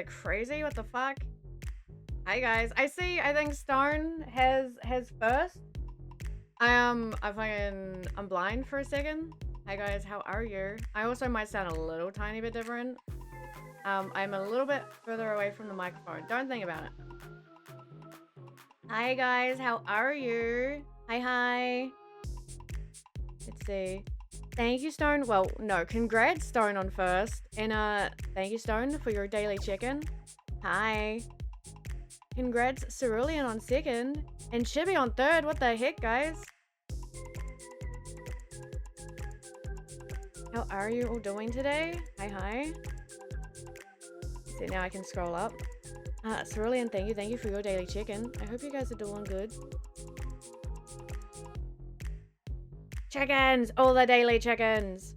like crazy. What the fuck? Hi guys. I think Stone has first. I'm blind for a second. Hi guys, how are you? I also might sound a little tiny bit different. I'm a little bit further away from the microphone. Don't think about it. Hi guys, how are you? Hi. Let's see. Thank you, Stone. Well, no, congrats, Stone, on first. And thank you, Stone, for your daily chicken. Hi. Congrats, Cerulean, on second. And Chibi on third. What the heck, guys? How are you all doing today? Hi. See, now I can scroll up. Cerulean, thank you for your daily chicken. I hope you guys are doing good. Chickens! All the daily chickens!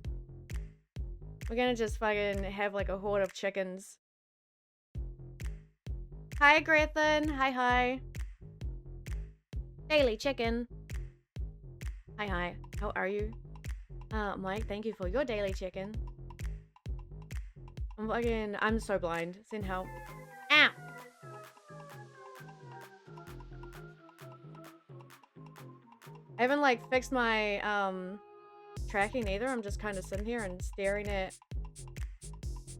We're gonna just fucking have like a horde of chickens. Hi, Grethen. Hi. Daily chicken. Hi. How are you? Mike, thank you for your daily chicken. I'm so blind. Send help. Ow! I haven't like fixed my tracking either. I'm just kind of sitting here and staring at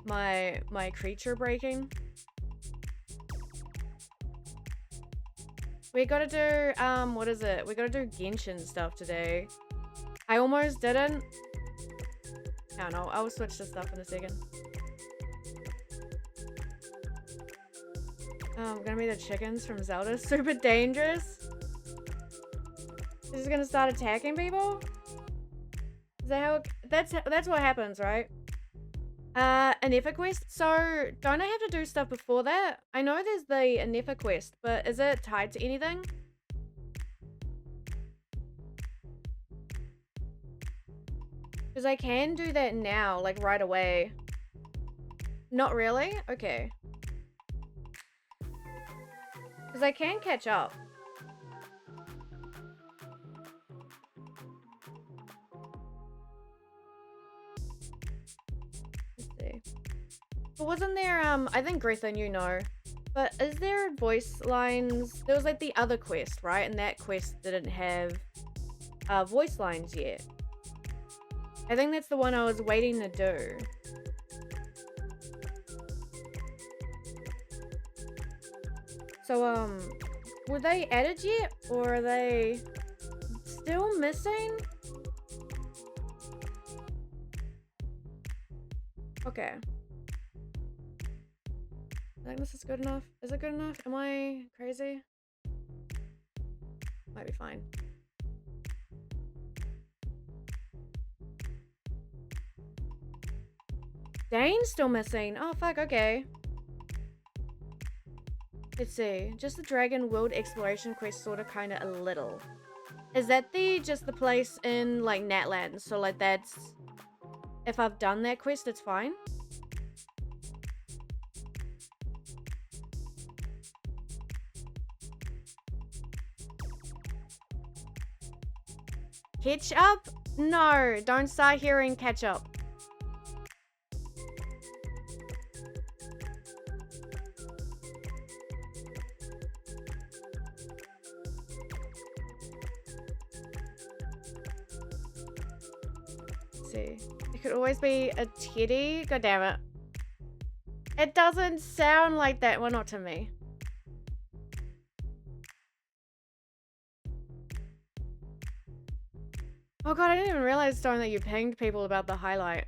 my creature breaking. We gotta do what is it? We gotta do Genshin stuff today. I almost didn't. I don't know. I'll switch to stuff in a second. Gonna be the chickens from Zelda. Super dangerous. This is gonna start attacking people? Is that how it, that's what happens, right? An Epic quest? So, don't I have to do stuff before that? I know there's the Anefa quest, but is it tied to anything? Because I can do that now, like right away. Not really? Okay. Because I can catch up. Let's see. But wasn't there, I think Grethen, you know. But is there voice lines? There was like the other quest, right? And that quest didn't have voice lines yet. I think that's the one I was waiting to do. So, were they added yet? Or are they still missing? Okay. I think this is good enough. Is it good enough? Am I crazy? Might be fine. Dane's still missing. Oh, fuck, okay. Let's see. Just the Dragon World Exploration quest, sorta, kinda, a little. Is that just the place in, like, Natland? So, like, that's... If I've done that quest, it's fine? Ketchup? No, don't start hearing ketchup. See. It could always be a teddy. God damn it. It doesn't sound like that. Well, not to me. Oh god, I didn't even realize, Stone, that you pinged people about the highlight.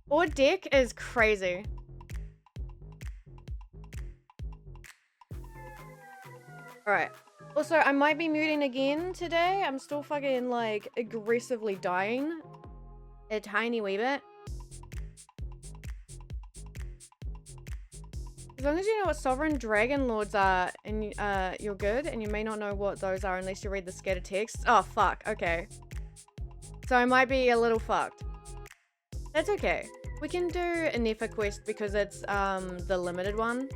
Or dick is crazy. Alright. Also, I might be muting again today. I'm still fucking, like, aggressively dying. A tiny wee bit. As long as you know what Sovereign Dragon Lords are, and you're good, and you may not know what those are unless you read the scattered text. Oh, fuck. Okay. So I might be a little fucked. That's okay. We can do a Nefa quest because it's the limited one.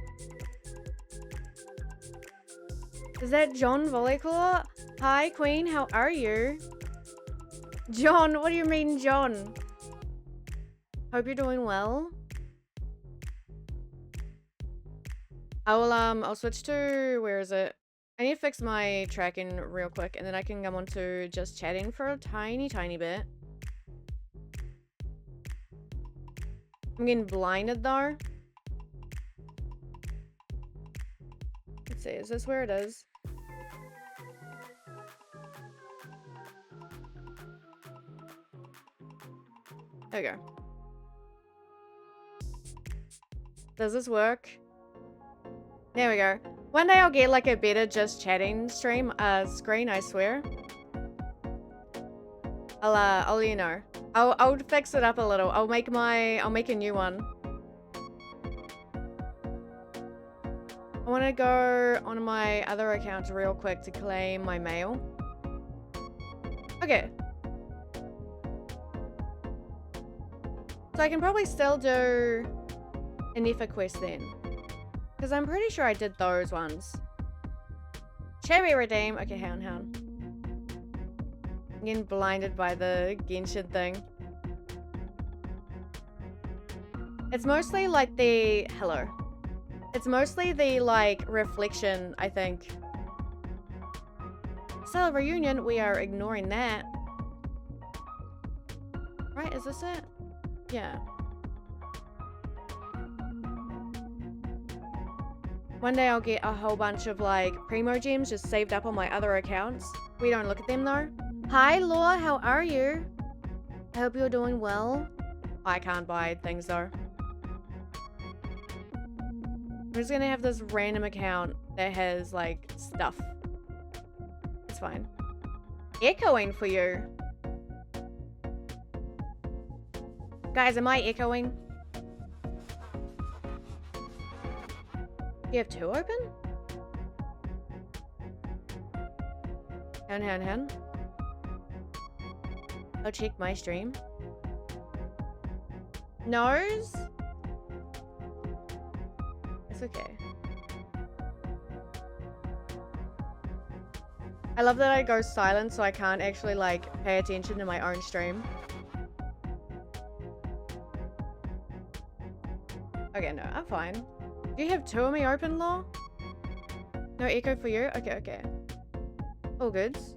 Is that John Volleyclaw? Hi, Queen. How are you? John? What do you mean, John? Hope you're doing well. I'll switch to, where is it? I need to fix my tracking real quick, and then I can come on to just chatting for a tiny bit. I'm getting blinded though. Let's see, is this where it is? There we go. Does this work? There we go. One day I'll get like a better just chatting screen, I swear. I'll let you know. I'll fix it up a little. I'll make a new one. I want to go on my other account real quick to claim my mail. Okay. So I can probably still do an Ifa quest then. Because I'm pretty sure I did those ones. Cherry redeem. Okay, hang on. I'm getting blinded by the Genshin thing. It's mostly like the... Hello. It's mostly the, like, reflection, I think. Cell reunion, we are ignoring that. Right, is this it? Yeah. One day I'll get a whole bunch of, like, Primo gems just saved up on my other accounts. We don't look at them, though. Hi, Laura, how are you? I hope you're doing well. I can't buy things, though. I'm just gonna have this random account that has, like, stuff. It's fine. Echoing for you. Guys, am I echoing? You have two open? Hen. I'll check my stream. Nose? It's okay. I love that I go silent so I can't actually, like, pay attention to my own stream. Okay, no, I'm fine. Do you have two of me open, Law? No echo for you? Okay. All goods.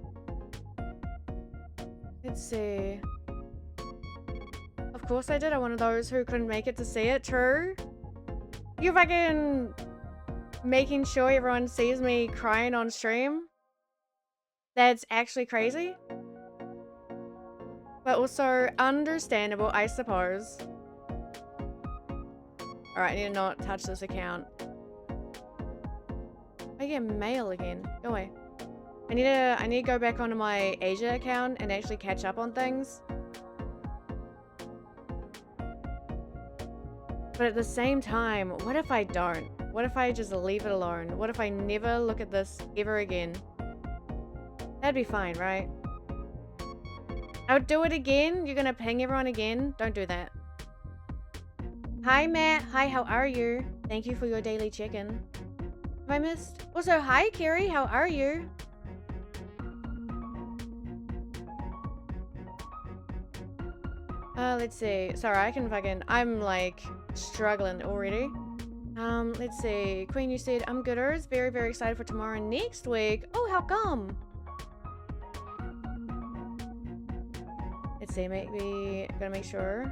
Let's see. Of course I did. I'm one of those who couldn't make it to see it. True. You fucking making sure everyone sees me crying on stream? That's actually crazy. But also understandable, I suppose. Alright, I need to not touch this account. I get mail again. Go away. I need to go back onto my Asia account and actually catch up on things. But at the same time, what if I don't? What if I just leave it alone? What if I never look at this ever again? That'd be fine, right? I would do it again? You're gonna ping everyone again? Don't do that. Hi, Matt. Hi, how are you? Thank you for your daily check-in. Have I missed? Also, hi, Carrie. How are you? Let's see. Sorry, I'm, like, struggling already. Let's see. Queen, you said, I'm gooders. Very, very excited for tomorrow and next week. Oh, how come? Let's see, maybe... Gotta make sure.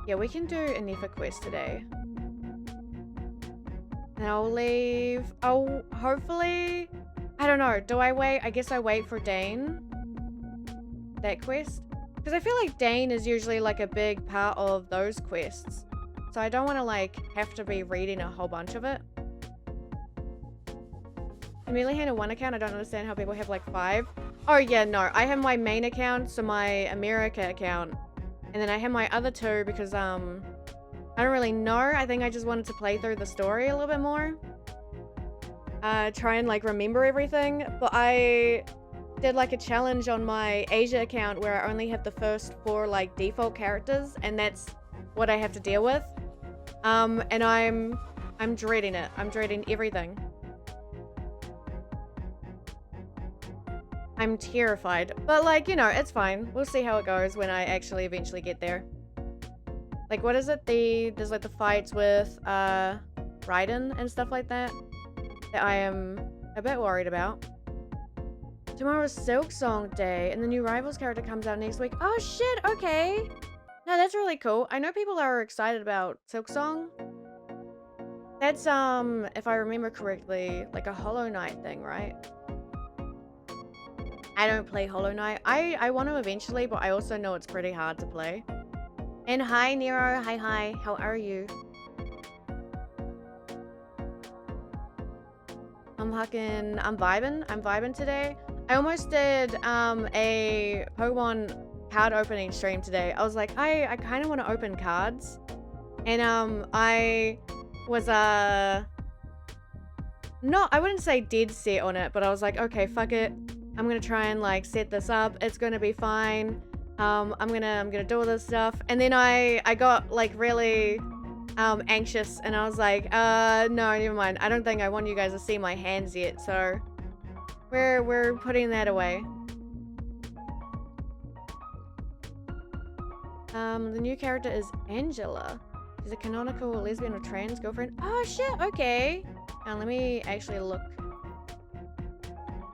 Yeah, we can do a Nifa quest today. And I'll leave... Oh, hopefully... I don't know. Do I wait? I guess I wait for Dane. That quest. Because I feel like Dane is usually, like, a big part of those quests. So I don't want to, like, have to be reading a whole bunch of it. I merely handle one account. I don't understand how people have, like, 5. Oh, yeah, no. I have my main account, so my America account. And then I have my other 2 because, I don't really know. I think I just wanted to play through the story a little bit more. Try and, like, remember everything. But I did, like, a challenge on my Asia account where I only have the first 4, like, default characters. And that's what I have to deal with. And I'm dreading it. I'm dreading everything. I'm terrified. But, like, you know, it's fine. We'll see how it goes when I actually eventually get there. Like, what is it? There's like the fights with Raiden and stuff like that I am a bit worried about. Tomorrow's Silk Song Day, and the new Rivals character comes out next week. Oh shit, okay. No, that's really cool. I know people are excited about Silk Song. That's, if I remember correctly, like a Hollow Knight thing, right? I don't play Hollow Knight. I want to eventually, but I also know it's pretty hard to play. And hi, Nero. Hi. How are you? I'm vibing today. I almost did a Pokemon card opening stream today. I was like, I kind of want to open cards. And I was I wouldn't say dead set on it, but I was like, okay, fuck it. I'm gonna try and like set this up. It's gonna be fine. I'm gonna do all this stuff. And then I got like really anxious, and I was like, no, never mind. I don't think I want you guys to see my hands yet, so we're putting that away. The new character is Angela. She's a canonical lesbian or trans girlfriend. Oh shit, okay. Let me actually look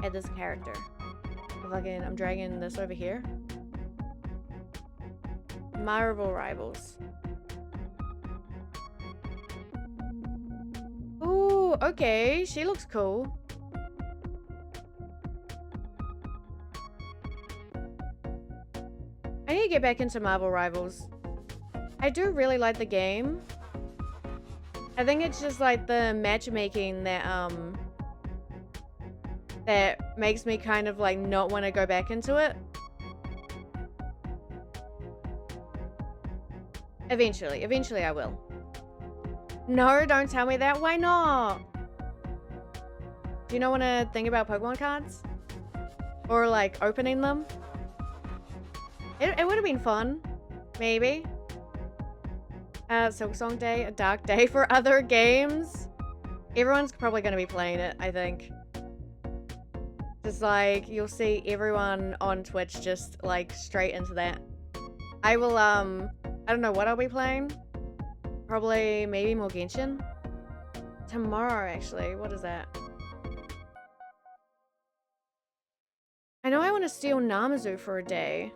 at this character. I'm dragging this over here. Marvel Rivals. Ooh, okay. She looks cool. I need to get back into Marvel Rivals. I do really like the game. I think it's just like the matchmaking that that makes me kind of like not want to go back into it. Eventually I will. No, don't tell me that. Why not? Do you not want to think about Pokemon cards? Or like opening them? It would have been fun. Maybe. Silk Song Day, a dark day for other games. Everyone's probably going to be playing it, I think. Just like, you'll see everyone on Twitch just like straight into that. I will, I don't know what I'll be playing. Probably, maybe more Genshin. Tomorrow, actually. What is that? I know I want to steal Namazu for a day.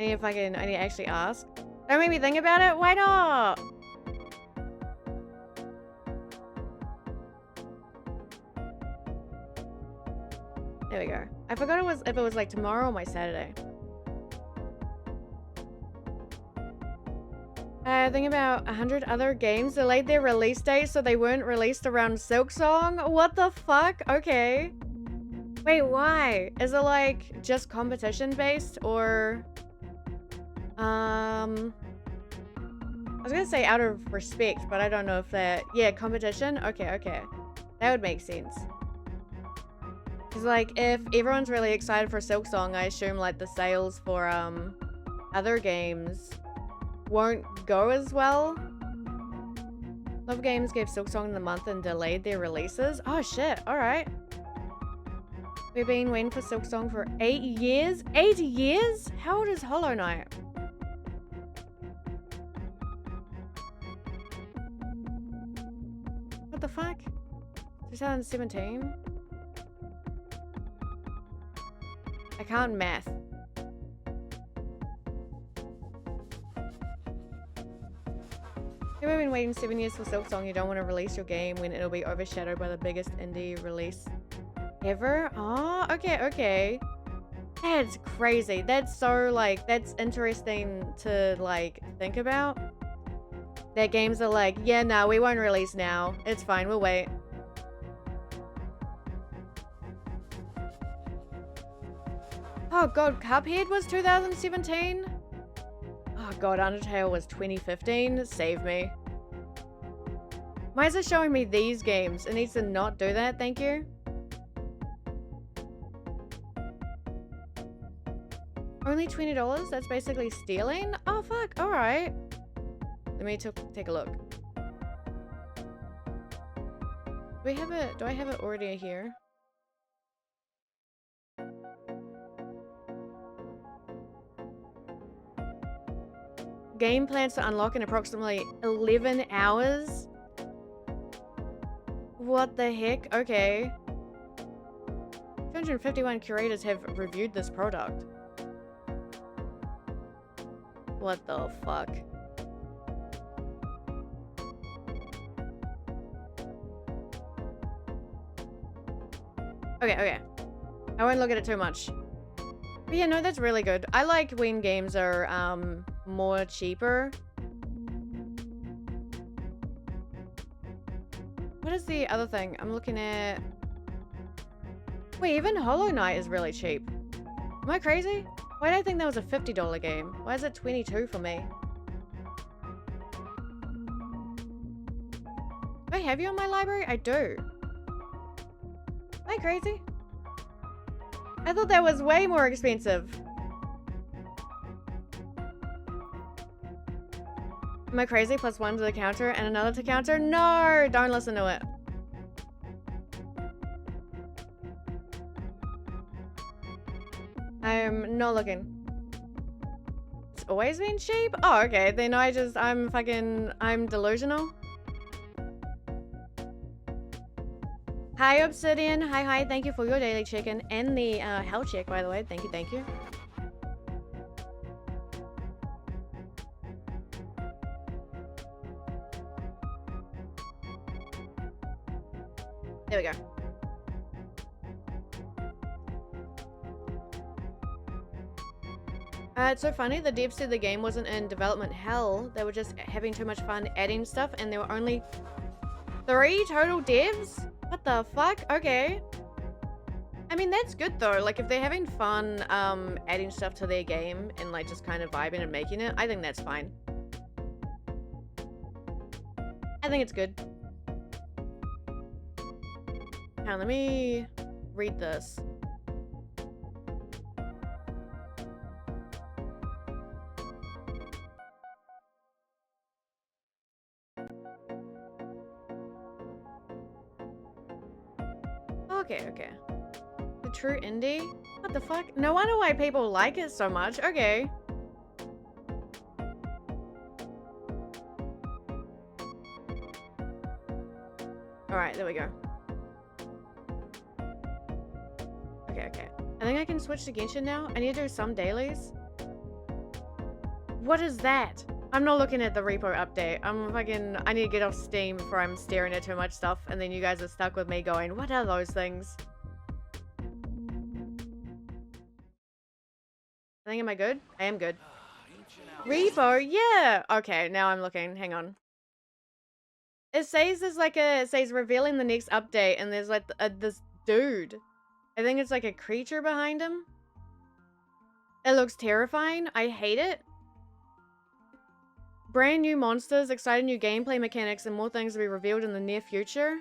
I need to actually ask. Don't make me think about it. Why not? There we go. I forgot if it was like tomorrow or my Saturday. Think about 100 other games delayed their release date so they weren't released around Silk Song. What the fuck? Okay. Wait, why? Is it like just competition based or I was gonna say out of respect, but I don't know if that... Yeah, competition? Okay. That would make sense. Because, like, if everyone's really excited for Silk Song, I assume, like, the sales for, other games won't go as well. Love Games gave Silk Song the month and delayed their releases. Oh, shit. Alright. We've been waiting for Silk Song for 8 years? 8 years? How old is Hollow Knight? What the fuck? 2017? I can't math. If you've been waiting 7 years for Silk Song, you don't want to release your game when it'll be overshadowed by the biggest indie release ever? Oh, okay. That's crazy. That's so, like, that's interesting to, like, think about. That games are like, yeah, no, we won't release now. It's fine, we'll wait. Oh god, Cuphead was 2017? Oh god, Undertale was 2015? Save me. Why is it showing me these games? It needs to not do that, thank you. Only $20? That's basically stealing? Oh fuck, alright. Let me take a look. Do I have it already here? Game plans to unlock in approximately 11 hours. What the heck? Okay. 251 curators have reviewed this product. What the fuck? Okay, okay. I won't look at it too much. But yeah, no, that's really good. I like when games are more cheaper. What is the other thing? I'm looking at... Wait, even Hollow Knight is really cheap. Am I crazy? Why did I think that was a $50 game? Why is it $22 for me? Do I have you on my library? I do. Am I crazy? I thought that was way more expensive. Am I crazy? +1 to the counter and another to counter? No! Don't listen to it. I'm not looking. It's always been cheap? Oh, okay. Then I'm delusional. Hi, Obsidian. Hi. Thank you for your daily chicken and the health check, by the way. Thank you. There we go. It's so funny. The devs said the game wasn't in development hell. They were just having too much fun adding stuff, and there were only 3 total devs? What the fuck? Okay. I mean, that's good though. Like, if they're having fun adding stuff to their game and like just kind of vibing and making it, I think that's fine. I think it's good. Now, let me read this. Okay. The true indie? What the fuck? No wonder why people like it so much. Okay. Alright, there we go. Okay. I think I can switch to Genshin now. I need to do some dailies. What is that? I'm not looking at the repo update. I need to get off Steam before I'm staring at too much stuff, and then you guys are stuck with me going, what are those things? I think, am I good? I am good. Repo, yeah! Okay, now I'm looking. Hang on. It says it says revealing the next update, and there's like this dude. I think it's like a creature behind him. It looks terrifying. I hate it. Brand new monsters, exciting new gameplay mechanics, and more things to be revealed in the near future.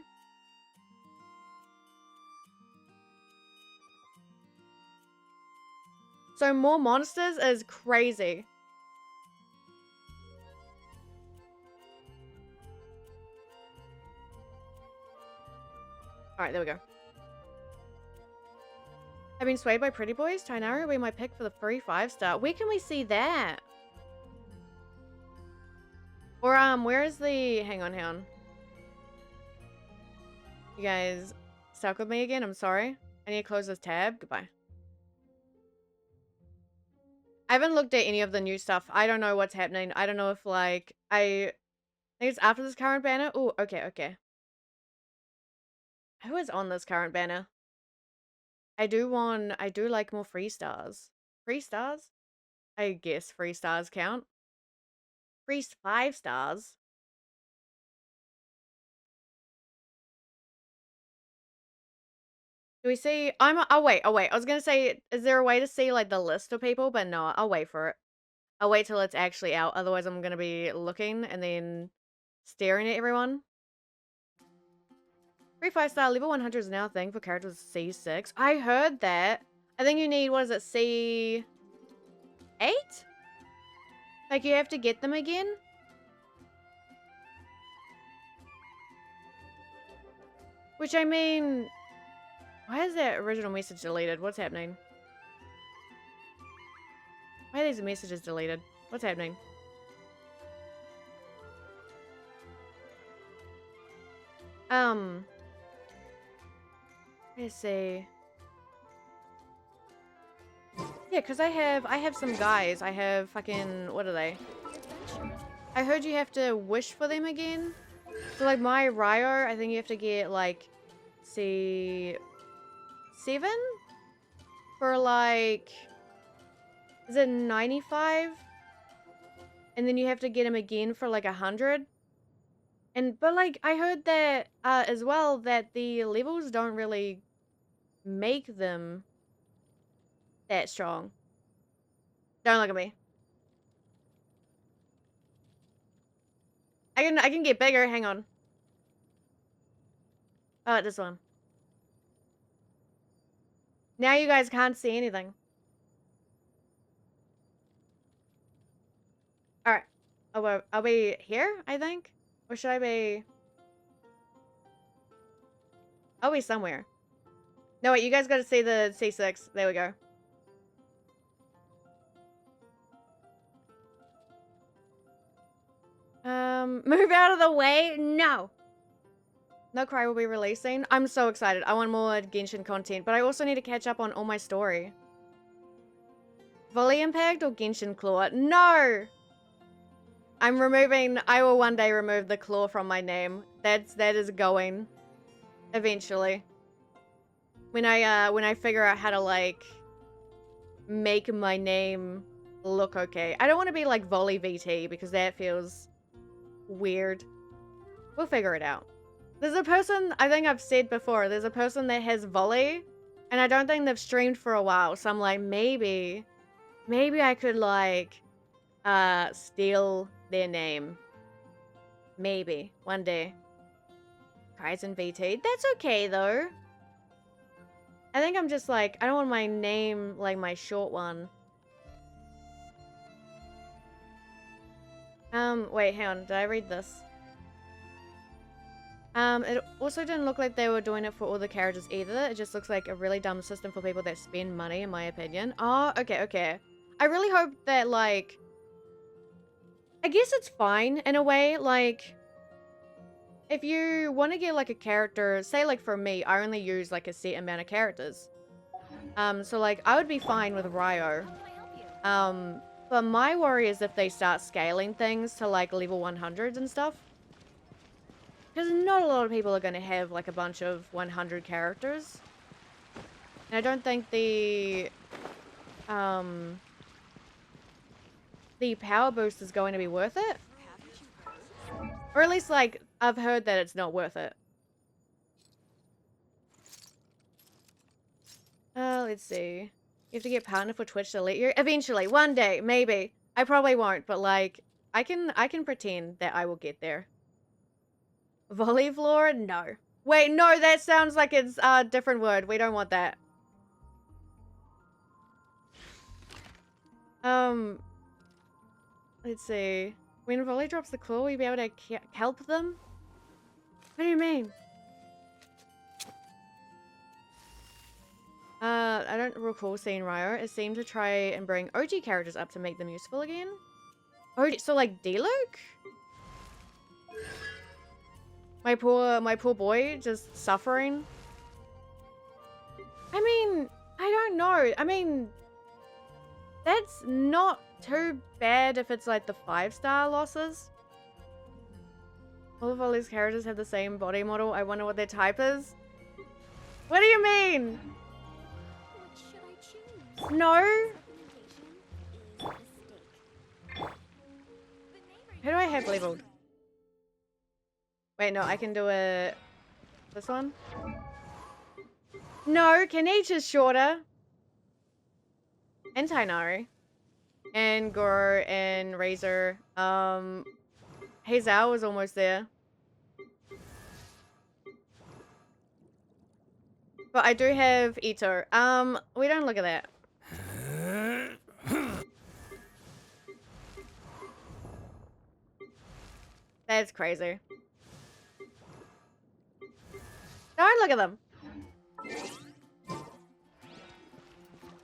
So more monsters is crazy. Alright, there we go. I've been swayed by Pretty Boys. Tainari will be my pick for the free 5-star. Where can we see that? Or, where is the... Hang on. You guys stuck with me again? I'm sorry. I need to close this tab. Goodbye. I haven't looked at any of the new stuff. I don't know what's happening. I don't know if, like... I think it's after this current banner. Oh, okay. Who is on this current banner? I do like more free stars. Free stars? I guess free stars count. Free 5 stars. Do we see? I'll wait. I was gonna say, is there a way to see like the list of people? But no, I'll wait for it. I'll wait till it's actually out. Otherwise, I'm gonna be looking and then staring at everyone. Free 5-star level 100 is now a thing for characters C6. I heard that. I think you need, what is it, C8? Like you have to get them again? Which I mean, why is that original message deleted? What's happening? Why are these messages deleted? What's happening? Let's see. Yeah, because I have some guys. I have fucking, what are they? I heard you have to wish for them again. So like my Ryo, I think you have to get like, see, 7 for like, is it 95? And then you have to get him again for like 100. But like I heard that as well that the levels don't really make them that strong. Don't look at me. I can get bigger. Hang on. Oh, this one. Now you guys can't see anything. All right. Oh, well, I'll be here, I think, or should I be? I'll be somewhere. No, wait. You guys got to see the C6. There we go. Move out of the way. No. No Cry will be releasing. I'm so excited. I want more Genshin content, but I also need to catch up on all my story. Volley Impact or Genshin Claw? No! I will one day remove the claw from my name. That is going. Eventually. When I figure out how to, like, make my name look okay. I don't want to be like Volley VT because that feels weird. We'll figure it out. There's a person, I think I've said before, there's a person that has Volley, and I don't think they've streamed for a while, so I'm like, maybe I could, like, steal their name. Maybe. One day. Kryzen VT. That's okay, though. I think I'm just, like, I don't want my name, like, my short one. Wait, hang on. Did I read this? It also didn't look like they were doing it for all the characters either. It just looks like a really dumb system for people that spend money, in my opinion. Oh, okay. I really hope that, like... I guess it's fine, in a way. Like, if you want to get, like, a character... Say, like, for me, I only use, like, a set amount of characters. So, like, I would be fine with Ryo. But my worry is if they start scaling things to, like, level 100s and stuff. Because not a lot of people are going to have, like, a bunch of 100 characters. And I don't think the power boost is going to be worth it. Or at least, like, I've heard that it's not worth it. Let's see. You have to get partner for Twitch to let you. Eventually, one day, maybe. I probably won't, but, like, I can pretend that I will get there. Volley floor? No. Wait, no, that sounds like it's a different word. We don't want that. Let's see. When Volley drops the claw, will you be able to kelp them? What do you mean? I don't recall seeing Ryo. It seemed to try and bring OG characters up to make them useful again. OG, so like D-Luke? My poor boy just suffering. I mean, I don't know. I mean, that's not too bad if it's like the 5-star losses. All of Volley's characters have the same body model. I wonder what their type is. What do you mean? What should I choose? No. Who do I have labeled? Wait, no, I can do it. This one? No, Kanich is shorter. And Tainari. And Goro and Razor. Hazal was almost there. But I do have Ito. We don't look at that. That's crazy. Don't look at them.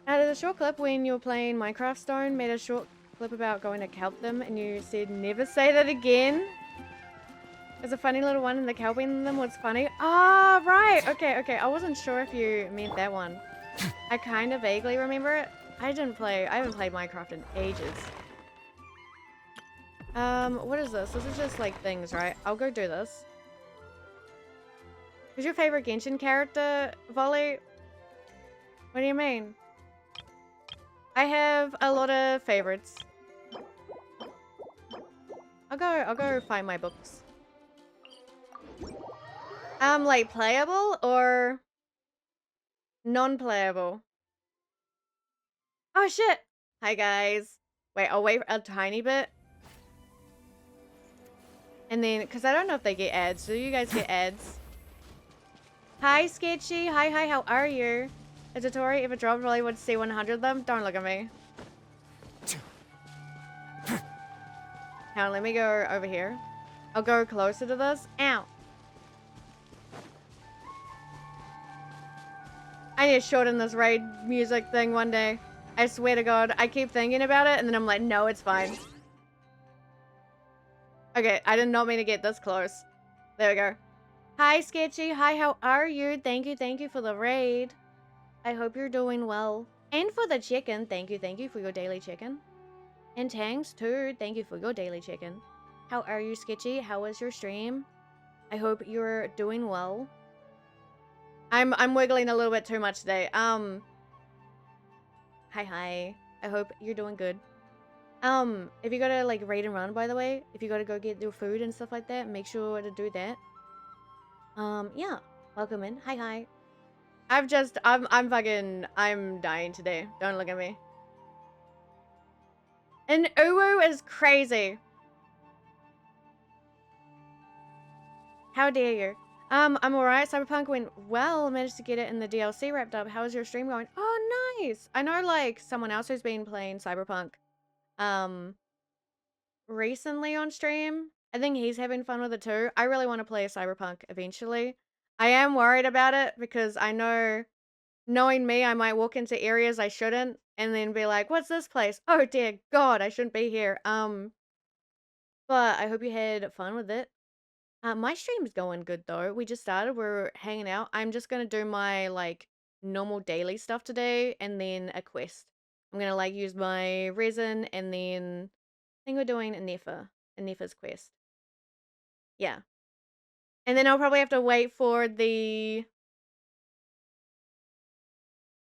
There's a short clip when you were playing Minecraft Stone made a short clip about going to kelp them and you said never say that again. There's a funny little one and the cowboy in them was funny. Ah, right. Okay, okay. I wasn't sure if you meant that one. I kind of vaguely remember it. I haven't played Minecraft in ages. What is this? This is just like things, right? I'll go do this. Who's your favorite Genshin character, Volley? What do you mean? I have a lot of favorites. I'll go find my books. Like playable or non-playable? Oh shit! Hi guys. Wait, I'll wait a tiny bit. And then, because I don't know if they get ads. Do you guys get ads? Hi, Sketchy. Hi, how are you? A tutorial, if it dropped, really would see 100 of them. Don't look at me. Now, let me go over here. I'll go closer to this. Ow. I need to shorten this raid music thing one day. I swear to God. I keep thinking about it, and then I'm like, no, it's fine. Okay, I did not mean to get this close. There we go. Hi, Sketchy. Hi, how are you? Thank you for the raid. I hope you're doing well. And for the chicken, thank you for your daily chicken. And Tangs, too, thank you for your daily chicken. How are you, Sketchy? How was your stream? I hope you're doing well. I'm wiggling a little bit too much today. Hi. I hope you're doing good. If you gotta like raid and run, by the way, if you gotta go get your food and stuff like that, make sure to do that. Yeah. Welcome in. Hi. I'm dying today. Don't look at me. And Uwu is crazy. How dare you? I'm alright. Cyberpunk went well. Managed to get it in the DLC wrapped up. How's your stream going? Oh, nice. I know like someone else who's been playing Cyberpunk recently on stream. I think he's having fun with it too. I really want to play Cyberpunk eventually. I am worried about it because I know, knowing me, I might walk into areas I shouldn't and then be like, what's this place? Oh dear God, I shouldn't be here. But I hope you had fun with it. My stream's going good though. We just started. We're hanging out. I'm just gonna do my like normal daily stuff today and then a quest. I'm gonna like use my resin and then I think we're doing a Nefa's quest. Yeah. And then I'll probably have to wait for the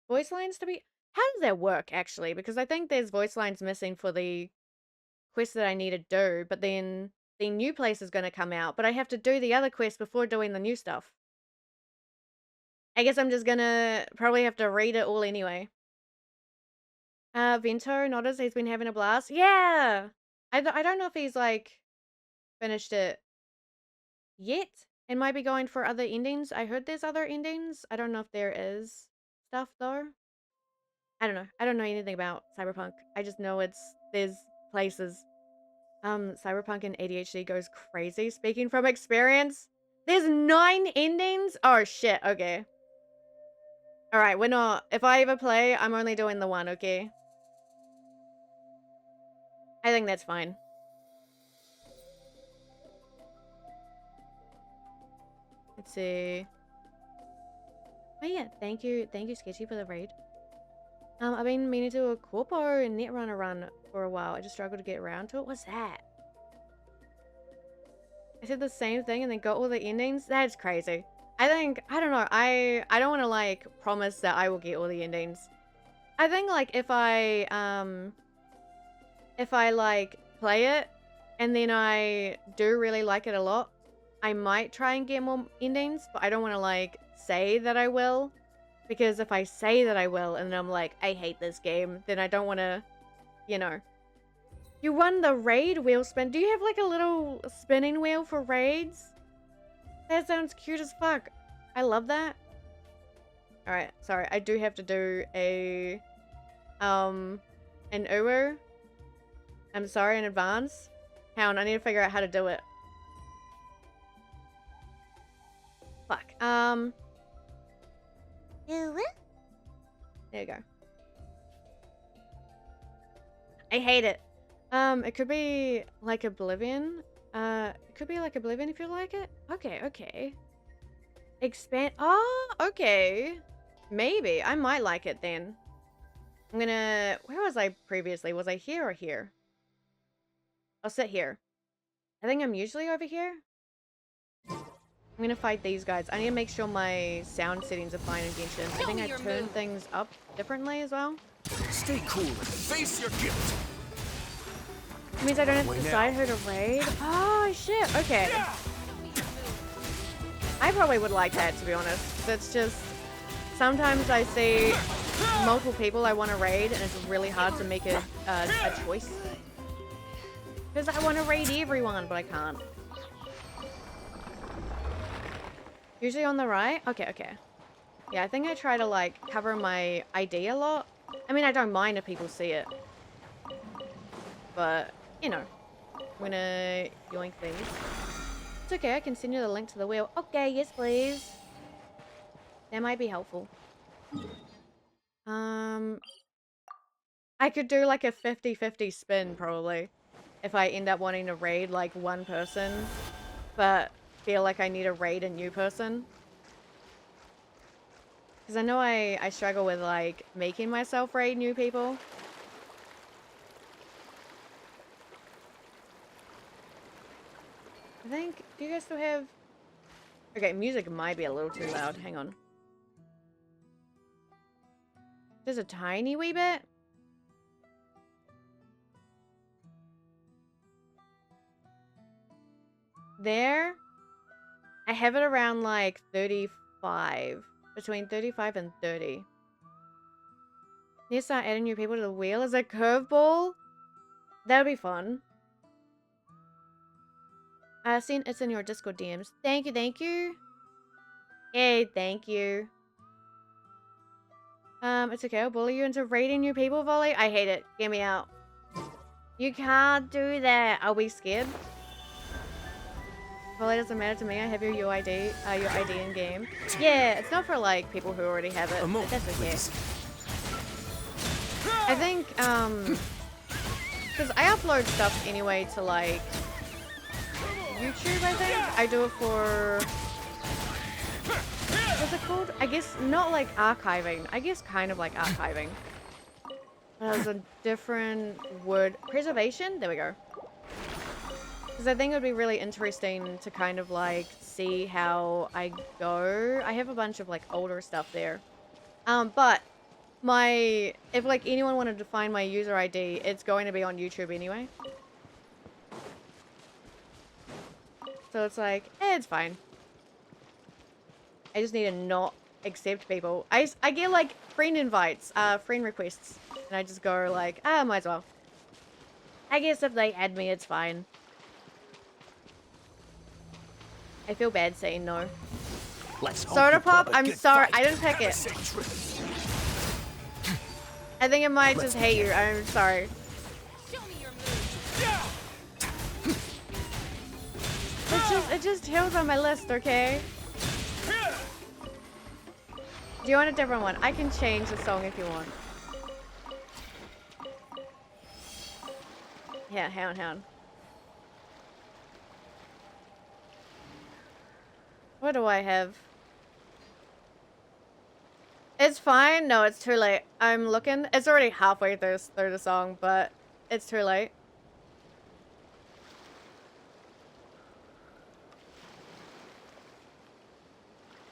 voice lines to be... How does that work actually? Because I think there's voice lines missing for the quest that I need to do, but then the new place is going to come out, but I have to do the other quest before doing the new stuff. I guess I'm just gonna probably have to read it all anyway. Vento noticed he's been having a blast. Yeah! I don't know if he's, like, finished it yet. And might be going for other endings. I heard there's other endings. I don't know if there is stuff, though. I don't know. I don't know anything about Cyberpunk. I just know there's places. Cyberpunk and ADHD goes crazy. Speaking from experience. There's 9 endings? Oh, shit. Okay. Alright, we're not... If I ever play, I'm only doing the one, okay? I think that's fine. Let's see. Oh yeah, thank you, Sketchy, for the raid. I've been meaning to do a Corpo and Netrunner run for a while. I just struggled to get around to it. What's that? I said the same thing and then got all the endings? That's crazy. I don't know, I don't want to, like, promise that I will get all the endings. I think, like, if I, like, play it and then I do really like it a lot, I might try and get more endings, but I don't want to, like, say that I will. Because if I say that I will and then I'm like, I hate this game, then I don't want to, you know. You won the raid wheel spin. Do you have, like, a little spinning wheel for raids? That sounds cute as fuck. I love that. Alright, sorry. I do have to do an Uwu. I'm sorry in advance. Hang on, I need to figure out how to do it. Fuck. There you go. I hate it. It could be like Oblivion. It could be like Oblivion if you like it. Okay, okay. Expand. Oh, okay. Maybe. I might like it then. I'm gonna... Where was I previously? Was I here or here? I'll sit here. I think I'm usually over here. I'm gonna fight these guys. I need to make sure my sound settings are fine in Genshin. I think I turned things up differently as well. Stay cool and face your guilt. It means I don't have to decide who to raid. Oh, shit. Okay. I probably would like that, to be honest. That's just... Sometimes I see multiple people I want to raid, and it's really hard to make a choice. Because I want to raid everyone, but I can't. Usually on the right? Okay, okay. Yeah, I think I try to, like, cover my ID a lot. I mean, I don't mind if people see it. But, you know. I'm gonna yoink these. It's okay, I can send you the link to the wheel. Okay, yes please. That might be helpful. I could do like a 50-50 spin, probably. If I end up wanting to raid, like, one person. But... feel like I need to raid a new person. Because I know I struggle with, like, making myself raid new people. I think... Do you guys still have... Okay, music might be a little too loud. Hang on. Just a tiny wee bit? There? I have it around like 35. Between 35 and 30. Need to start adding new people to the wheel as a curveball? That would be fun. I've seen it's in your Discord DMs. Thank you, thank you. Hey, thank you. It's okay, I'll bully you into raiding new people, Volley. I hate it. Get me out. You can't do that. Are we scared? Well, it doesn't matter to me. I have your ID in game. Yeah, it's not for like people who already have it. But that's okay. Please. I think because I upload stuff anyway to like YouTube. I think I do it for what's it called? I guess not like archiving. I guess kind of like archiving. There's a different word. Preservation. There we go. Because I think it would be really interesting to kind of like see how I go. I have a bunch of like older stuff there. But if like anyone wanted to find my user ID, it's going to be on YouTube anyway. So it's like, it's fine. I just need to not accept people. I get like friend invites, friend requests. And I just go like, might as well. I guess if they add me, it's fine. I feel bad saying no. Soda Pop, I'm sorry. I didn't pick it. I think it might just hate you. I'm sorry. It just hills on my list, okay? Do you want a different one? I can change the song if you want. Yeah, hound. What do I have? It's fine. No, it's too late. I'm looking. It's already halfway through the song, but it's too late.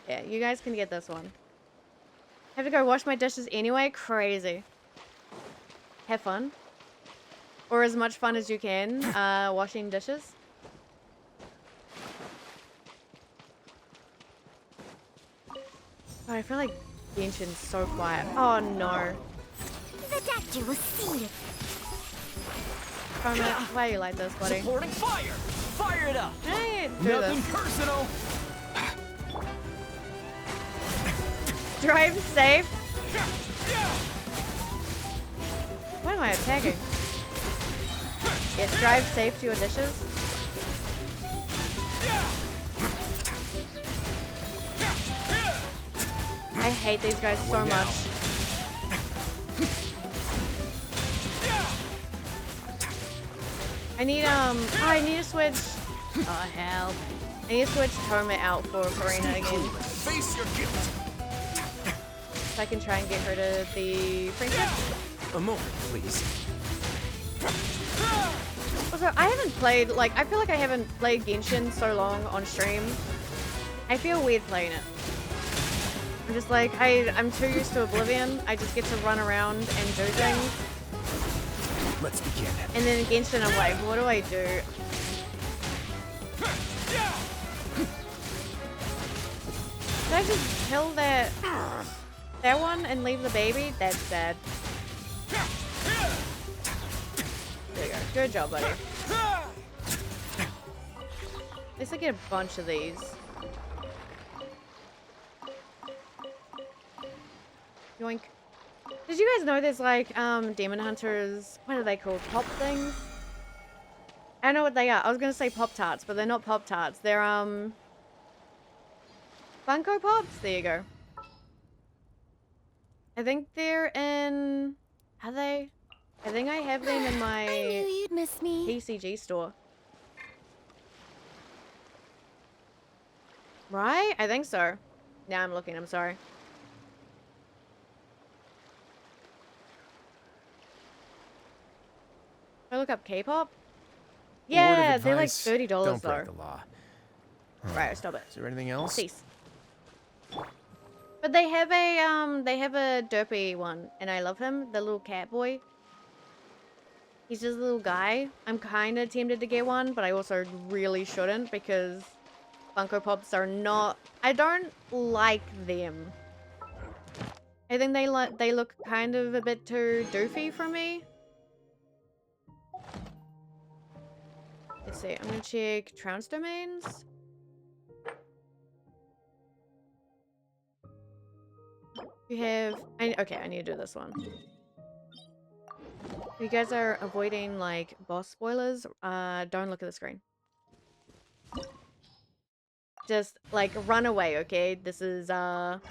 Yeah, you guys can get this one. Have to go wash my dishes anyway? Crazy. Have fun. Or as much fun as you can, washing dishes. Oh, I feel like Genshin's so quiet. Oh no. Why are you like this, buddy? Supporting fire! Fire it up! Hey, do Nothing this. personal! Drive safe. Why am I attacking? Yes, drive safe to your dishes. I hate these guys so much. I need to switch. Oh, help. I need to switch Toma out for Karina Stay cool again. and face your guilt. So I can try and get rid of the friendship. A moment, please. Also, I haven't played, like, I feel like I haven't played Genshin so long on stream. I feel weird playing it. I'm just like, I'm too used to Oblivion. I just get to run around and do things. Let's begin. And then in Genshin, I'm like, what do I do? Did I just kill that one and leave the baby? That's sad. There you go. Good job, buddy. At least I get a bunch of these. Yoink. Did you guys know there's like Demon Hunters, what are they called? Pop things? I don't know what they are. I was gonna say Pop Tarts, but they're not Pop Tarts. They're Funko Pops? There you go. I think they're in, are they? I think I have them in my I knew you'd miss me. PCG store. Right? I think so. Now I'm looking, I'm sorry. I look up K-pop? Yeah, they're like $30 Don't though. break the law. Right, stop it. Is there anything else? Cease. But they have a derpy one, and I love him, the little cat boy. He's just a little guy. I'm kind of tempted to get one, but I also really shouldn't because Funko Pops are not, I don't like them. I think they look kind of a bit too doofy for me. Let's see, I'm gonna check Trounce domains. You have, okay, I need to do this one. You guys are avoiding like boss spoilers. Don't look at the screen. Just like run away, okay? This is not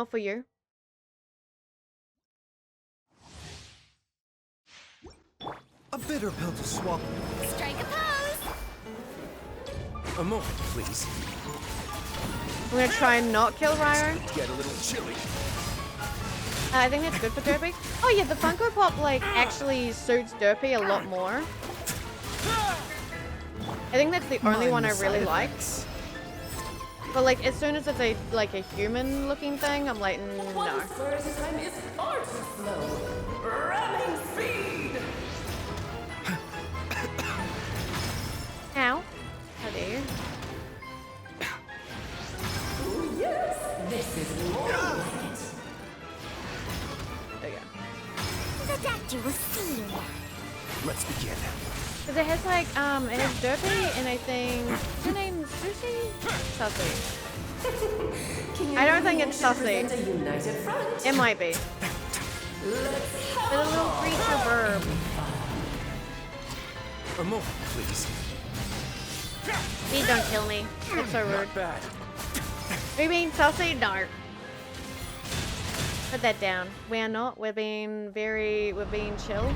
for you. A bitter pill to swallow. Strike a pose. A moment, please. I'm gonna try and not kill Ryo. Get a little chilly. I think that's good for Derpy. Oh yeah, the Funko Pop like actually suits Derpy a lot more. I think that's the only one I really like. But like as soon as it's a like a human looking thing, I'm like no. First time is far too slow. Ramming speed. Ow. How dare you? Oh yes, this is more like it. There you go. The doctor will see you now. Let's begin. Because it has like, it has Derpy and I think, what's her name? Sushi? Sussy. I don't think it's Sussy. A united front. It might be. Let's It's a little creature verb. A moment, please. Please don't kill me. That's so rude. Not bad. Are you being Sussy? No. Put that down. We are not. We're being chill.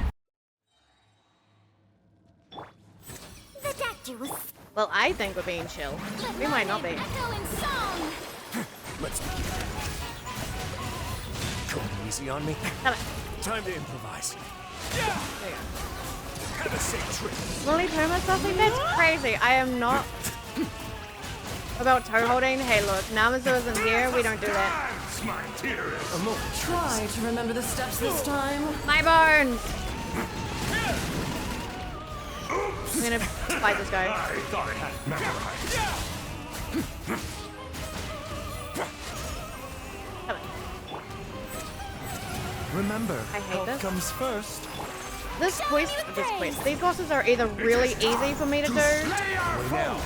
The doctor will Well, I think we're being chill. We might not be. echo in song. Let's begin. Going easy on me. Come on. Time to improvise. There you go. Have a safe trip. Lily Puma Sussy? That's crazy. I am not about toe holding. Hey, look. Namazu isn't here. We don't do that. My tears. A moment. try to remember the steps this time. My bones! I'm gonna fight this guy. I thought I had it memorized. Come on. Remember, I hate health this. comes first. These bosses are either really easy for me to do Now.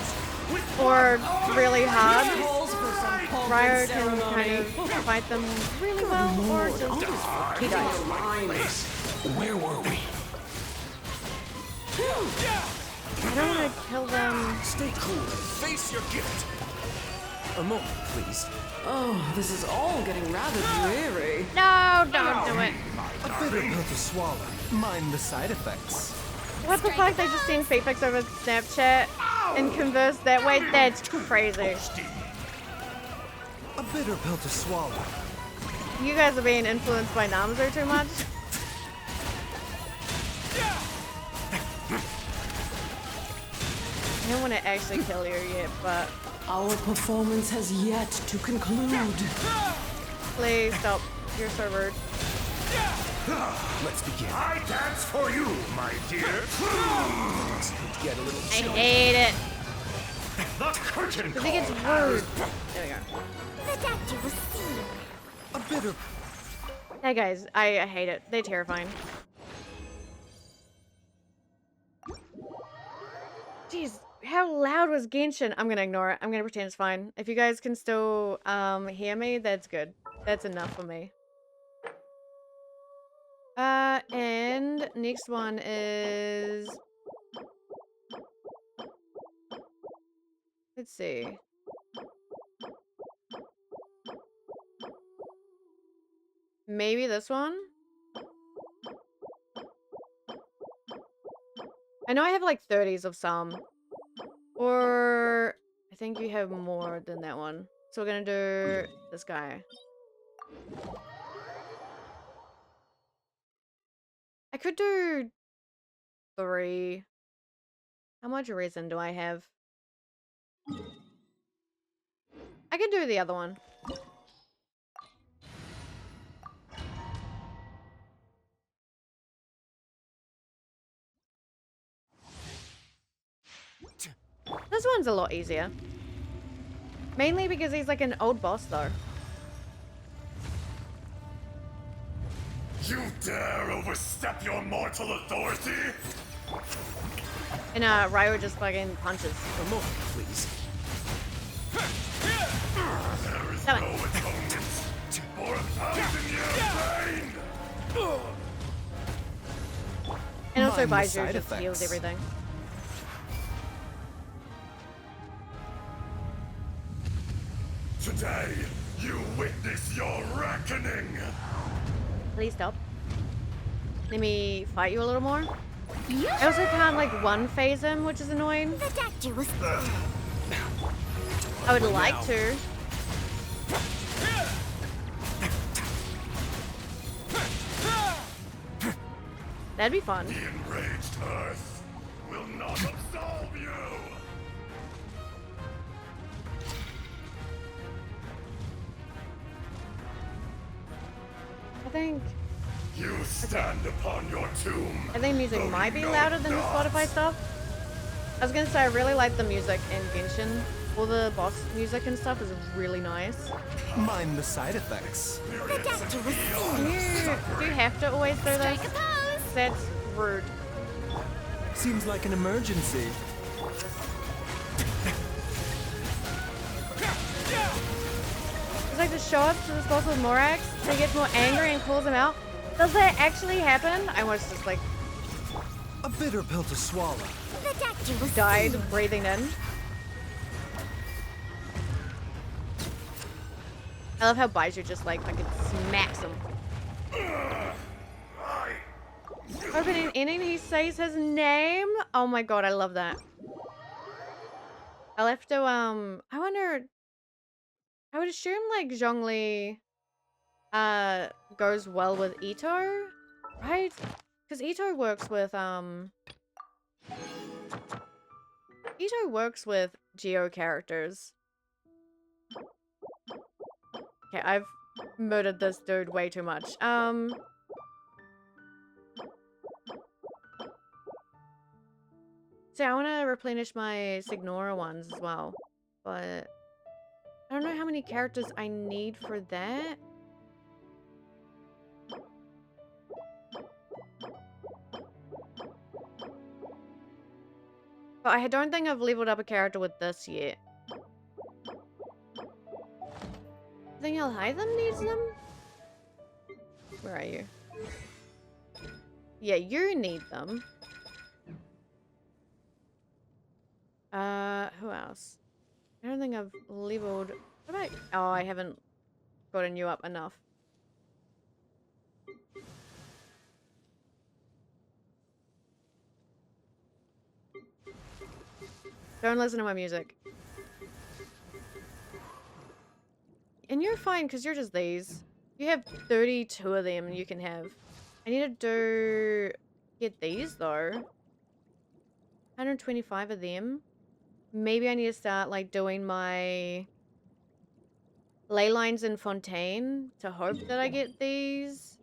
or really hard. Calls for some pomp Ryo and can ceremony. kind of fight them really well or just he dies. Where were we? I don't want to kill them. Stay cool and face your guilt. A moment, please. Oh, this is all getting rather dreary. No, don't do it. A bitter pill to swallow. Mind the side effects. What the fuck? They just send feet pics over Snapchat and converse that way? That's crazy. A bitter pill to swallow. You guys are being influenced by Namzo too much. I don't want to actually kill you yet, but Our performance has yet to conclude. please stop. You're so rude. Let's begin. I dance for you, my dear. Get a little I chilly. hate it. The curtain Because it gets call rude. has- There we go. The doctor will see you. A bitter. Hey guys, I hate it. They're terrifying. Jeez, how loud was Genshin? I'm gonna ignore it. I'm gonna pretend it's fine. If you guys can still hear me, that's good. That's enough for me. And next one is, let's see. Maybe this one? I know I have like 30s of some. Or I think you have more than that one. So we're gonna do this guy. I could do 3. How much resin do I have? I could do the other one. This one's a lot easier. Mainly because he's like an old boss though. You dare overstep your mortal authority? And Ryo just fucking punches. A moment, please. There is Come no on. atonement for 1,000 years pain. And also Mind the Baiju side just heals effects. everything. Today, you witness your reckoning. Please stop. Let me fight you a little more. I also can't like one phase him, which is annoying. The doctor will I would like to. That'd be fun. The enraged earth will not absolve you. I think You stand upon your tomb. music though might you be know louder it than the not. Spotify stuff. I was gonna say I really like the music in Genshin. All the boss music and stuff is really nice. Mind the side effects. The doctor will see Do you. you have to always do this? Strike a pose. That's rude. Seems like an emergency. It's like to show up to this boss with Morax, so he gets more angry and calls him out. Does that actually happen? I was just like A bitter pill to swallow. The doctor will see died you. breathing in. I love how Baiju just like fucking smacks him. Opening ending, he says his name. Oh my god, I love that. I'll have to I wonder, I would assume like Zhongli goes well with Ito, right? Because Ito works with Geo characters. Okay, I've murdered this dude way too much. So I want to replenish my Signora ones as well, but I don't know how many characters I need for that. But I don't think I've leveled up a character with this yet. I think Alhaitham needs them? Where are you? Yeah, you need them. Who else? I don't think I've leveled... What about... Oh, I haven't gotten you up enough. Don't listen to my music. And you're fine because you're just these. You have 32 of them you can have. I need to get these though. 125 of them. Maybe I need to start like doing my ley lines in Fontaine to hope that I get these.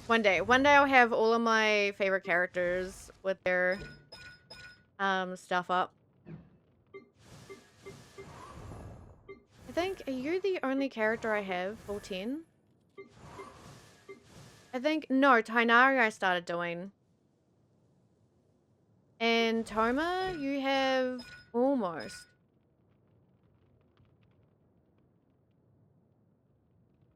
One day I'll have all of my favorite characters with their stuff up. I think, are you the only character I have full 10? I think, no, Tainari I started doing. And Toma, you have almost.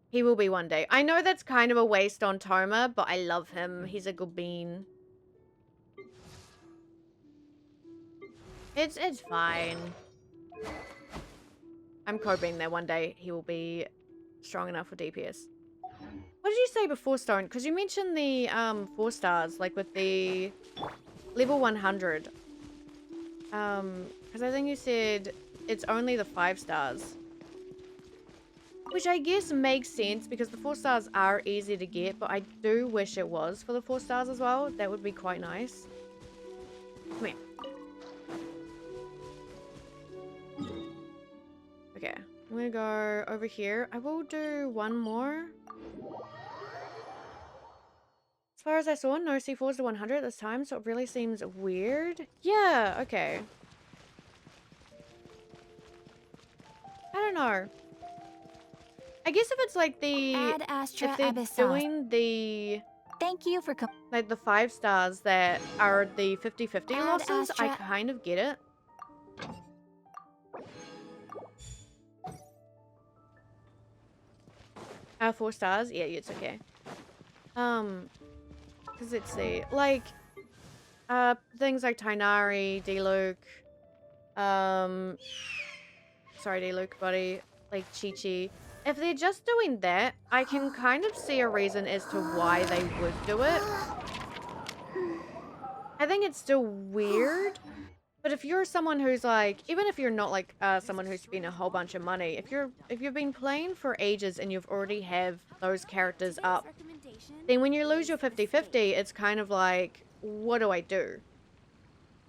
He will be one day. I know that's kind of a waste on Toma, but I love him. He's a good bean. It's fine. I'm coping that one day he will be strong enough for DPS. What did you say before, Stone? Because you mentioned the 4 stars, like with the level 100. Because I think you said it's only the 5 stars. Which I guess makes sense because the 4 stars are easy to get, but I do wish it was for the 4 stars as well. That would be quite nice. Come here. Okay, I'm gonna go over here. I will do one more. As far as I saw, no C4s to 100 this time, so it really seems weird. Yeah, okay. I don't know. I guess if it's like the... Ad Astra if they're Abyssal. doing the... Thank you for like the 5 stars that are the 50-50 Ad losses, I Astra. kind of get it. 4 stars? Yeah, it's okay. Because let's see. Like, things like Tainari, D-Luke, sorry, D-Luke, buddy, like Chi-Chi. If they're just doing that, I can kind of see a reason as to why they would do it. I think it's still weird. But if you're someone who's like, even if you're not like someone who's spent a whole bunch of money, if you've been playing for ages and you've already have those characters up, then when you lose your 50-50, it's kind of like, what do I do?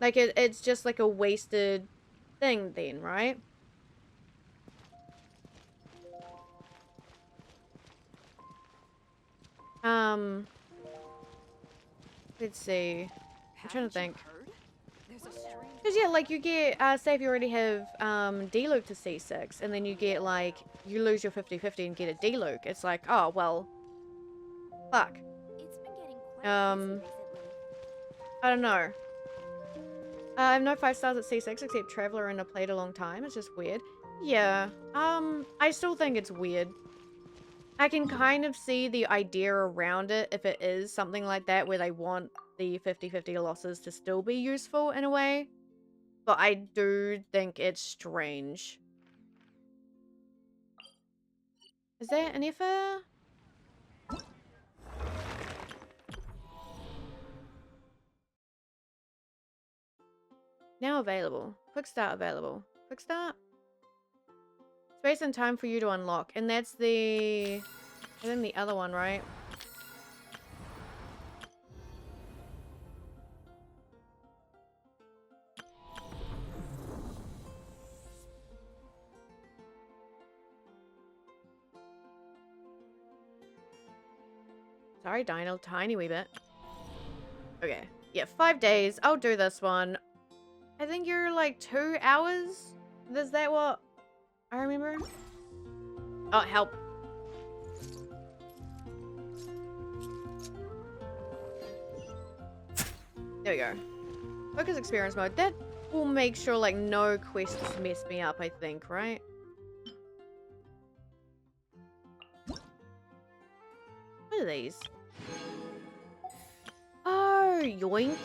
Like it's just like a wasted thing then, right? Let's see. I'm trying to think. Because, yeah, like, you get, say if you already have, D-Luke to C6, and then you get, like, you lose your 50-50 and get a D-Luke. It's like, oh, well, fuck. I don't know. I have no 5 stars at C6 except Traveler and I played a long time. It's just weird. Yeah, I still think it's weird. I can kind of see the idea around it if it is something like that where they want the 50-50 losses to still be useful in a way. But I do think it's strange. Is there an FA? Now available. Quick start available. Quick start? Space and time for you to unlock. And that's the... I think the other one, right? Sorry, Dino. Tiny wee bit. Okay. Yeah, 5 days. I'll do this one. I think you're like 2 hours? Is that what I remember? Oh, help. There we go. Focus experience mode. That will make sure like no quests mess me up, I think, right? What are these? Oh, yoink.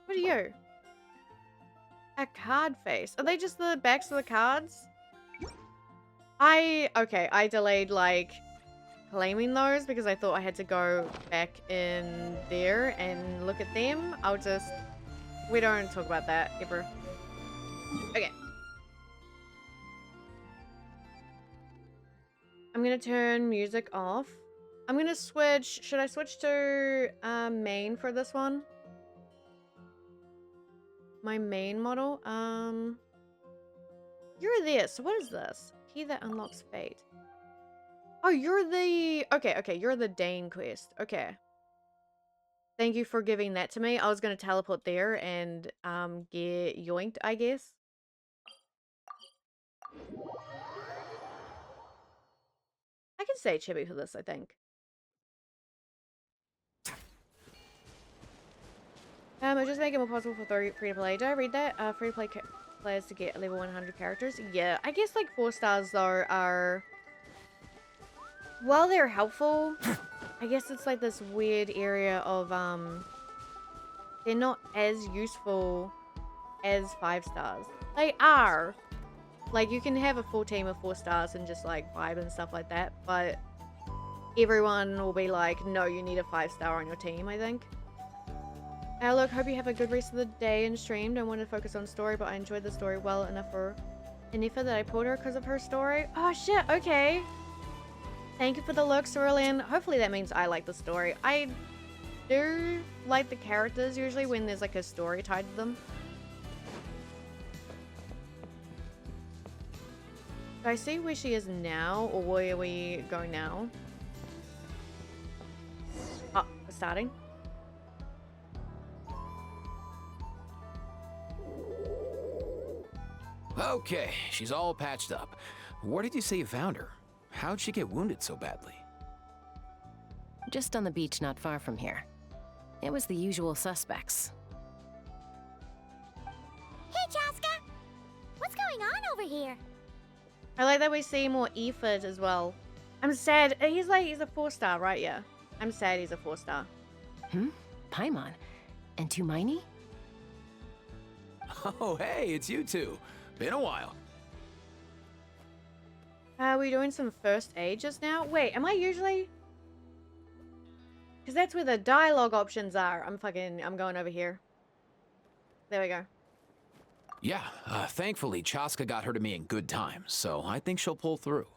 What are you? A card face. Are they just the backs of the cards? Okay, I delayed like claiming those because I thought I had to go back in there and look at them. We don't talk about that ever. Okay. I'm gonna turn music off. I'm gonna switch. Should I switch to main for this one? My main model. You're this. So what is this? Key that unlocks fate. Oh, you're the... Okay, you're the Dane quest. Okay. Thank you for giving that to me. I was gonna teleport there and get yoinked, I guess. I can say chibi for this, I think. It just make it more possible for free-to-play. Did I read that? Free-to-play players to get level 100 characters. Yeah, I guess like 4 stars though are... While they're helpful, I guess it's like this weird area of they're not as useful as 5 stars. They are. Like you can have a full team of 4 stars and just like vibe and stuff like that, but everyone will be like, no, you need a 5-star on your team, I think. Look, hope you have a good rest of the day and stream. Don't want to focus on story, but I enjoyed the story well enough for Anifa that I pulled her because of her story. Oh shit, okay. Thank you for the look, Cerulean. Hopefully that means I like the story. I do like the characters usually when there's like a story tied to them. Do I see where she is now, or where are we going now? Oh, we're starting. Okay, she's all patched up. Where did you say you found her? How'd she get wounded so badly? Just on the beach not far from here. It was the usual suspects. Hey, Chaska! What's going on over here? I like that we see more effort as well. I'm sad. He's a 4-star, right? Yeah. I'm sad he's a 4-star. Paimon? And Tumaini? Oh, hey, it's you two. Been a while. Are we doing some first aid just now? Wait, am I usually... Because that's where the dialogue options are. I'm going over here. There we go. Yeah, thankfully Chaska got her to me in good time, so I think she'll pull through.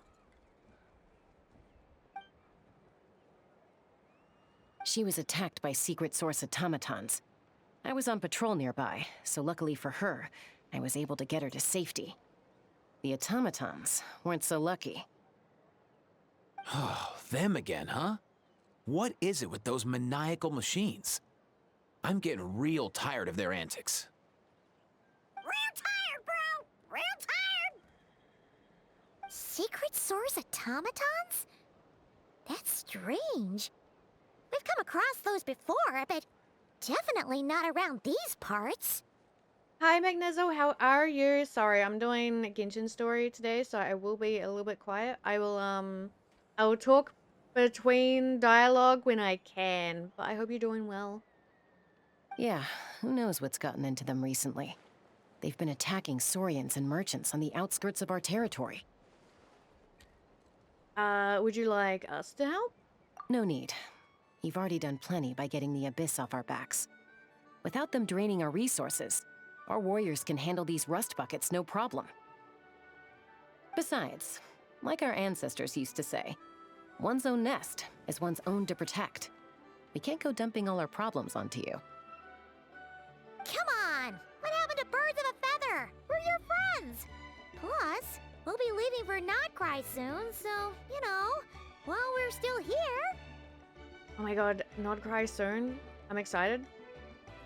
She was attacked by secret source automatons. I was on patrol nearby, so luckily for her, I was able to get her to safety. The automatons weren't so lucky. Oh, them again, huh? What is it with those maniacal machines? I'm getting real tired of their antics. Real tired, bro! Real tired! Secret source automatons? That's strange. We've come across those before, but definitely not around these parts. Hi, Magnezo. How are you? Sorry, I'm doing Genshin story today, so I will be a little bit quiet. I will talk between dialogue when I can, but I hope you're doing well. Yeah, who knows what's gotten into them recently. They've been attacking Saurians and merchants on the outskirts of our territory. Would you like us to help? No need. You've already done plenty by getting the Abyss off our backs. Without them draining our resources, our warriors can handle these rust buckets no problem. Besides, like our ancestors used to say, one's own nest is one's own to protect. We can't go dumping all our problems onto you. Come on! What happened to birds of a feather? We're your friends! Plus, we'll be leaving for Notcry soon, so, you know, while we're still here... Oh my god, not cry soon. I'm excited.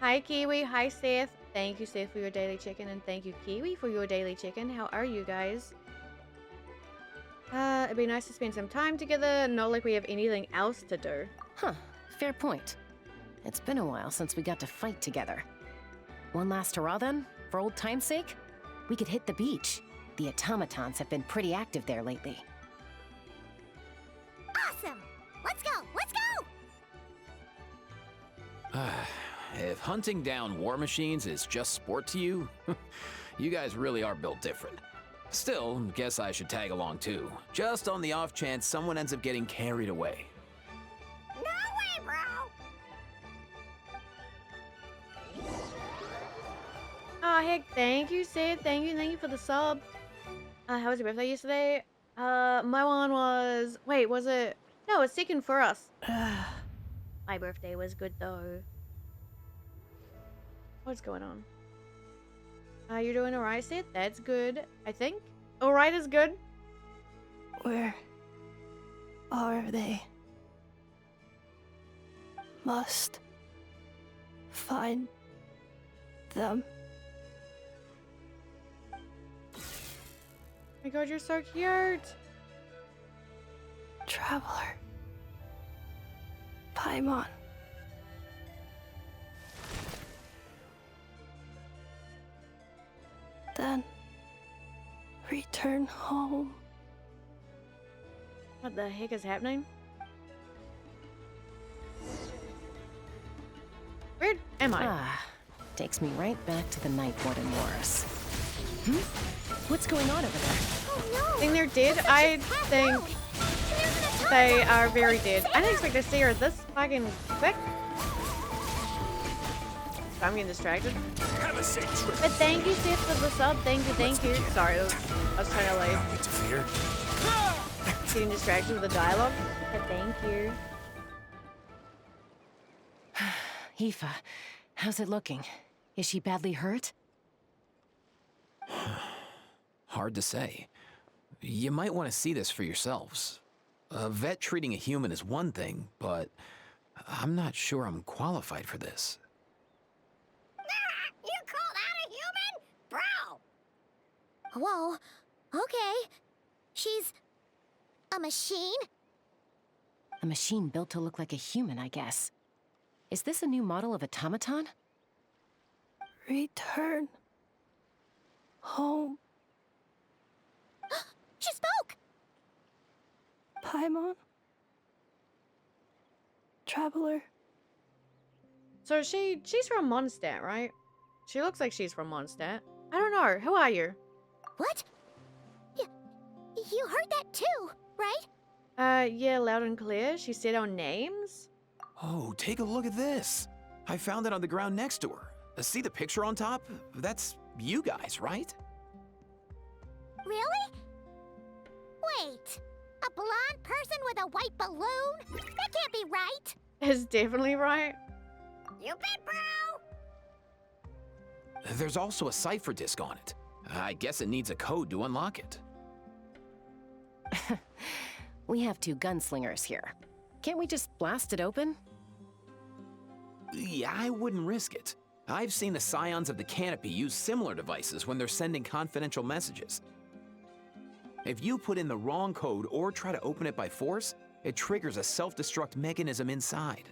Hi, Kiwi. Hi, Seth. Thank you, Seth, for your daily chicken, and thank you, Kiwi, for your daily chicken. How are you guys? It'd be nice to spend some time together, not like we have anything else to do. Huh, fair point. It's been a while since we got to fight together. One last hurrah then, for old time's sake? We could hit the beach. The automatons have been pretty active there lately. Awesome! Let's go! Let's go! If hunting down war machines is just sport to you, you guys really are built different. Still, guess I should tag along too. Just on the off chance someone ends up getting carried away. No way, bro! Oh, heck, thank you, Sid. Thank you for the sub. How was your birthday yesterday? My one was... Wait, was it... No, it's second for us. My birthday was good, though. What's going on? You're doing alright, Sid? That's good, I think. Alright is good. Where are they? Must find them. Oh my god, you're so cute. Traveler. Paimon. Then return home. What the heck is happening? Where am I? Ah, takes me right back to the Night Warden Wars. What's going on over there? Oh no! I think they're dead. I think they are very dead. I didn't expect to see her this fucking quick. I'm getting distracted. Have a safe trip. But thank you, Sid, for the sub. Thank you. Sorry, I was trying to like Nothing to fear. getting distracted with the dialogue. But thank you. Aoife, how's it looking? Is she badly hurt? Hard to say. You might want to see this for yourselves. A vet treating a human is one thing, but I'm not sure I'm qualified for this. You call that a human? Bro! Whoa, okay. She's a machine? A machine built to look like a human, I guess. Is this a new model of automaton? Return home. She spoke! Paimon. Traveler. So she's from Mondstadt, right? She looks like she's from Mondstadt. I don't know. Who are you? What? You heard that too, right? Yeah, loud and clear. She said our names. Oh, take a look at this. I found it on the ground next to her. See the picture on top? That's you guys, right? Really? Wait, a blonde person with a white balloon? That can't be right. It's definitely right. You bet, bro! There's also a cipher disk on it. I guess it needs a code to unlock it. We have two gunslingers here. Can't we just blast it open? Yeah, I wouldn't risk it. I've seen the Scions of the Canopy use similar devices when they're sending confidential messages. If you put in the wrong code or try to open it by force, it triggers a self-destruct mechanism inside.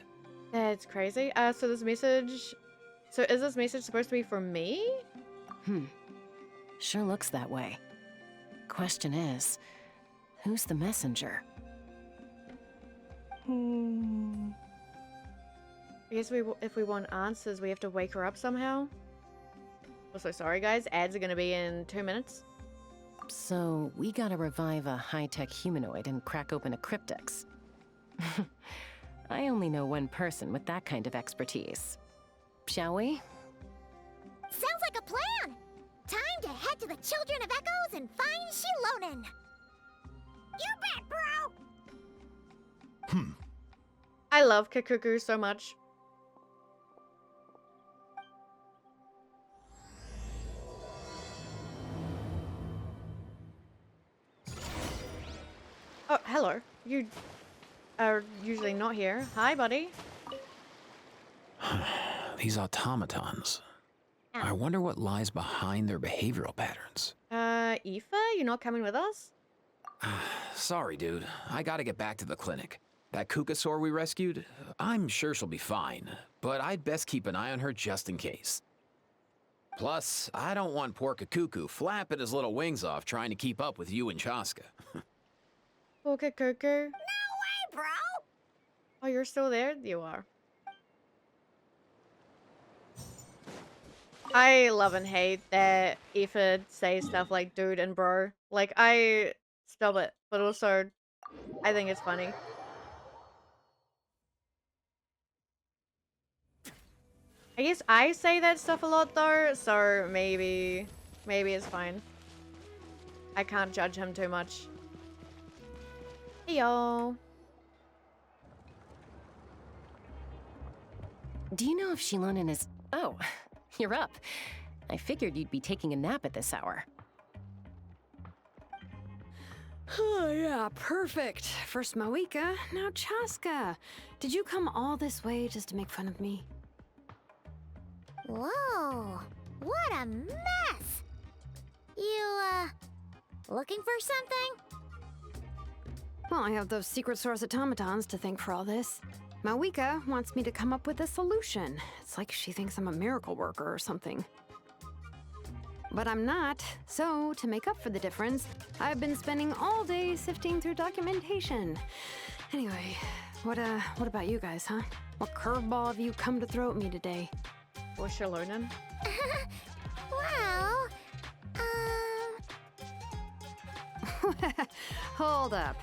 That's crazy. So this message... So is this message supposed to be for me? Sure looks that way. Question is, who's the messenger? I guess if we want answers, we have to wake her up somehow. Also, sorry guys, ads are gonna be in 2 minutes. So, we gotta revive a high-tech humanoid and crack open a cryptex. I only know one person with that kind of expertise. Shall we? Sounds like a plan! Time to head to the Children of Echoes and find Shilonen! You bet, bro! I love Kakuku so much. Oh, hello. You are usually not here. Hi, buddy. These automatons. I wonder what lies behind their behavioral patterns. Aoife, you're not coming with us? Sorry, dude. I gotta get back to the clinic. That Kukasaur we rescued, I'm sure she'll be fine, but I'd best keep an eye on her just in case. Plus, I don't want poor Kakuku flapping his little wings off trying to keep up with you and Chaska. Poor Kakuku. No way, bro! Oh, you're still there? You are. I love and hate that Aphid says stuff like dude and bro. Like, I stop it, but also I think it's funny. I guess I say that stuff a lot though, so maybe it's fine. I can't judge him too much. Hey y'all. Do you know if Shilonen is... Oh, you're up. I figured you'd be taking a nap at this hour. Oh, yeah, perfect. First Moika, now Chaska. Did you come all this way just to make fun of me? Whoa, what a mess! You, looking for something? Well, I have those secret source automatons to thank for all this. Moika wants me to come up with a solution. It's like she thinks I'm a miracle worker or something. But I'm not, so to make up for the difference, I've been spending all day sifting through documentation. Anyway, what about you guys, huh? What curveball have you come to throw at me today? Or Shilonen. Well, Hold up.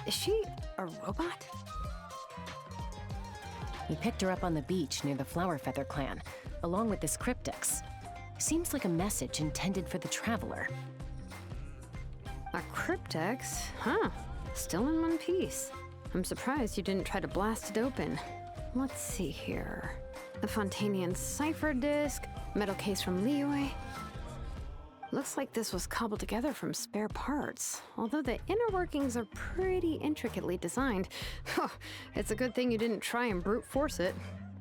Is she a robot? We picked her up on the beach near the Flower Feather clan, along with this cryptex. Seems like a message intended for the Traveler. A cryptex? Huh. Still in one piece. I'm surprised you didn't try to blast it open. Let's see here. The Fontanian cipher disk, metal case from Liyue. Looks like this was cobbled together from spare parts, although the inner workings are pretty intricately designed. It's a good thing you didn't try and brute force it.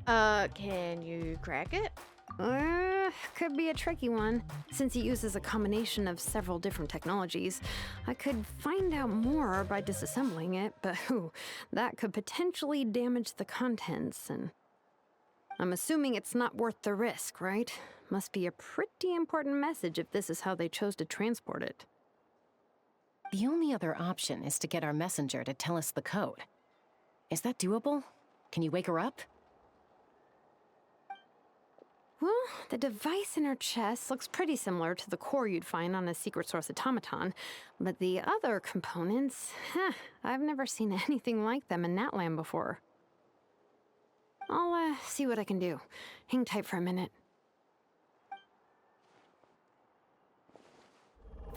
Can you crack it? Could be a tricky one, since it uses a combination of several different technologies. I could find out more by disassembling it, but that could potentially damage the contents, and I'm assuming it's not worth the risk, right? Must be a pretty important message if this is how they chose to transport it. The only other option is to get our messenger to tell us the code. Is that doable? Can you wake her up? Well, the device in her chest looks pretty similar to the core you'd find on a secret source automaton, but the other components, I've never seen anything like them in Natlan before. I'll see what I can do. Hang tight for a minute.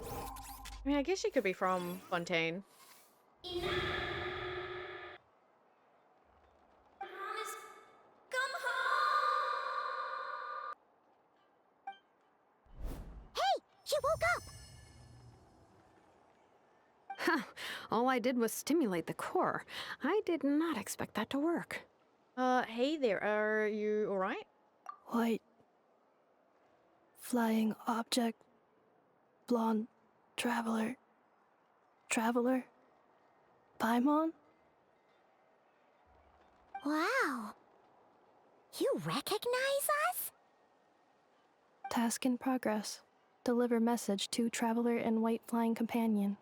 I mean, I guess she could be from Fontaine. she woke up! All I did was stimulate the core. I did not expect that to work. Hey there, are you alright? White. Flying object. Blonde. Traveler. Traveler? Paimon? Wow. You recognize us? Task in progress. Deliver message to Traveler and White Flying Companion.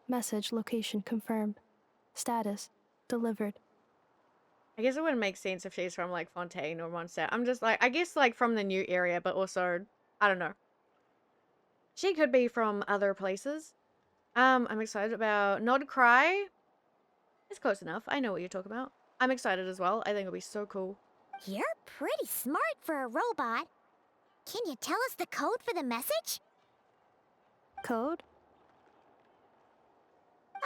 Message location confirmed. Status delivered. I guess it wouldn't make sense if she's from like Fontaine or Mondstadt. I'm just like, I guess like from the new area, but also, I don't know. She could be from other places. I'm excited about Nod Cry. It's close enough. I know what you're talking about. I'm excited as well. I think it'll be so cool. You're pretty smart for a robot. Can you tell us the code for the message? Code?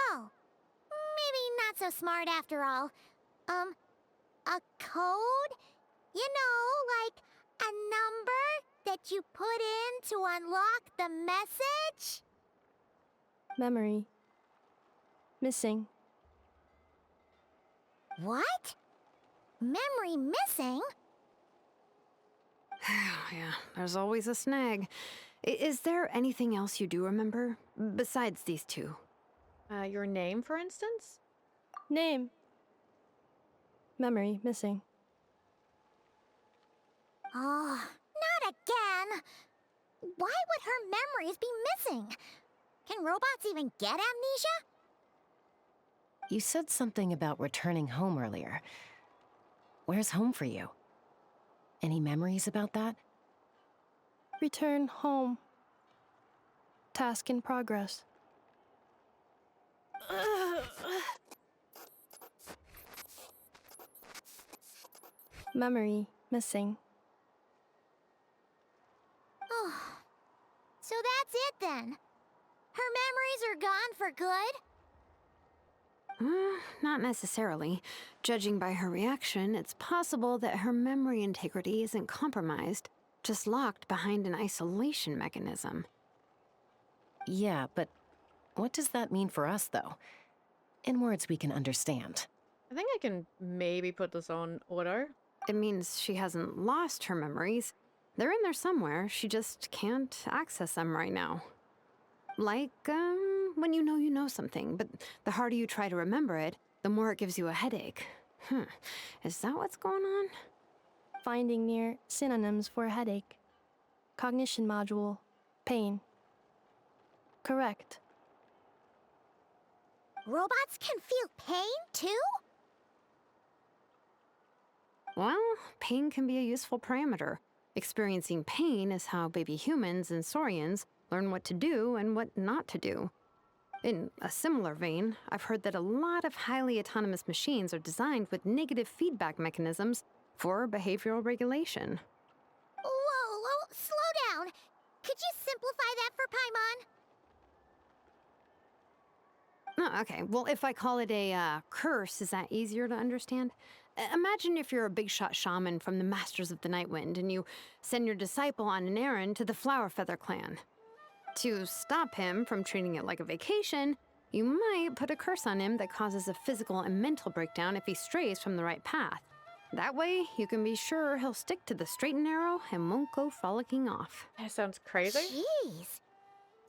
Oh, maybe not so smart after all. A code? You know, like a number that you put in to unlock the message? Memory. Missing. What? Memory missing? Yeah, there's always a snag. Is there anything else you do remember? Besides these two? Your name, for instance? Name. Memory missing. Oh, not again! Why would her memories be missing? Can robots even get amnesia? You said something about returning home earlier. Where's home for you? Any memories about that? Return home. Task in progress. Memory missing. Oh, so that's it then. Her memories are gone for good? Not necessarily. Judging by her reaction, it's possible that her memory integrity isn't compromised, just locked behind an isolation mechanism. Yeah, but what does that mean for us, though? In words we can understand. I think I can maybe put this on auto. It means she hasn't lost her memories. They're in there somewhere, she just can't access them right now. Like, when you know something, but the harder you try to remember it, the more it gives you a headache. Is that what's going on? Finding near synonyms for headache. Cognition module. Pain. Correct. Robots can feel pain, too? Well, pain can be a useful parameter. Experiencing pain is how baby humans and saurians learn what to do and what not to do. In a similar vein, I've heard that a lot of highly autonomous machines are designed with negative feedback mechanisms for behavioral regulation. Whoa, slow down. Could you simplify that for Paimon? Oh, okay, well, if I call it a curse, is that easier to understand? Imagine if you're a big shot shaman from the Masters of the Nightwind and you send your disciple on an errand to the Flowerfeather clan. To stop him from treating it like a vacation, you might put a curse on him that causes a physical and mental breakdown if he strays from the right path. That way, you can be sure he'll stick to the straight and narrow and won't go frolicking off. That sounds crazy. Jeez.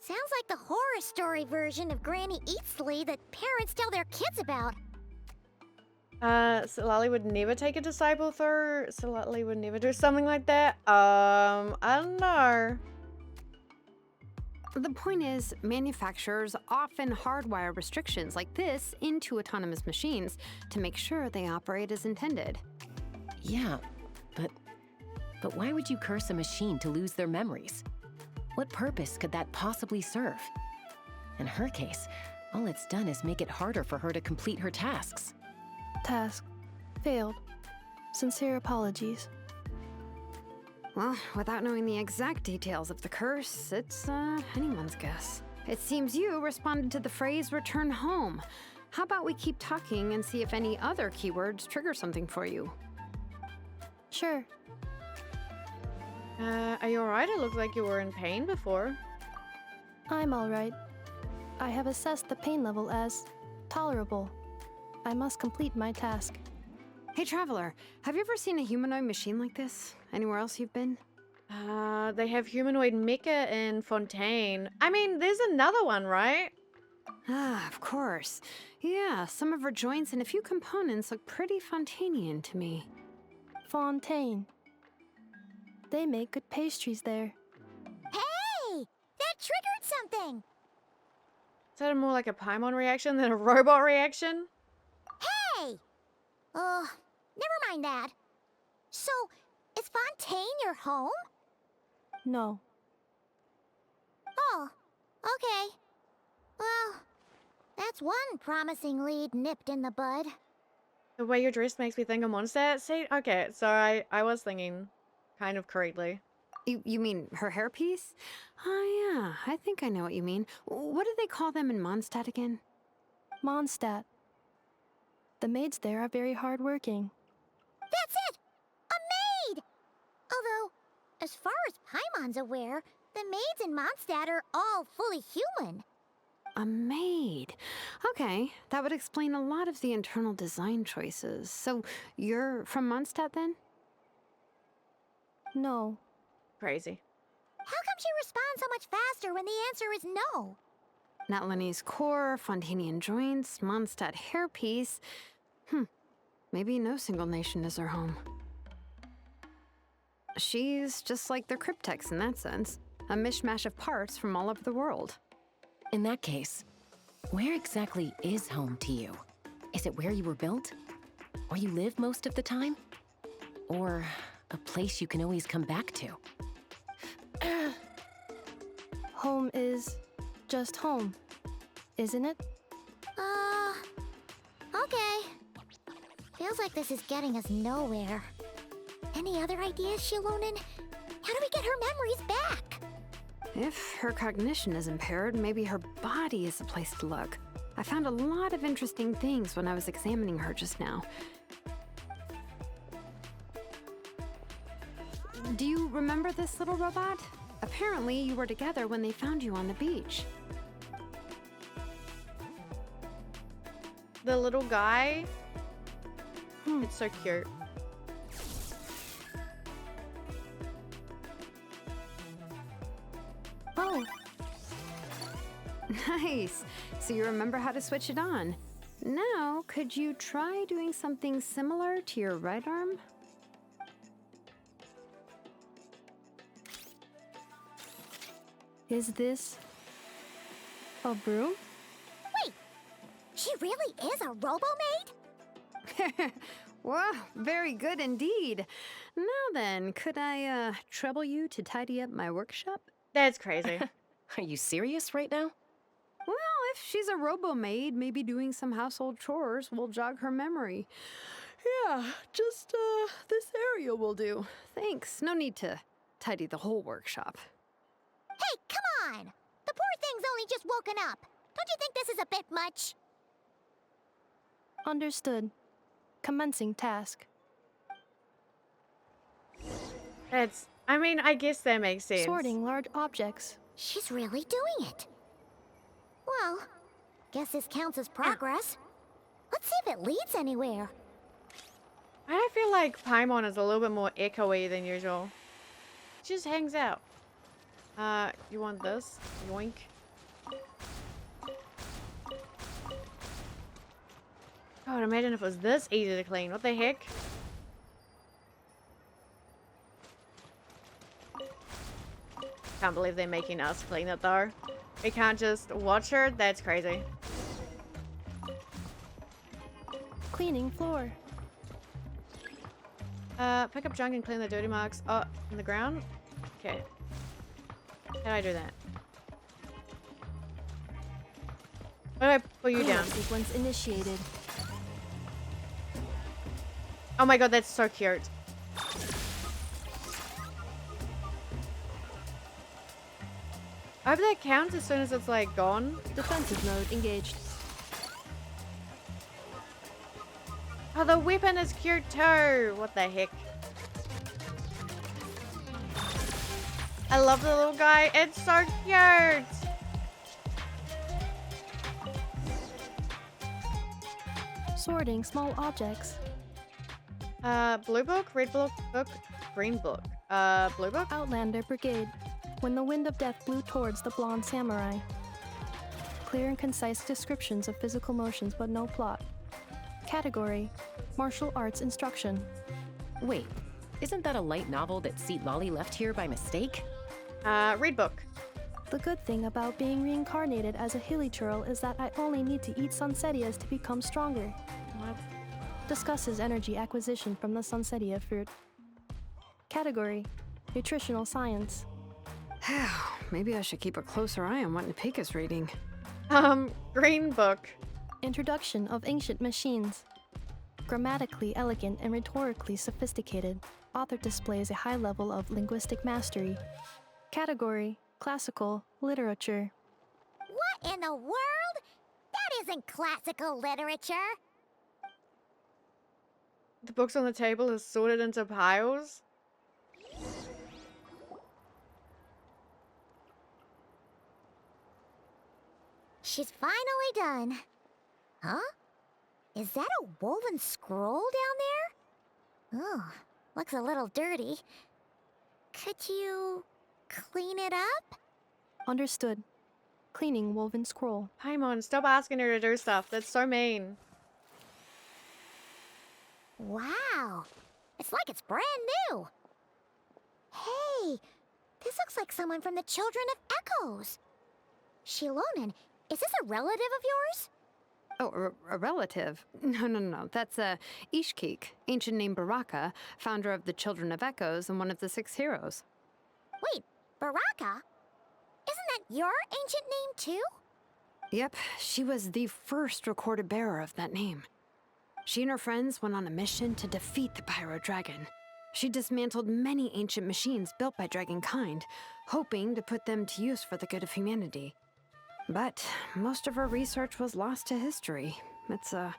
Sounds like the horror story version of Granny Eatsley that parents tell their kids about. So Lolly would never take a disciple through. So Lolly would never do something like that. I don't know. The point is, manufacturers often hardwire restrictions like this into autonomous machines to make sure they operate as intended. Yeah, but why would you curse a machine to lose their memories? What purpose could that possibly serve? In her case, all it's done is make it harder for her to complete her tasks. Task. Failed. Sincere apologies. Well, without knowing the exact details of the curse, it's anyone's guess. It seems you responded to the phrase return home. How about we keep talking and see if any other keywords trigger something for you? Sure. Are you alright? It looked like you were in pain before. I'm alright. I have assessed the pain level as tolerable. I must complete my task. Hey, Traveler, have you ever seen a humanoid machine like this? Anywhere else you've been? They have humanoid mecha in Fontaine. I mean, there's another one, right? Ah, of course. Yeah, some of her joints and a few components look pretty Fontainian to me. Fontaine. They make good pastries there. Hey! That triggered something! Is that more like a Paimon reaction than a robot reaction? Hey! Never mind that. So, is Fontaine your home? No. Oh, okay. Well, that's one promising lead nipped in the bud. The way you're dressed makes me think of Mondstadt. See, okay, so I was thinking kind of correctly. You mean her hairpiece? Oh yeah, I think I know what you mean. What do they call them in Mondstadt again? Mondstadt. The maids there are very hardworking. That's it! A maid! Although, as far as Paimon's aware, the maids in Mondstadt are all fully human. A maid. Okay, that would explain a lot of the internal design choices. So, you're from Mondstadt then? No. Crazy. How come she responds so much faster when the answer is no? Natlanese core, Fontainian joints, Mondstadt hairpiece. Maybe no single nation is her home. She's just like the Cryptex in that sense. A mishmash of parts from all over the world. In that case, where exactly is home to you? Is it where you were built? Where you live most of the time? Or a place you can always come back to? Home is just home, isn't it? Okay. Feels like this is getting us nowhere. Any other ideas, Shilonen? How do we get her memories back? If her cognition is impaired, maybe her body is the place to look. I found a lot of interesting things when I was examining her just now. Do you remember this little robot? Apparently, you were together when they found you on the beach. The little guy. It's so cute. Oh, Nice. So you remember how to switch it on. Now, could you try doing something similar to your right arm? is this a broom? Wait, she really is a robo-maid? Wow, very good indeed. Now then, could I trouble you to tidy up my workshop? That's crazy. Are you serious right now? Well, if she's a robo-maid, maybe doing some household chores will jog her memory. Yeah, just this area will do. Thanks. No need to tidy the whole workshop. Hey, come on! The poor thing's only just woken up. Don't you think this is a bit much? Understood. Commencing task. I mean, I guess that makes sense. Sorting large objects. She's really doing it. Well, guess this counts as progress. Let's see if it leads anywhere. I feel like Paimon is a little bit more echoey than usual. She just hangs out. You want this? Yoink. God, imagine if it was this easy to clean. What the heck? Can't believe they're making us clean it though. We can't just watch her? That's crazy. Cleaning floor. Pick up junk and clean the dirty marks. Oh, in the ground? Okay. How do I do that? Why do I pull you down? Sequence initiated. Oh my god, that's so cute. I hope that counts as soon as it's like gone. Defensive mode engaged. Oh, the weapon is cute too. What the heck? I love the little guy. It's so cute. Sorting small objects. Blue book, red book, green book. Blue book? Outlander Brigade. When the wind of death blew towards the blonde samurai. Clear and concise descriptions of physical motions, but no plot. Category: martial arts instruction. Wait, isn't that a light novel that Seat Lolly left here by mistake? Red book. The good thing about being reincarnated as a hilly churl is that I only need to eat sunsettias to become stronger. What? Discusses energy acquisition from the sunsettia fruit. Category: nutritional science. Maybe I should keep a closer eye on what Nipika's reading. Green book. Introduction of ancient machines. Grammatically elegant and rhetorically sophisticated, author displays a high level of linguistic mastery. Category: classical literature. What in the world? That isn't classical literature. The books on the table is sorted into piles. She's finally done. Huh? Is that a woven scroll down there? Oh, looks a little dirty. Could you clean it up? Understood. Cleaning woven scroll. Paimon, stop asking her to do stuff. That's so mean. Wow, it's like it's brand new. Hey, this looks like someone from the Children of Echoes. Shilonen, is this a relative of yours? Oh, a relative? No. That's Ishkik, ancient name Baraka, founder of the Children of Echoes and one of the 6 heroes. Wait, Baraka? Isn't that your ancient name too? Yep, she was the first recorded bearer of that name. She and her friends went on a mission to defeat the Pyro Dragon. She dismantled many ancient machines built by Dragonkind, hoping to put them to use for the good of humanity. But most of her research was lost to history. It's a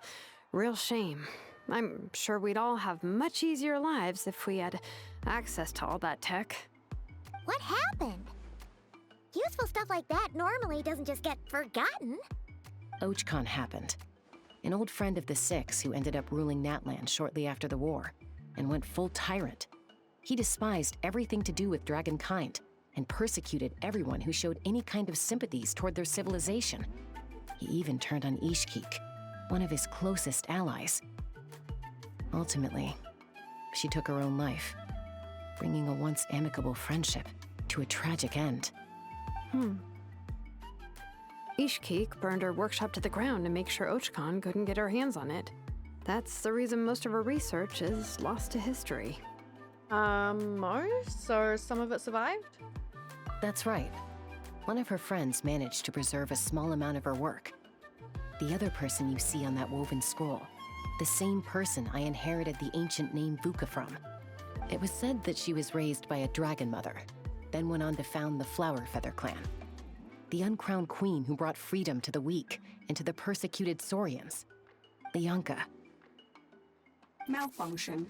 real shame. I'm sure we'd all have much easier lives if we had access to all that tech. What happened? Useful stuff like that normally doesn't just get forgotten. Ochkon happened. An old friend of the Six who ended up ruling Natlan shortly after the war, and went full tyrant. He despised everything to do with Dragonkind, and persecuted everyone who showed any kind of sympathies toward their civilization. He even turned on Ishkik, one of his closest allies. Ultimately, she took her own life, bringing a once amicable friendship to a tragic end. Ishkik burned her workshop to the ground to make sure Ochkon couldn't get her hands on it. That's the reason most of her research is lost to history. Most? Or some of it survived? That's right. One of her friends managed to preserve a small amount of her work. The other person you see on that woven scroll, the same person I inherited the ancient name Vuka from. It was said that she was raised by a dragon mother, then went on to found the Flower Feather clan. The uncrowned queen who brought freedom to the weak and to the persecuted Saurians. Lianka. Malfunction.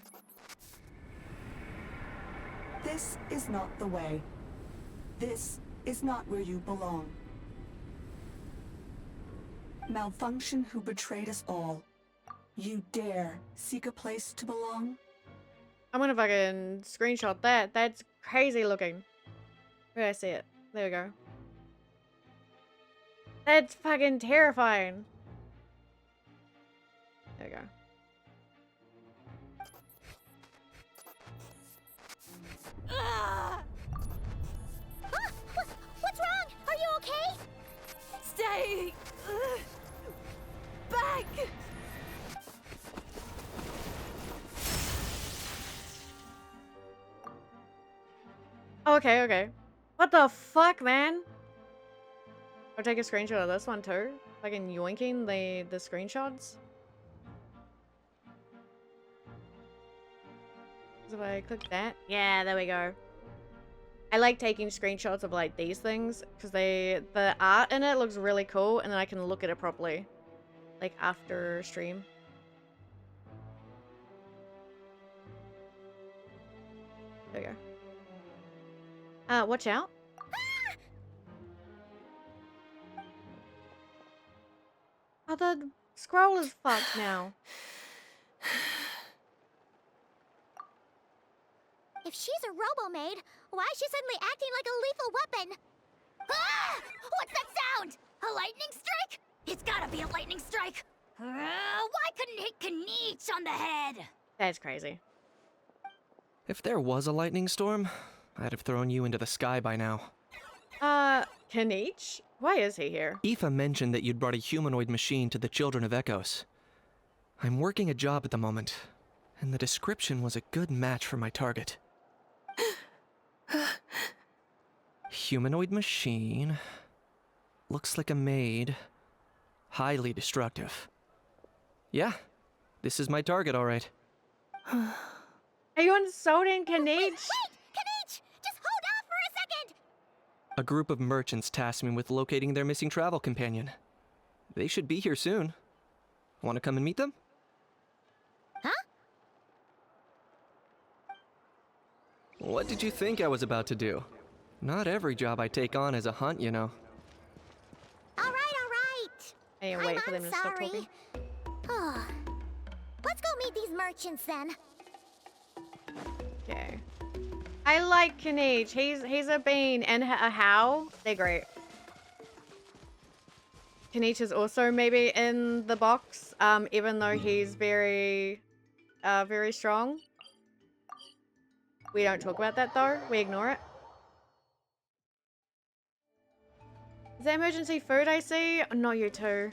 This is not the way. This is not where you belong. Malfunction who betrayed us all. You dare seek a place to belong? I'm gonna fucking screenshot that. That's crazy looking. Where did I see it? There we go. That's fucking terrifying. There we go. What's wrong? Are you okay? Stay back. Okay, okay. What the fuck, man? I'll take a screenshot of this one too. Fucking yoinking the screenshots. So if I click that, yeah, there we go. I like taking screenshots of like these things because the art in it looks really cool, and then I can look at it properly, like after stream. There we go. Watch out. Oh, the scroll is fucked now. If she's a robo-maid, why is she suddenly acting like a lethal weapon? Ah! What's that sound? A lightning strike? It's gotta be a lightning strike. Why couldn't it hit Kanich on the head? That's crazy. If there was a lightning storm, I'd have thrown you into the sky by now. Kanich? Why is he here? Aoife mentioned that you'd brought a humanoid machine to the Children of Echoes. I'm working a job at the moment, and the description was a good match for my target. Humanoid machine. Looks like a maid. Highly destructive. Yeah, this is my target, all right. Are you insulting Kanich? Wait! Kanich! Just hold off for a second! A group of merchants tasked me with locating their missing travel companion. They should be here soon. Want to come and meet them? Huh? What did you think I was about to do? Not every job I take on is a hunt, you know. All right. I ain't wait for them to stop talking. Oh. Let's go meet these merchants then. Okay. I like Kanich. He's a bean and a how. They're great. Kanich is also maybe in the box, even though he's very strong. We don't talk about that though. We ignore it. Is that emergency food I see? Oh, not you too.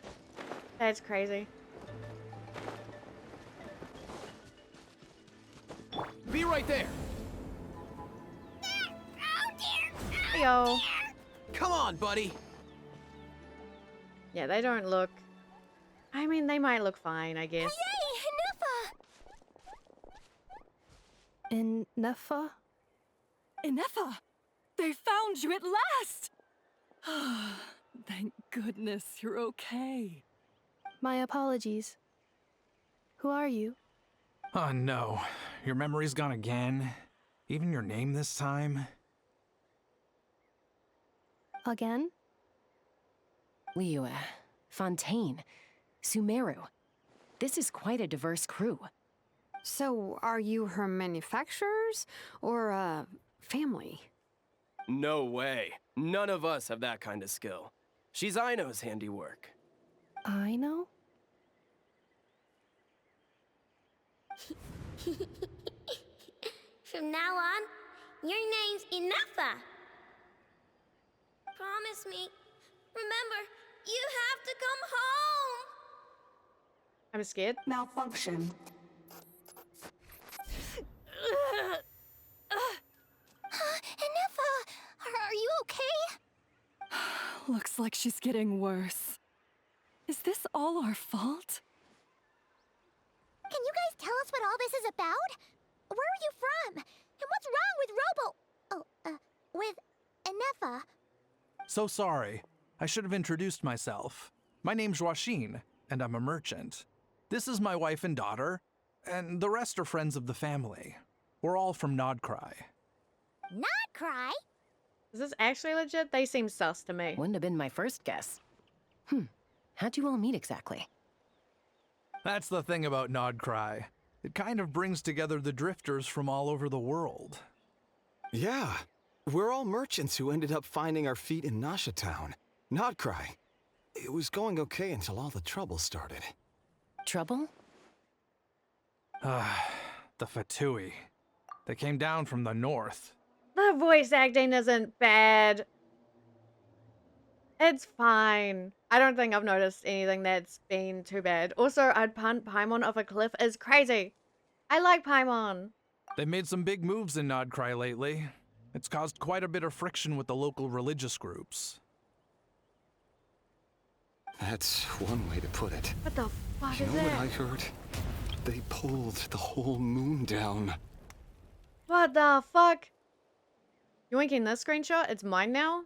That's crazy. Be right there. Oh dear! y'all. Come on, buddy. Yeah, they don't look... I mean, they might look fine, I guess. Yay, Nefa? Inefa! They found you at last! Thank goodness you're okay. My apologies. Who are you? Oh no, your memory's gone again? Even your name this time? Again? Liyue, Fontaine, Sumeru. This is quite a diverse crew. So, are you her manufacturers or family? No way. None of us have that kind of skill. She's Aino's handiwork. Aino? From now on, your name's Inefa. Promise me. Remember, you have to come home. I'm scared. Malfunction. Inefa, are you okay? Looks like she's getting worse. Is this all our fault? Can you guys tell us what all this is about? Where are you from? And what's wrong with with Inefa? So sorry. I should have introduced myself. My name's Joachine, and I'm a merchant. This is my wife and daughter, and the rest are friends of the family. We're all from Nodcry. Not cry? Is this actually legit? They seem sus to me. Wouldn't have been my first guess. How'd you all meet exactly? That's the thing about Nodcry. It kind of brings together the drifters from all over the world. Yeah, we're all merchants who ended up finding our feet in Nasha Town. Nodcry. It was going okay until all the trouble started. Trouble? The Fatui. They came down from the north. The voice acting isn't bad. It's fine. I don't think I've noticed anything that's been too bad. Also, I'd punt Paimon off a cliff is crazy. I like Paimon. They've made some big moves in Nodcry lately. It's caused quite a bit of friction with the local religious groups. That's one way to put it. What the fuck You is know what that? I heard? They pulled the whole moon down. What the fuck? You winking this screenshot? It's mine now?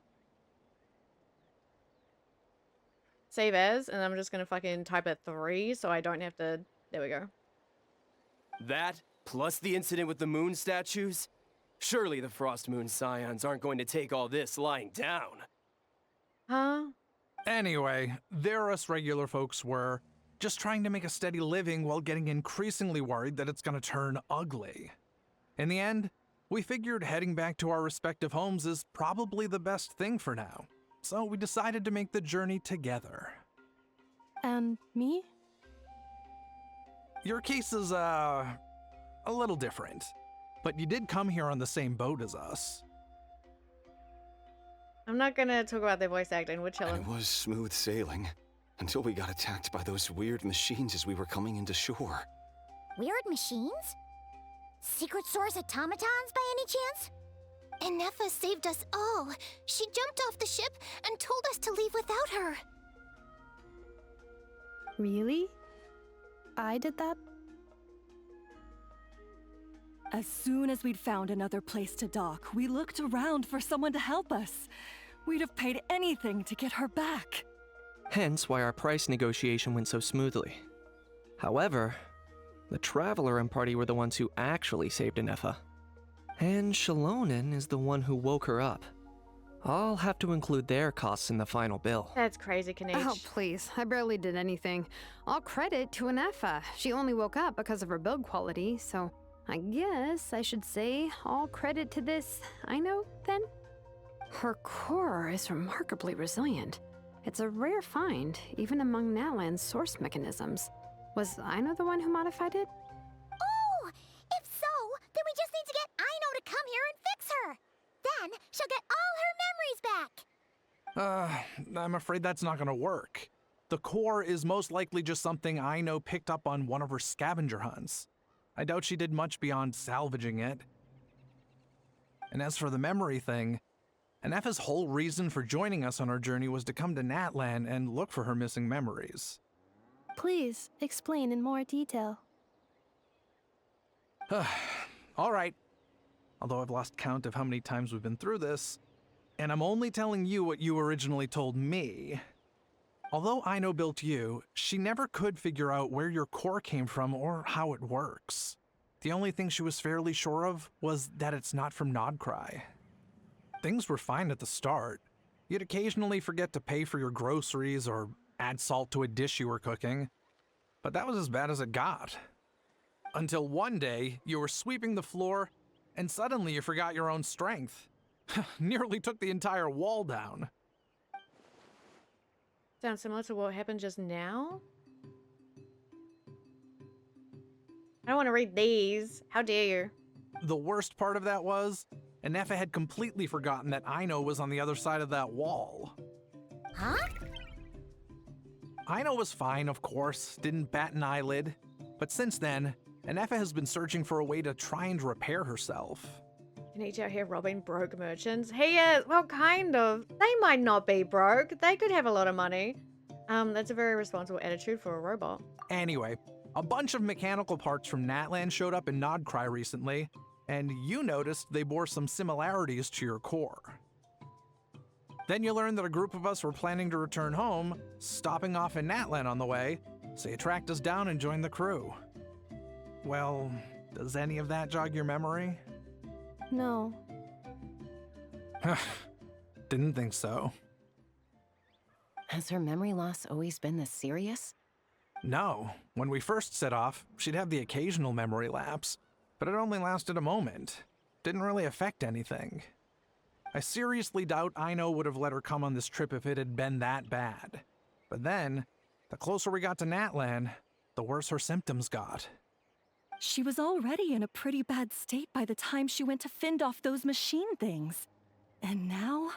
Save as, and I'm just gonna fucking type it 3 so I don't have to... There we go. That, plus the incident with the moon statues? Surely the Frost Moon Scions aren't going to take all this lying down. Huh? Anyway, there us regular folks were just trying to make a steady living while getting increasingly worried that it's gonna turn ugly. In the end, we figured heading back to our respective homes is probably the best thing for now. So we decided to make the journey together. And me? Your case is, a little different. But you did come here on the same boat as us. I'm not gonna talk about their voice acting. We're And chilling. it was smooth sailing, until we got attacked by those weird machines as we were coming into shore. Weird machines? Secret source automatons by any chance? Inefa saved us all. She jumped off the ship and told us to leave without her. Really? I did that? As soon as we'd found another place to dock, we looked around for someone to help us. We'd have paid anything to get her back. Hence why our price negotiation went so smoothly. However, the Traveler and party were the ones who actually saved Inefa. And Shalonen is the one who woke her up. I'll have to include their costs in the final bill. That's crazy, Kanish. Oh, please. I barely did anything. All credit to Inefa. She only woke up because of her build quality, so I guess I should say all credit to this Aino, then? Her core is remarkably resilient. It's a rare find, even among Nalan's source mechanisms. Was Aino the one who modified it? Oh! If so, then we just need to get Aino to come here and fix her. Then she'll get all her memories back. I'm afraid that's not gonna work. The core is most likely just something I know picked up on one of her scavenger hunts. I doubt she did much beyond salvaging it. And as for the memory thing, And Effa's whole reason for joining us on our journey was to come to Natlan and look for her missing memories. Please explain in more detail. All right. Although I've lost count of how many times we've been through this, and I'm only telling you what you originally told me. Although Aino built you, she never could figure out where your core came from or how it works. The only thing she was fairly sure of was that it's not from Nodcry. Things were fine at the start. You'd occasionally forget to pay for your groceries or add salt to a dish you were cooking, but that was as bad as it got. Until one day, you were sweeping the floor, and suddenly you forgot your own strength. Nearly took the entire wall down. Sounds similar to what happened just now. I don't want to read these. How dare you? The worst part of that was, Anefa had completely forgotten that Aino was on the other side of that wall. Huh? Aino was fine, of course, didn't bat an eyelid. But since then, Anefa has been searching for a way to try and repair herself. And he's out here robbing broke merchants. He is, well, kind of. They might not be broke. They could have a lot of money. That's a very responsible attitude for a robot. Anyway, a bunch of mechanical parts from Natlan showed up in Nodcry recently, and you noticed they bore some similarities to your core. Then you learned that a group of us were planning to return home, stopping off in Natlan on the way, so you tracked us down and joined the crew. Well, does any of that jog your memory? No. Didn't think so. Has her memory loss always been this serious? No. When we first set off, she'd have the occasional memory lapse, but it only lasted a moment. Didn't really affect anything. I seriously doubt Aino would have let her come on this trip if it had been that bad. But then, the closer we got to Natlan, the worse her symptoms got. She was already in a pretty bad state by the time she went to fend off those machine things. And now?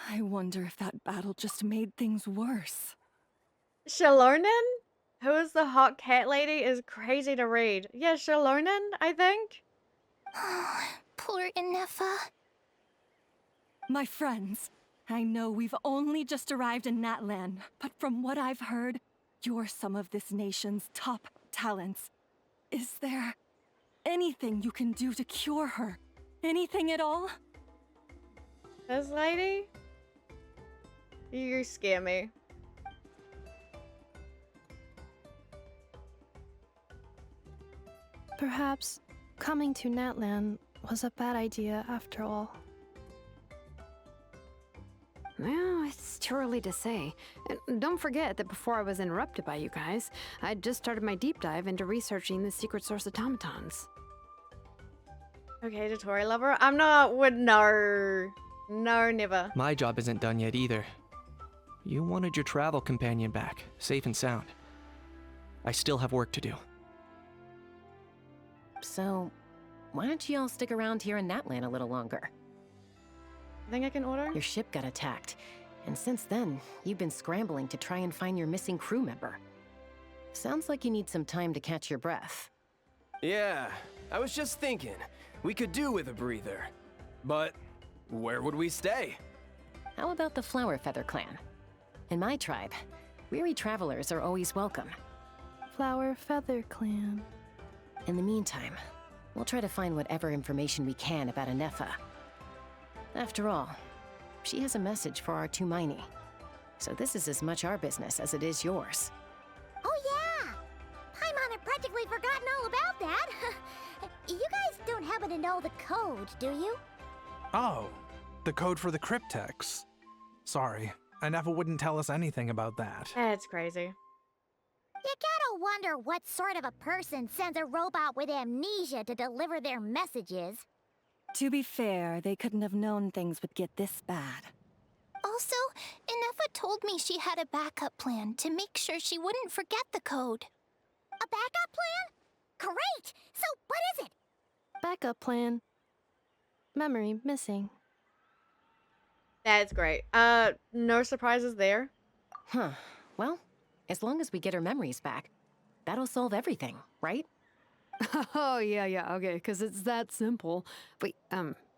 I wonder if that battle just made things worse. Shalonen? Who is the hot cat lady is crazy to read. Yeah, Shalonen, I think? Poor Anefa. My friends, I know we've only just arrived in Natlan, but from what I've heard, you're some of this nation's top talents. Is there anything you can do to cure her? Anything at all? This lady? You scare me. Perhaps coming to Natlan was a bad idea after all. Well, it's too early to say. And don't forget that before I was interrupted by you guys, I'd just started my deep dive into researching the secret source automatons. Okay, tutorial lover. I'm not, no. No, never. My job isn't done yet either. You wanted your travel companion back, safe and sound. I still have work to do. So, why don't you all stick around here in Natlan a little longer? Think I can order? Your ship got attacked, and since then, you've been scrambling to try and find your missing crew member. Sounds like you need some time to catch your breath. Yeah, I was just thinking, we could do with a breather. But where would we stay? How about the Flower Feather clan? In my tribe, weary travelers are always welcome. Flower Feather Clan. In the meantime, we'll try to find whatever information we can about Anefa. After all, she has a message for our Tumaini. So this is as much our business as it is yours. Oh yeah! Paimon had practically forgotten all about that. You guys don't happen to know the code, do you? Oh, the code for the cryptex. Sorry, Anefa wouldn't tell us anything about that. That's crazy. You gotta wonder what sort of a person sends a robot with amnesia to deliver their messages. To be fair, they couldn't have known things would get this bad. Also, Anefa told me she had a backup plan to make sure she wouldn't forget the code. A backup plan? Great! So what is it? Backup plan. Memory missing. That's great. No surprises there. Huh. Well, as long as we get her memories back, that'll solve everything, right? Oh, yeah, okay, because it's that simple. Wait,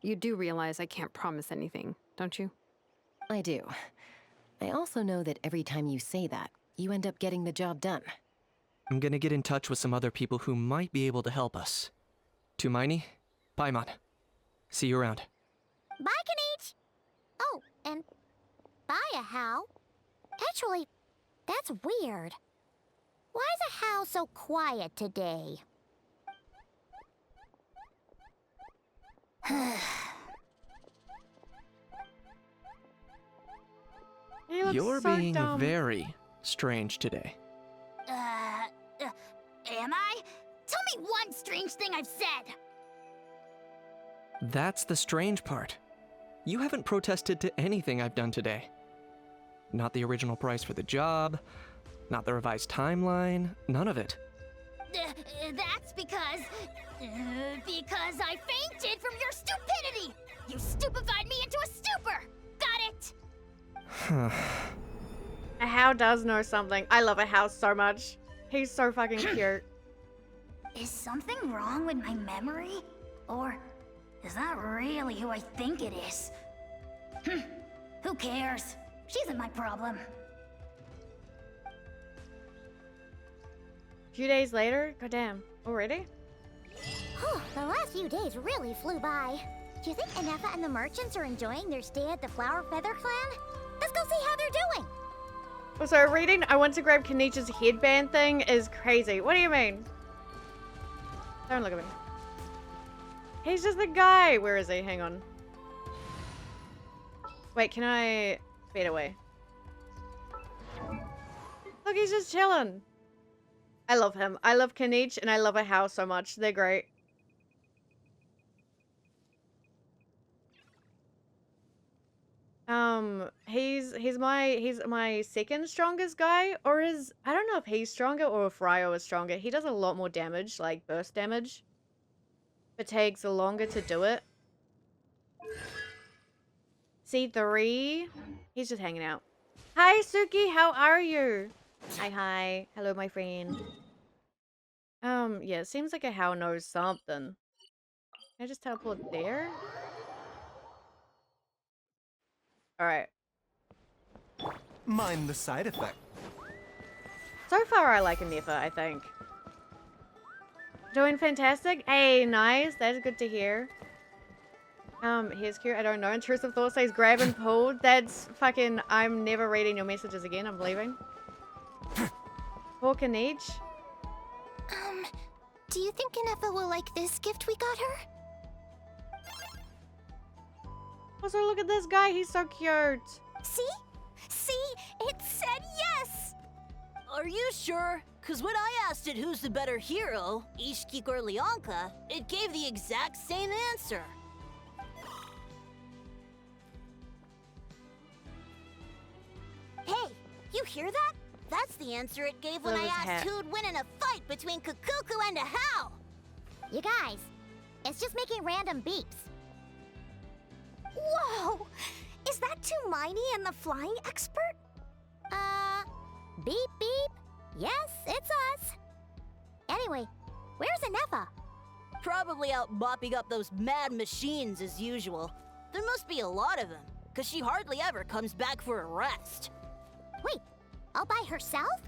You do realize I can't promise anything, don't you? I do. I also know that every time you say that, you end up getting the job done. I'm gonna get in touch with some other people who might be able to help us. Tumaini, Paimon. See you around. Bye, Kanich! Oh, and bye, a How. Actually, that's weird. Why is a How so quiet today? He looks You're so being dumb. very strange today. Am I? Tell me one strange thing I've said! That's the strange part. You haven't protested to anything I've done today. Not the original price for the job, not the revised timeline, none of it. That's because I fainted from your stupidity! You stupefied me into a stupor! Got it? A How does know something. I love a How so much. He's so fucking cute. Is something wrong with my memory? Or is that really who I think it is? Who cares? She isn't my problem. A few days later? Goddamn. Already? The last few days really flew by. Do you think Inefa and the merchants are enjoying their stay at the Flower Feather Clan? Let's go see how they're doing. Also, reading I want to grab Kanichi's headband thing is crazy. What do you mean? Don't look at me. He's just the guy. Where is he? Hang on. Wait, can I fade away? Look, he's just chilling. I love him. I love Kanich and I love a How so much. They're great. He's my second strongest guy, or is I don't know if he's stronger or if Ryo is stronger. He does a lot more damage, like burst damage. It takes longer to do it. C3, he's just hanging out. Hi Suki, how are you? Hi. Hello, my friend. Yeah, it seems like a How knows something. Can I just teleport there? Alright. Mind the side effect. So far, I like Inefa, I think. Doing fantastic? Hey, nice. That's good to hear. Here's cute. I don't know. Intrusive thought says grab and pull. That's fucking... I'm never reading your messages again. I'm leaving. Poor Kanich. Do you think Inefa will like this gift we got her? Also, look at this guy. He's so cute. See? See? It said yes! Are you sure? Cause when I asked it who's the better hero, Ishkik or Leonka, it gave the exact same answer. Hey, you hear that? That's the answer it gave when I asked who'd win in a fight between Kukuku and a How. You guys, it's just making random beeps. Whoa! Is that Tumaini and the flying expert? Beep beep. Yes, it's us. Anyway, where's Inefa? Probably out mopping up those mad machines as usual. There must be a lot of them, cause she hardly ever comes back for a rest. Wait, all by herself?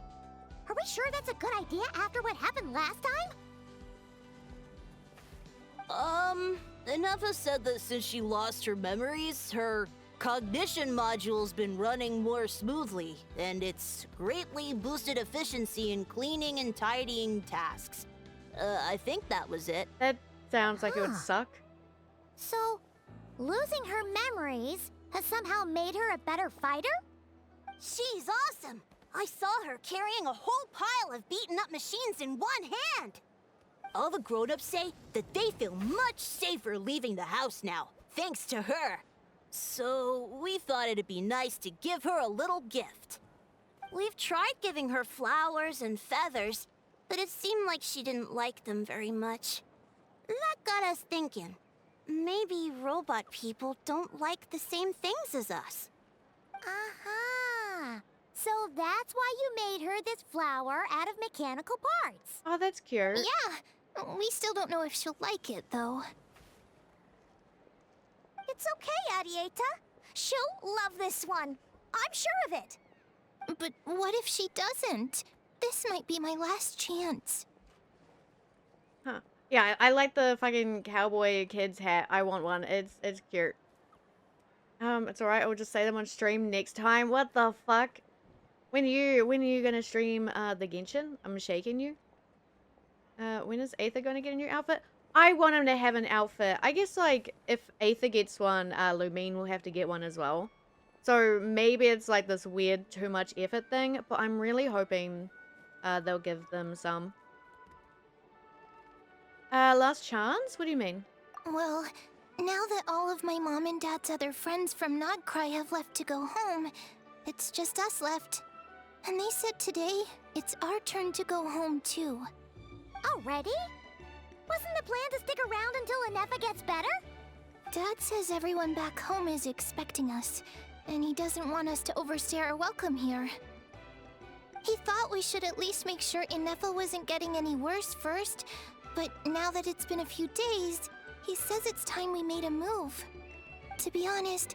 Are we sure that's a good idea after what happened last time? Inefa said that since she lost her memories, her cognition module's been running more smoothly, and it's greatly boosted efficiency in cleaning and tidying tasks. I think that was it. That sounds like it would suck. So, losing her memories has somehow made her a better fighter? She's awesome! I saw her carrying a whole pile of beaten up machines in one hand! All the grown-ups say that they feel much safer leaving the house now, thanks to her. So, we thought it'd be nice to give her a little gift. We've tried giving her flowers and feathers, but it seemed like she didn't like them very much. That got us thinking. Maybe robot people don't like the same things as us. Aha! So that's why you made her this flower out of mechanical parts. Oh, that's cute. Yeah, we still don't know if she'll like it, though. It's okay, Arieta. She'll love this one. I'm sure of it. But what if she doesn't? This might be my last chance. Huh. Yeah, I like the fucking cowboy kid's hat. I want one. It's cute. It's alright. I'll just say them on stream next time. What the fuck? When are you gonna stream the Genshin? I'm shaking you. When is Aether gonna get a new outfit? I want him to have an outfit. I guess like if Aether gets one, Lumine will have to get one as well. So maybe it's like this weird too much effort thing, but I'm really hoping they'll give them some. Last chance? What do you mean? Well, now that all of my mom and dad's other friends from Nodcry have left to go home, it's just us left. And they said today, it's our turn to go home too. Already? Wasn't the plan to stick around until Anefa gets better? Dad says everyone back home is expecting us, and he doesn't want us to overstay our welcome here. He thought we should at least make sure Anefa wasn't getting any worse first, but now that it's been a few days, he says it's time we made a move. To be honest,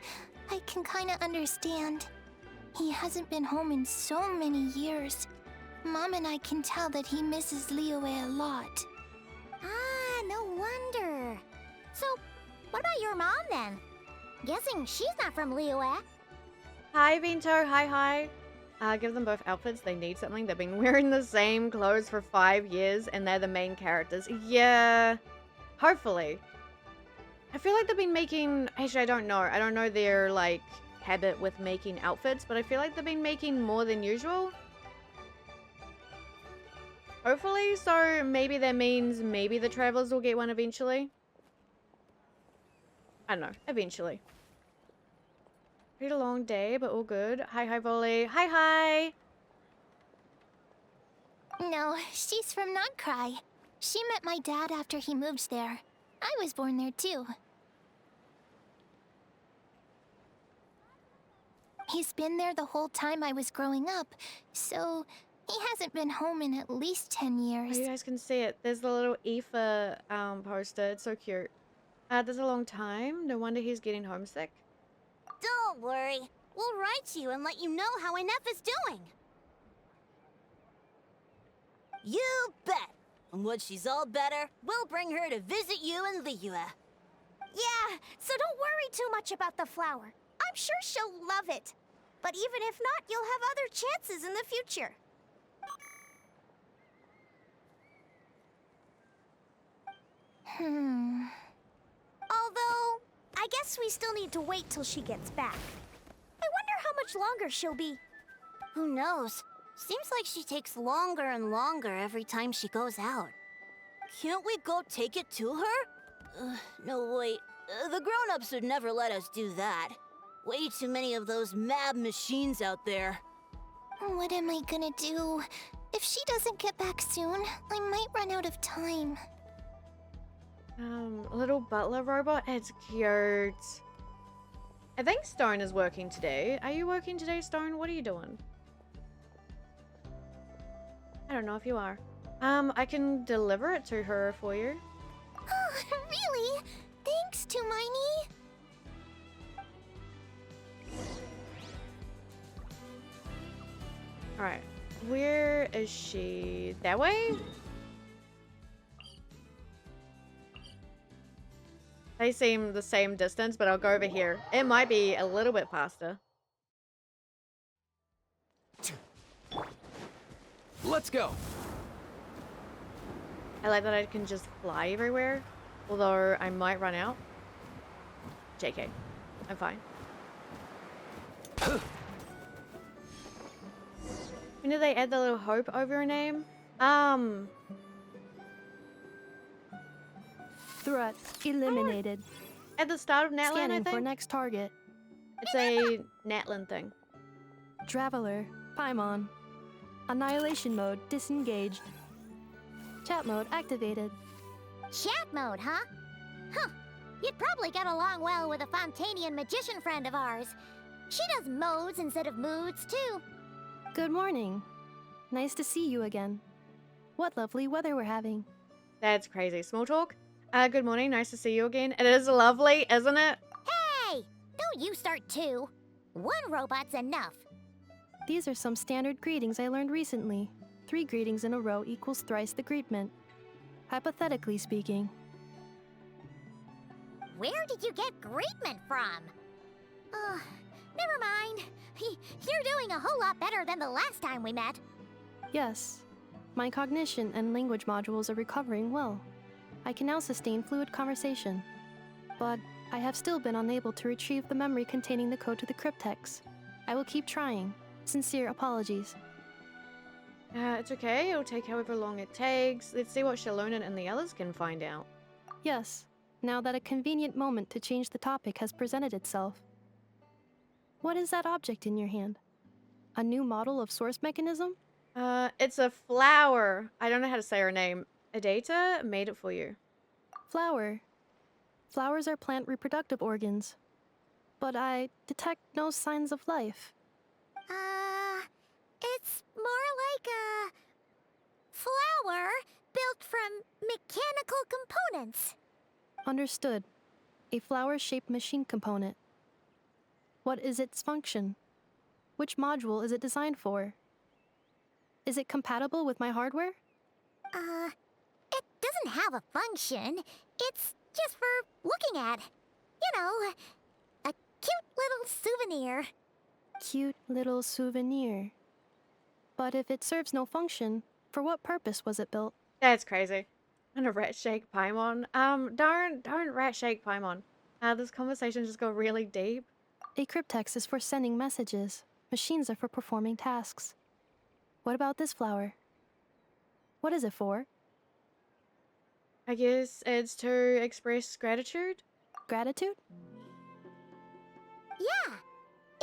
I can kinda understand. He hasn't been home in so many years. Mom and I can tell that he misses Liyue a lot. Ah, no wonder. So, what about your mom then? Guessing she's not from Liyue. Hi, Vento. Hi. Give them both outfits. They need something. They've been wearing the same clothes for 5 years, and they're the main characters. Yeah, hopefully. I feel like they've been making... Actually, I don't know. I don't know their, like, habit with making outfits, but I feel like they've been making more than usual. Hopefully, so maybe that means maybe the travelers will get one eventually. I don't know. Eventually. Pretty long day, but all good. Hi, Volley. Hi. No, she's from Nodcry. She met my dad after he moved there. I was born there too. He's been there the whole time I was growing up, so he hasn't been home in at least 10 years. Oh, you guys can see it. There's the little Aoife poster. It's so cute. There's a long time. No wonder he's getting homesick. Don't worry. We'll write to you and let you know how Anefa's doing. You bet. And when she's all better, we'll bring her to visit you in Liyue. Yeah, so don't worry too much about the flower. I'm sure she'll love it. But even if not, you'll have other chances in the future. Although, I guess we still need to wait till she gets back. I wonder how much longer she'll be. Who knows? Seems like she takes longer and longer every time she goes out. Can't we go take it to her? No, wait. The grown-ups would never let us do that. Way too many of those mad machines out there. What am I gonna do? If she doesn't get back soon, I might run out of time. Little butler robot. It's cute. I think Stone is working today. Are you working today, Stone? What are you doing? I don't know if you are. I can deliver it to her for you. Oh, really? Thanks, Tumaini. Alright. Where is she? That way? They seem the same distance, but I'll go over here. It might be a little bit faster. Let's go. I like that I can just fly everywhere. Although I might run out. JK. I'm fine. When did they add the little hope over her name? Threat eliminated. At the start of Natlan, Scanning I think? for next target. It's a Natlan thing. Traveler, Paimon. Annihilation mode disengaged. Chat mode activated. Chat mode, huh? Huh. You'd probably get along well with a Fontanian magician friend of ours. She does modes instead of moods, too. Good morning. Nice to see you again. What lovely weather we're having. That's crazy. Small talk? Good morning. Nice to see you again. It is lovely, isn't it? don't you start too. One robot's enough. These are some standard greetings I learned recently. 3 greetings in a row equals thrice the greetment. Hypothetically speaking. Where did you get greetment from? Never mind. You're doing a whole lot better than the last time we met. Yes. My cognition and language modules are recovering well. I can now sustain fluid conversation. But I have still been unable to retrieve the memory containing the code to the cryptex. I will keep trying. Sincere apologies. It's okay. It'll take however long it takes. Let's see what Shalonen and the others can find out. Yes, now that a convenient moment to change the topic has presented itself. What is that object in your hand? A new model of source mechanism? It's a flower. I don't know how to say her name. Adata made it for you. Flower. Flowers are plant reproductive organs. But I detect no signs of life. It's more like a flower built from mechanical components. Understood. A flower-shaped machine component. What is its function? Which module is it designed for? Is it compatible with my hardware? It doesn't have a function. It's just for looking at. You know, a cute little souvenir. Cute little souvenir. But if it serves no function, for what purpose was it built? That's crazy. And a rat shake Paimon. Don't rat shake Paimon. This conversation just got really deep. A cryptex is for sending messages. Machines are for performing tasks. What about this flower? What is it for? I guess it's to express gratitude. Gratitude? Yeah.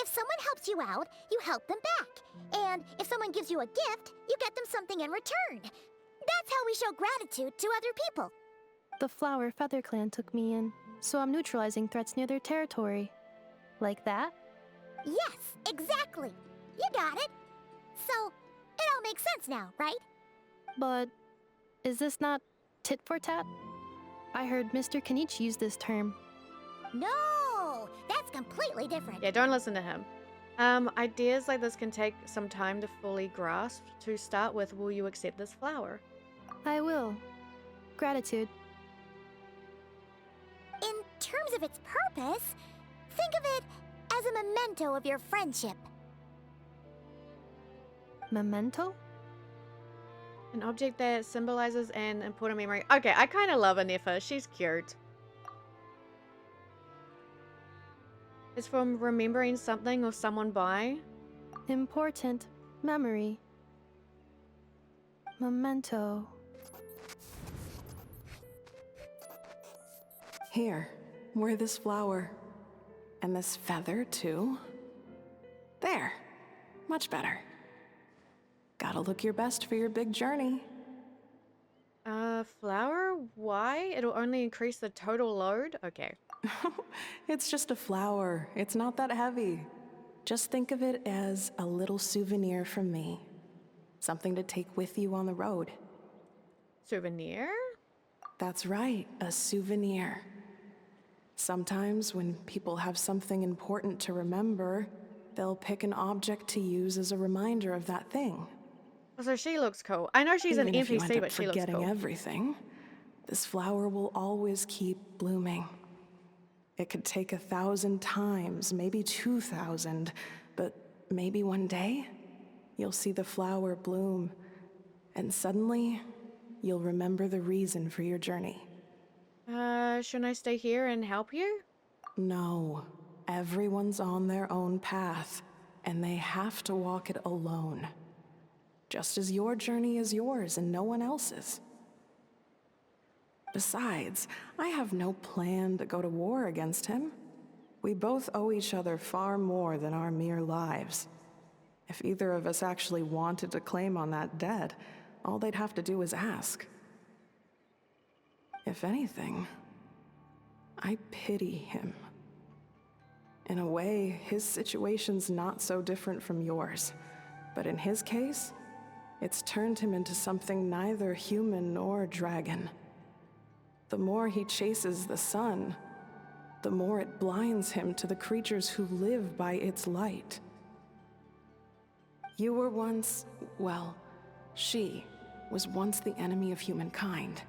If someone helps you out, you help them back. And if someone gives you a gift, you get them something in return. That's how we show gratitude to other people. The Flower Feather Clan took me in, so I'm neutralizing threats near their territory. Like that? Yes, exactly. You got it. So, it all makes sense now, right? But is this not tit for tat? I heard Mr. Kenichi use this term. No, that's completely different. Yeah, don't listen to him. Ideas like this can take some time to fully grasp. To start with, will you accept this flower? I will. Gratitude. In terms of its purpose, think of it as a memento of your friendship. Memento? An object that symbolizes an important memory. Okay, I kind of love Anefa. She's cute. It's from remembering something or someone by. Important memory. Memento. Here, wear this flower. And this feather, too. There. Much better. Gotta look your best for your big journey. Flower? Why? It'll only increase the total load? Okay. It's just a flower. It's not that heavy. Just think of it as a little souvenir from me. Something to take with you on the road. Souvenir? That's right, a souvenir. Sometimes when people have something important to remember, they'll pick an object to use as a reminder of that thing. So she looks cool. I know she's an Even if you NPC, end up but she looks forgetting cool. everything, this flower will always keep blooming. It could take 1,000 times, maybe 2,000, but maybe one day, you'll see the flower bloom, and suddenly, you'll remember the reason for your journey. Shouldn't I stay here and help you? No. Everyone's on their own path, and they have to walk it alone. Just as your journey is yours and no one else's. Besides, I have no plan to go to war against him. We both owe each other far more than our mere lives. If either of us actually wanted to claim on that debt, all they'd have to do is ask. If anything, I pity him. In a way, his situation's not so different from yours. But in his case, it's turned him into something neither human nor dragon. The more he chases the sun, the more it blinds him to the creatures who live by its light. You were once, well, she was once the enemy of humankind.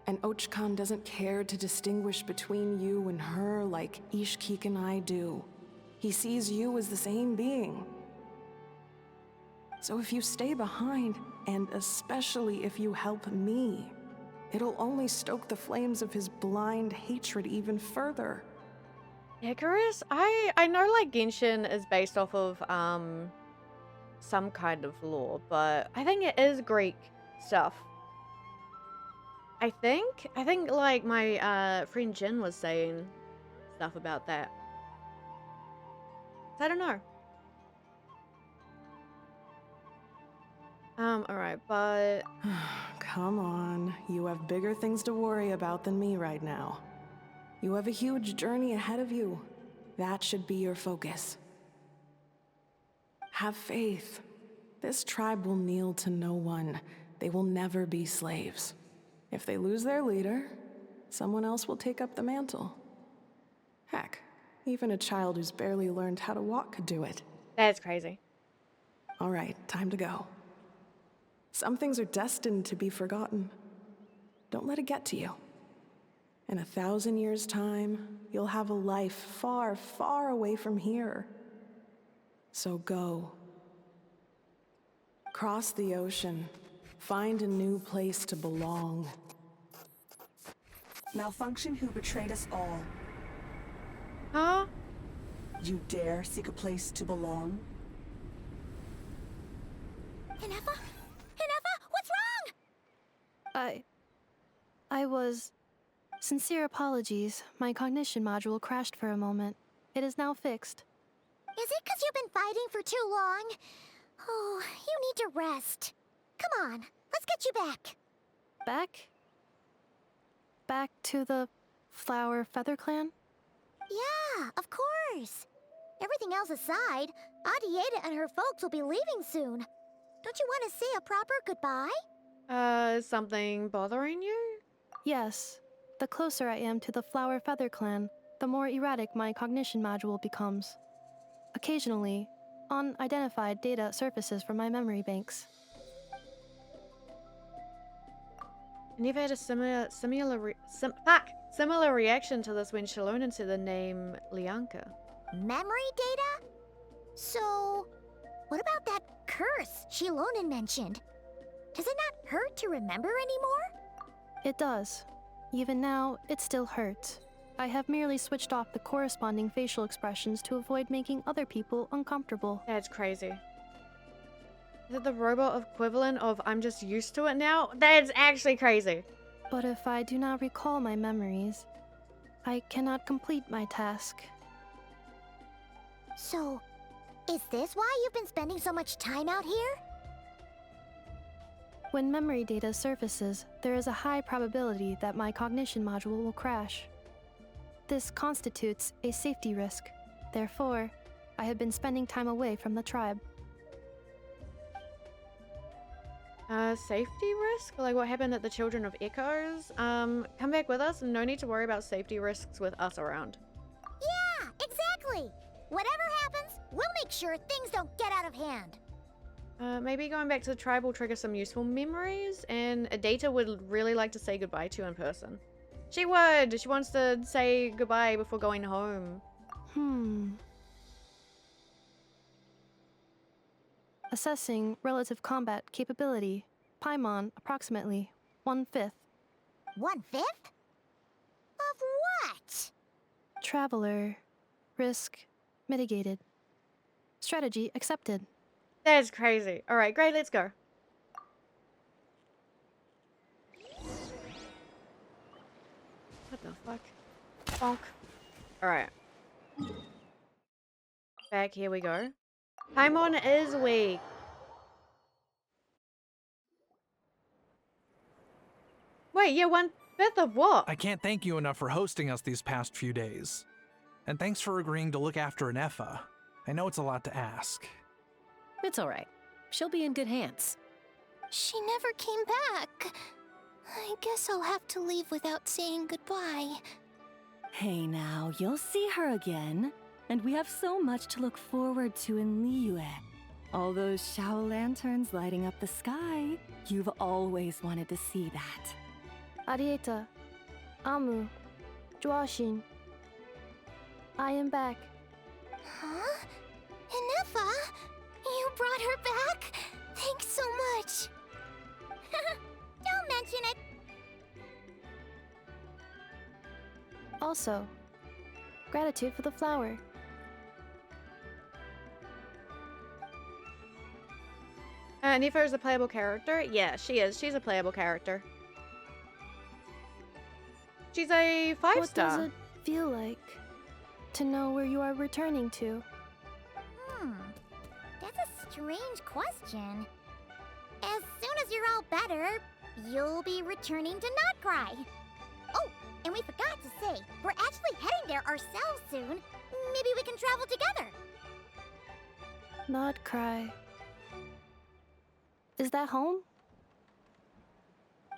And Ochkan doesn't care to distinguish between you and her like Ishkik and I do. He sees you as the same being. So if you stay behind, and especially if you help me, it'll only stoke the flames of his blind hatred even further. Icarus? I know like Genshin is based off of some kind of lore, but I think it is Greek stuff. I think like my friend Jin was saying stuff about that. I don't know. Alright, but Come on, you have bigger things to worry about than me right now. You have a huge journey ahead of you. That should be your focus. Have faith. This tribe will kneel to no one. They will never be slaves. If they lose their leader, someone else will take up the mantle. Heck, even a child who's barely learned how to walk could do it. That's crazy. All right, time to go. Some things are destined to be forgotten. Don't let it get to you. In 1,000 years' time, you'll have a life far, far away from here. So go. Cross the ocean. Find a new place to belong. Malfunction who betrayed us all. Huh? You dare seek a place to belong? Inefa? Inefa, what's wrong? I was... Sincere apologies. My cognition module crashed for a moment. It is now fixed. Is it because you've been fighting for too long? Oh, you need to rest. Come on, let's get you back. Back? Back to the Flower Feather Clan? Yeah, of course. Everything else aside, Adieta and her folks will be leaving soon. Don't you want to say a proper goodbye? Is something bothering you? Yes. The closer I am to the Flower Feather Clan, the more erratic my cognition module becomes. Occasionally, unidentified data surfaces from my memory banks. And you've had a similar reaction to this when Shalonen said the name Lianka. Memory data? So, what about that curse Shilonen mentioned? Does it not hurt to remember anymore? It does. Even now, it still hurts. I have merely switched off the corresponding facial expressions to avoid making other people uncomfortable. That's crazy. Is it the robot equivalent of I'm just used to it now? That's actually crazy. But if I do not recall my memories, I cannot complete my task. So, is this why you've been spending so much time out here? When memory data surfaces, there is a high probability that my cognition module will crash. This constitutes a safety risk. Therefore, I have been spending time away from the tribe. Safety risk? Like what happened at the Children of Echoes? Come back with us and no need to worry about safety risks with us around. Yeah, exactly! Whatever happens, we'll make sure things don't get out of hand. Maybe going back to the tribe will trigger some useful memories, and Adeta would really like to say goodbye to you in person. She would! She wants to say goodbye before going home. Assessing relative combat capability. Paimon, approximately 1/5. 1/5? Of what? Traveler. Risk mitigated. Strategy accepted. That's crazy. Alright, great, let's go. What the fuck? Bonk. Alright. Back, here we go. Paimon is weak. Wait, yeah, 1/5 of what? I can't thank you enough for hosting us these past few days. And thanks for agreeing to look after Inefa. I know it's a lot to ask. It's all right. She'll be in good hands. She never came back. I guess I'll have to leave without saying goodbye. Hey now, you'll see her again. And we have so much to look forward to in Liyue. All those Shao lanterns lighting up the sky. You've always wanted to see that. Arieta, Amu, Joashin. I am back. Huh? Inefa? You brought her back? Thanks so much. Don't mention it. Also, gratitude for the flower. Nifa is a playable character? Yeah, she is. She's a playable character. She's a 5-star. What does it feel like to know where you are returning to? That's a strange question. As soon as you're all better, you'll be returning to Not Cry. Oh, and we forgot to say, we're actually heading there ourselves soon. Maybe we can travel together. Not cry. Is that home?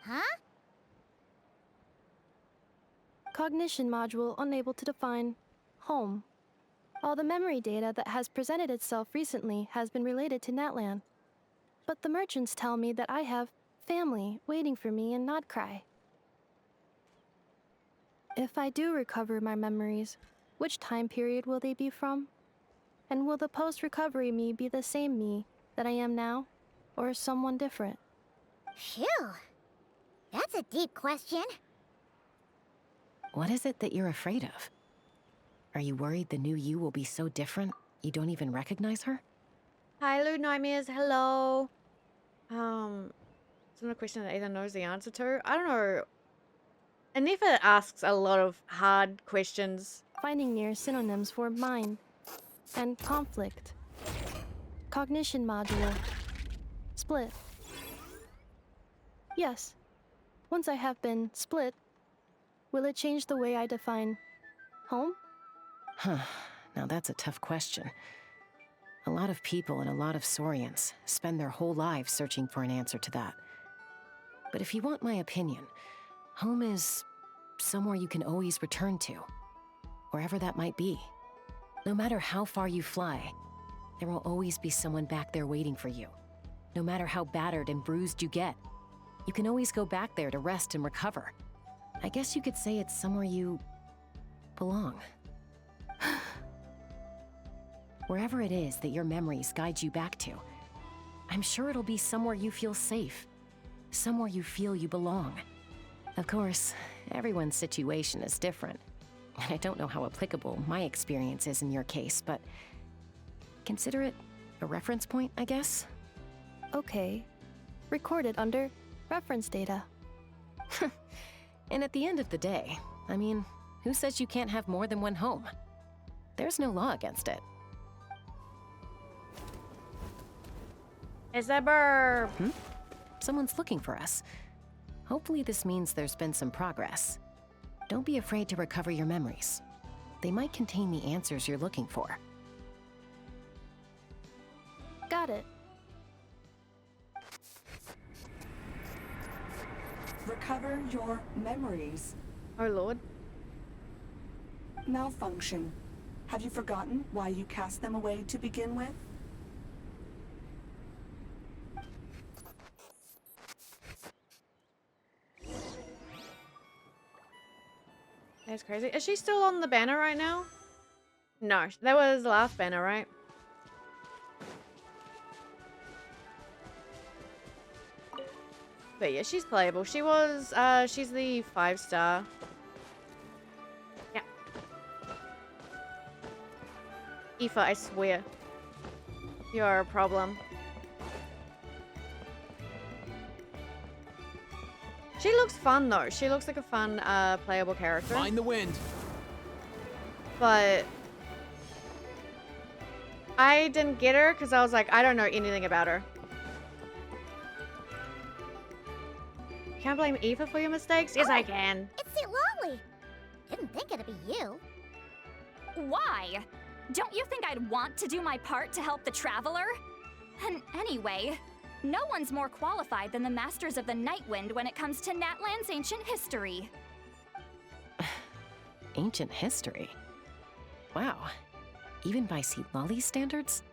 Huh? Cognition module unable to define home. All the memory data that has presented itself recently has been related to Natlan. But the merchants tell me that I have family waiting for me in Not Cry. If I do recover my memories, which time period will they be from? And will the post-recovery me be the same me that I am now, or someone different? Phew. That's a deep question. What is it that you're afraid of? Are you worried the new you will be so different you don't even recognize her? Hi, Lewd Nightmares. Hello. It's not a question that Ethan knows the answer to. I don't know. Anifa asks a lot of hard questions. Finding near synonyms for mind and conflict. Cognition module. Split. Yes. Once I have been split, will it change the way I define home? Huh. Now that's a tough question. A lot of people and a lot of Saurians spend their whole lives searching for an answer to that. But if you want my opinion, home is somewhere you can always return to, wherever that might be. No matter how far you fly, there will always be someone back there waiting for you. No matter how battered and bruised you get, you can always go back there to rest and recover. I guess you could say it's somewhere you belong. Wherever it is that your memories guide you back to, I'm sure it'll be somewhere you feel safe, somewhere you feel you belong. Of course, everyone's situation is different, and I don't know how applicable my experience is in your case, but consider it a reference point, I guess? Okay. Recorded under reference data. And at the end of the day, I mean, who says you can't have more than one home? There's no law against it. Is that burp? Someone's looking for us. Hopefully this means there's been some progress. Don't be afraid to recover your memories. They might contain the answers you're looking for. Got it. Recover your memories. Oh lord. Malfunction. Have you forgotten why you cast them away to begin with? That's crazy. Is she still on the banner right now? No, that was the last banner, right? But yeah, she's playable. She was, she's the 5-star. Yeah. Aoife, I swear. You're a problem. She looks fun though. She looks like a fun, playable character. Find the wind. But I didn't get her because I was like, I don't know anything about her. Can't blame Aoife for your mistakes? Yes, I can. It's St. Lolly. Didn't think it'd be you. Why? Don't you think I'd want to do my part to help the Traveler? And anyway, no one's more qualified than the Masters of the Night Wind when it comes to Natlan's ancient history. Ancient history? Wow. Even by Lolly's standards?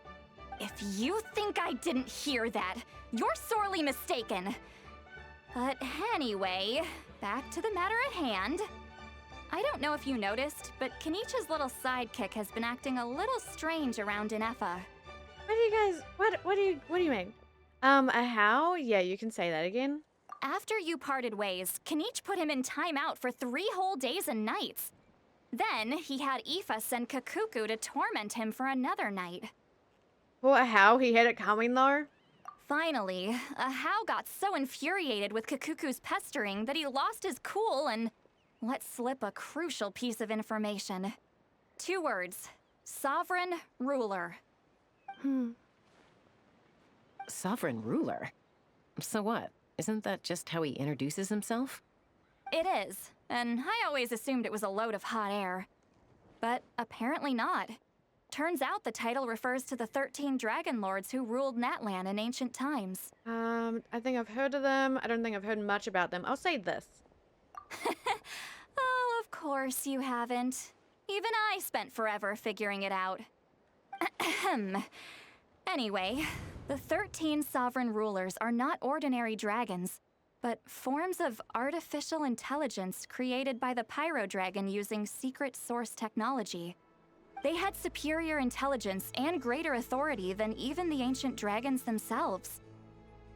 If you think I didn't hear that, you're sorely mistaken. But anyway, back to the matter at hand. I don't know if you noticed, but Kenichi's little sidekick has been acting a little strange around Inefa. What do you guys, what do you mean? A how? Yeah, you can say that again. After you parted ways, Kenich put him in timeout for 3 whole days and nights. Then he had Aoife send Kakuku to torment him for another night. Well, how he had it coming though? Finally, Ahau got so infuriated with Kakuku's pestering that he lost his cool and let slip a crucial piece of information. 2 words. Sovereign ruler. Sovereign ruler? So what? Isn't that just how he introduces himself? It is, and I always assumed it was a load of hot air. But apparently not. Turns out the title refers to the 13 dragon lords who ruled Natlan in ancient times. I think I've heard of them. I don't think I've heard much about them. I'll say this. Oh, of course you haven't. Even I spent forever figuring it out. Anyway, the 13 sovereign rulers are not ordinary dragons, but forms of artificial intelligence created by the Pyro Dragon using secret source technology. They had superior intelligence and greater authority than even the ancient dragons themselves.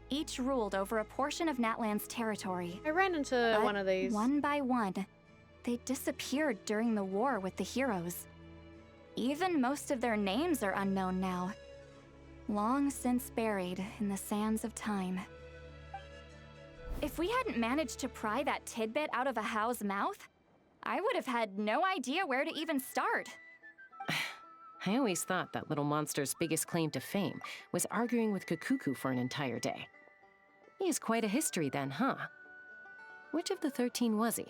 Each ruled over a portion of Natlan's territory. I ran into one of these. One by one, they disappeared during the war with the heroes. Even most of their names are unknown now. Long since buried in the sands of time. If we hadn't managed to pry that tidbit out of Ahau's mouth, I would have had no idea where to even start. I always thought that little monster's biggest claim to fame was arguing with Kakuku for an entire day. He has quite a history then, huh? Which of the 13 was he?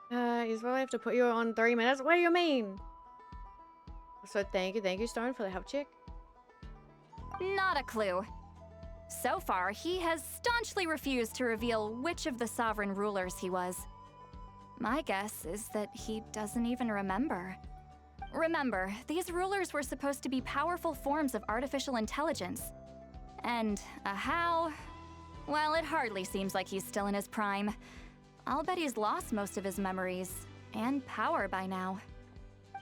He's really have to put you on 3 minutes. What do you mean? So thank you, Stone, for the help check. Not a clue. So far, he has staunchly refused to reveal which of the sovereign rulers he was. My guess is that he doesn't even remember. Remember, these rulers were supposed to be powerful forms of artificial intelligence. And Ahau, well, it hardly seems like he's still in his prime. I'll bet he's lost most of his memories and power by now.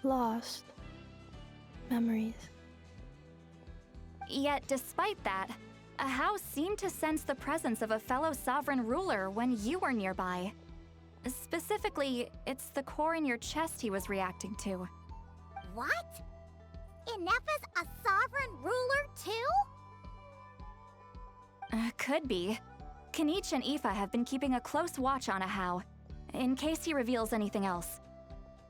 Lost. Memories. Yet, despite that, Ahau seemed to sense the presence of a fellow sovereign ruler when you were nearby. Specifically, it's the core in your chest he was reacting to. What? Inefa's a sovereign ruler too? Could be. Kenich and Aoife have been keeping a close watch on Ahau, in case he reveals anything else.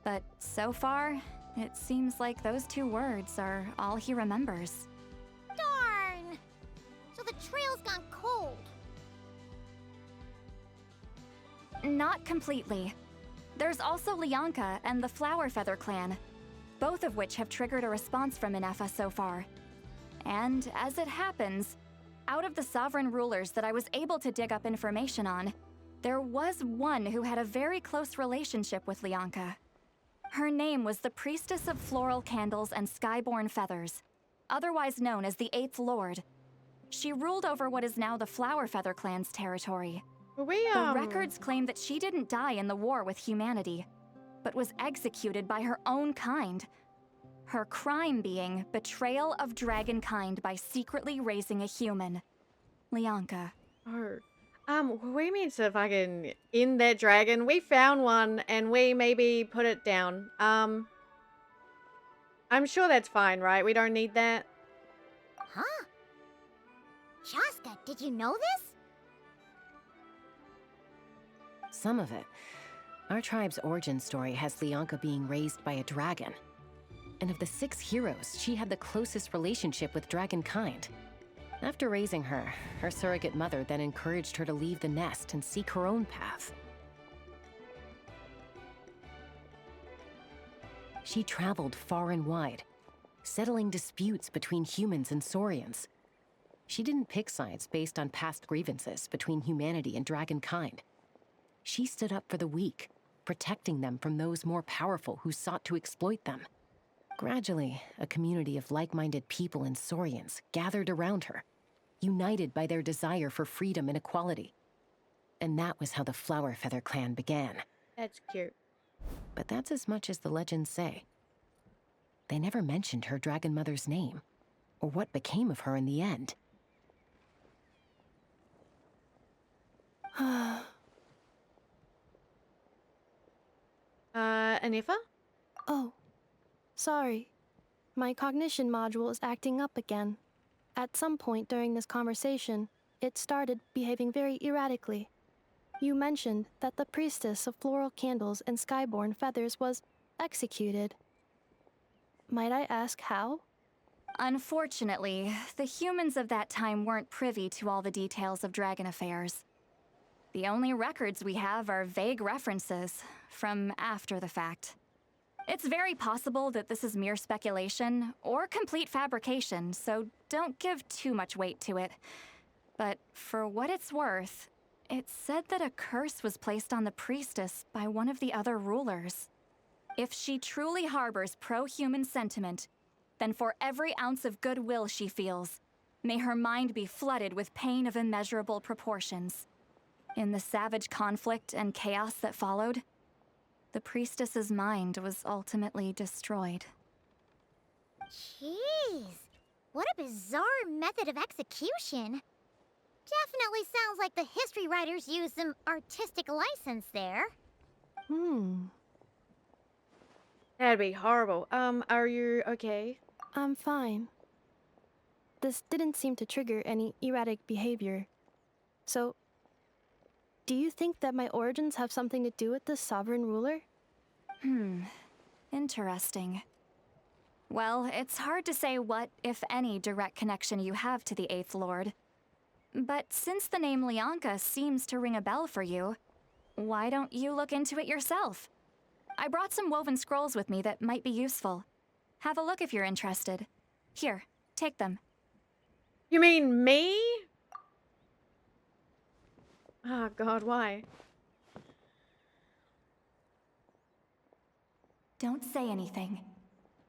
But so far, it seems like those 2 words are all he remembers. Darn! So the trail's gone cold. Not completely. There's also Lianka and the Flower Feather clan, both of which have triggered a response from Inefa so far. And as it happens, out of the sovereign rulers that I was able to dig up information on, there was one who had a very close relationship with Lianka. Her name was the Priestess of Floral Candles and Skyborn Feathers, otherwise known as the 8th Lord. She ruled over what is now the Flower Feather clan's territory. The records claim that she didn't die in the war with humanity, but was executed by her own kind. Her crime being betrayal of dragonkind by secretly raising a human. Lianka. We mean to fucking end that dragon. We found one and we maybe put it down. I'm sure that's fine, right? We don't need that. Huh? Shasta, did you know this? Some of it. Our tribe's origin story has Lianka being raised by a dragon. And of the 6 heroes, she had the closest relationship with dragonkind. After raising her, her surrogate mother then encouraged her to leave the nest and seek her own path. She traveled far and wide, settling disputes between humans and Saurians. She didn't pick sides based on past grievances between humanity and dragonkind. She stood up for the weak, protecting them from those more powerful who sought to exploit them. Gradually, a community of like-minded people and Saurians gathered around her, united by their desire for freedom and equality. And that was how the Flower Feather clan began. That's cute. But that's as much as the legends say. They never mentioned her dragon mother's name, or what became of her in the end. Anifa? Oh, sorry. My cognition module is acting up again. At some point during this conversation, it started behaving very erratically. You mentioned that the priestess of floral candles and skyborn feathers was executed. Might I ask how? Unfortunately, the humans of that time weren't privy to all the details of dragon affairs. The only records we have are vague references from after the fact. It's very possible that this is mere speculation or complete fabrication, so don't give too much weight to it. But for what it's worth, it's said that a curse was placed on the priestess by one of the other rulers. If she truly harbors pro-human sentiment, then for every ounce of goodwill she feels, may her mind be flooded with pain of immeasurable proportions. In the savage conflict and chaos that followed, the priestess's mind was ultimately destroyed. Jeez, what a bizarre method of execution. Definitely sounds like the history writers used some artistic license there. That'd be horrible. Are you okay? I'm fine. This didn't seem to trigger any erratic behavior. So, do you think that my origins have something to do with this sovereign ruler? Interesting. Well, it's hard to say what, if any, direct connection you have to the Eighth Lord. But since the name Lianka seems to ring a bell for you, why don't you look into it yourself? I brought some woven scrolls with me that might be useful. Have a look if you're interested. Here, take them. You mean me? Oh god, why? Don't say anything.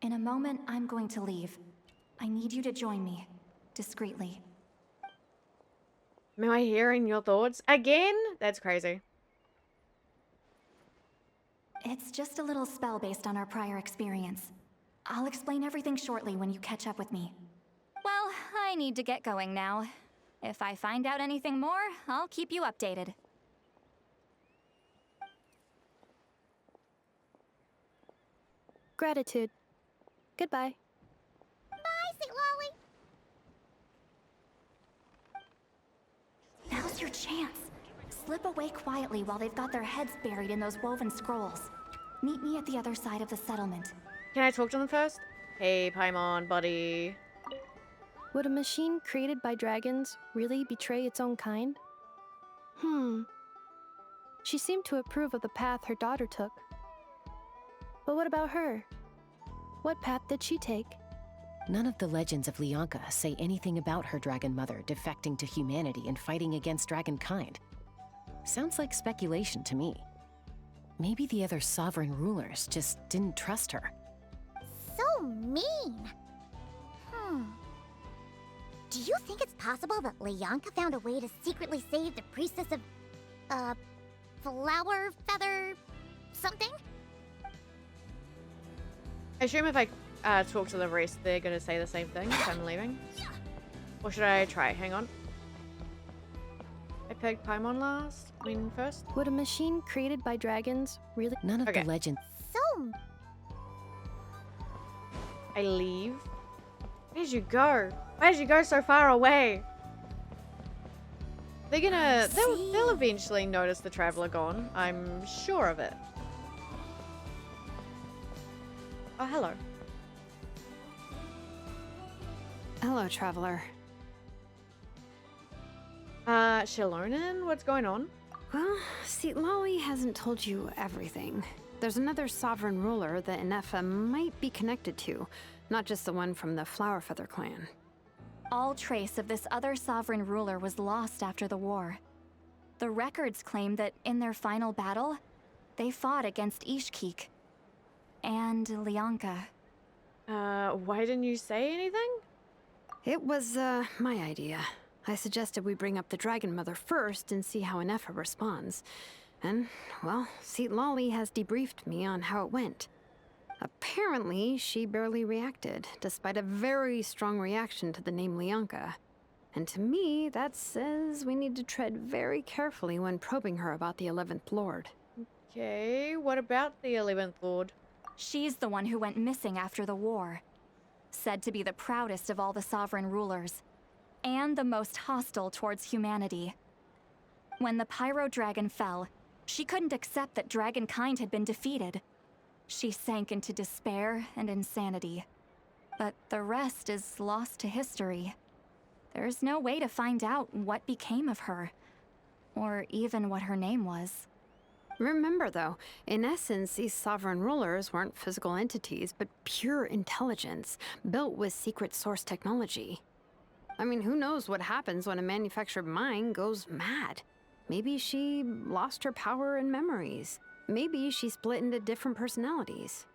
In a moment, I'm going to leave. I need you to join me, discreetly. Am I hearing your thoughts again? That's crazy. It's just a little spell based on our prior experience. I'll explain everything shortly when you catch up with me. Well, I need to get going now. If I find out anything more, I'll keep you updated. Gratitude. Goodbye. Bye, Sweet Lolly. Now's your chance. Slip away quietly while they've got their heads buried in those woven scrolls. Meet me at the other side of the settlement. Can I talk to them first? Hey, Paimon, buddy. Would a machine created by dragons really betray its own kind? She seemed to approve of the path her daughter took. But what about her? What path did she take? None of the legends of Lianka say anything about her dragon mother defecting to humanity and fighting against dragonkind. Sounds like speculation to me. Maybe the other sovereign rulers just didn't trust her. So mean. Do you think it's possible that Lianka found a way to secretly save the priestess of, flower feather something? I assume if I talk to the rest, they're gonna say the same thing if I'm leaving. Or should I try? Hang on. I picked Paimon last. I mean, first. Would a machine created by dragons really? None of the legends. So. I leave. Where did you go? Why did you go so far away? They're gonna. They'll eventually notice the traveler gone. I'm sure of it. Oh, hello. Hello, traveler. Shalonen? What's going on? Well, see, Lolly hasn't told you everything. There's another sovereign ruler that Inefa might be connected to, not just the one from the Flower Feather clan. All trace of this other sovereign ruler was lost after the war. The records claim that in their final battle, They fought against Ishkik. And Lianka. Why didn't you say anything? It was, my idea. I suggested we bring up the Dragon Mother first and see how Inefa responds. And, well, Seat Lolly has debriefed me on how it went. Apparently, she barely reacted, despite a very strong reaction to the name Lianka. And to me, that says we need to tread very carefully when probing her about the 11th Lord. Okay, what about the 11th Lord? She's the one who went missing after the war. Said to be the proudest of all the sovereign rulers. And the most hostile towards humanity. When the Pyro Dragon fell, she couldn't accept that dragonkind had been defeated. She sank into despair and insanity. But the rest is lost to history. There's no way to find out what became of her. Or even what her name was. Remember, though, in essence, these sovereign rulers weren't physical entities, but pure intelligence, built with secret source technology. I mean, who knows what happens when a manufactured mind goes mad? Maybe she lost her power and memories. Maybe she split into different personalities.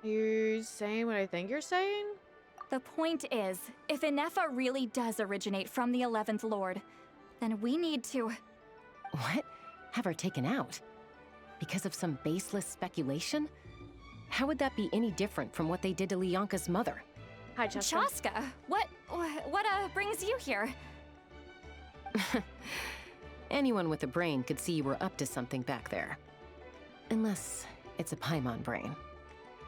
You saying what I think you're saying? The point is, if Inefa really does originate from the 11th Lord, then we need to... What? Have her taken out? Because of some baseless speculation? How would that be any different from what they did to Lianka's mother? Hi, Chaska. Chaska, what brings you here? Anyone with a brain could see you were up to something back there. Unless it's a Paimon brain.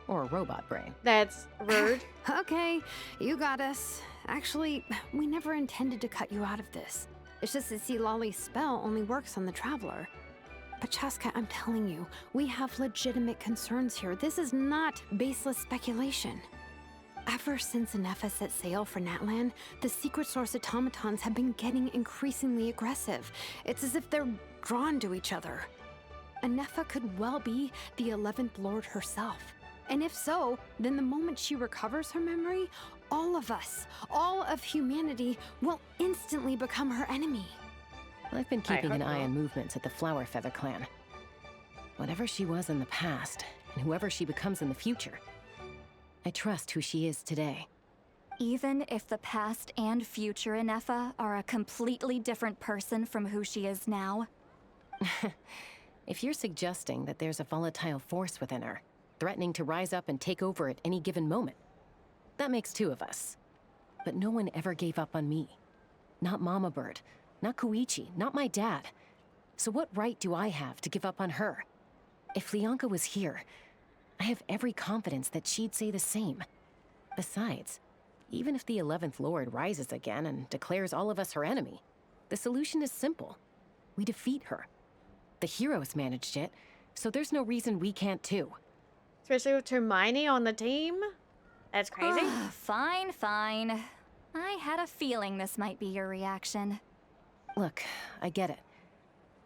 Or a robot brain. That's rude. Okay, you got us. Actually, we never intended to cut you out of this. It's just that Lolly's spell only works on the Traveler. But Chaska, I'm telling you, we have legitimate concerns here. This is not baseless speculation. Ever since Inefa set sail for Natlan, the secret source automatons have been getting increasingly aggressive. It's as if they're drawn to each other. Inefa could well be the 11th Lord herself. And if so, then the moment she recovers her memory, all of us, all of humanity, will instantly become her enemy. I've been keeping an eye on movements at the Flower Feather clan. Whatever she was in the past, and whoever she becomes in the future, I trust who she is today. Even if the past and future Inefa are a completely different person from who she is now? If you're suggesting that there's a volatile force within her, threatening to rise up and take over at any given moment, that makes two of us. But no one ever gave up on me. Not Mama Bird, not Koichi, not my dad. So what right do I have to give up on her? If Lianka was here, I have every confidence that she'd say the same. Besides, even if the 11th Lord rises again and declares all of us her enemy, the solution is simple. We defeat her. The heroes managed it, so there's no reason we can't too. Especially with Hermione on the team? That's crazy. Fine, fine. I had a feeling this might be your reaction. Look, I get it.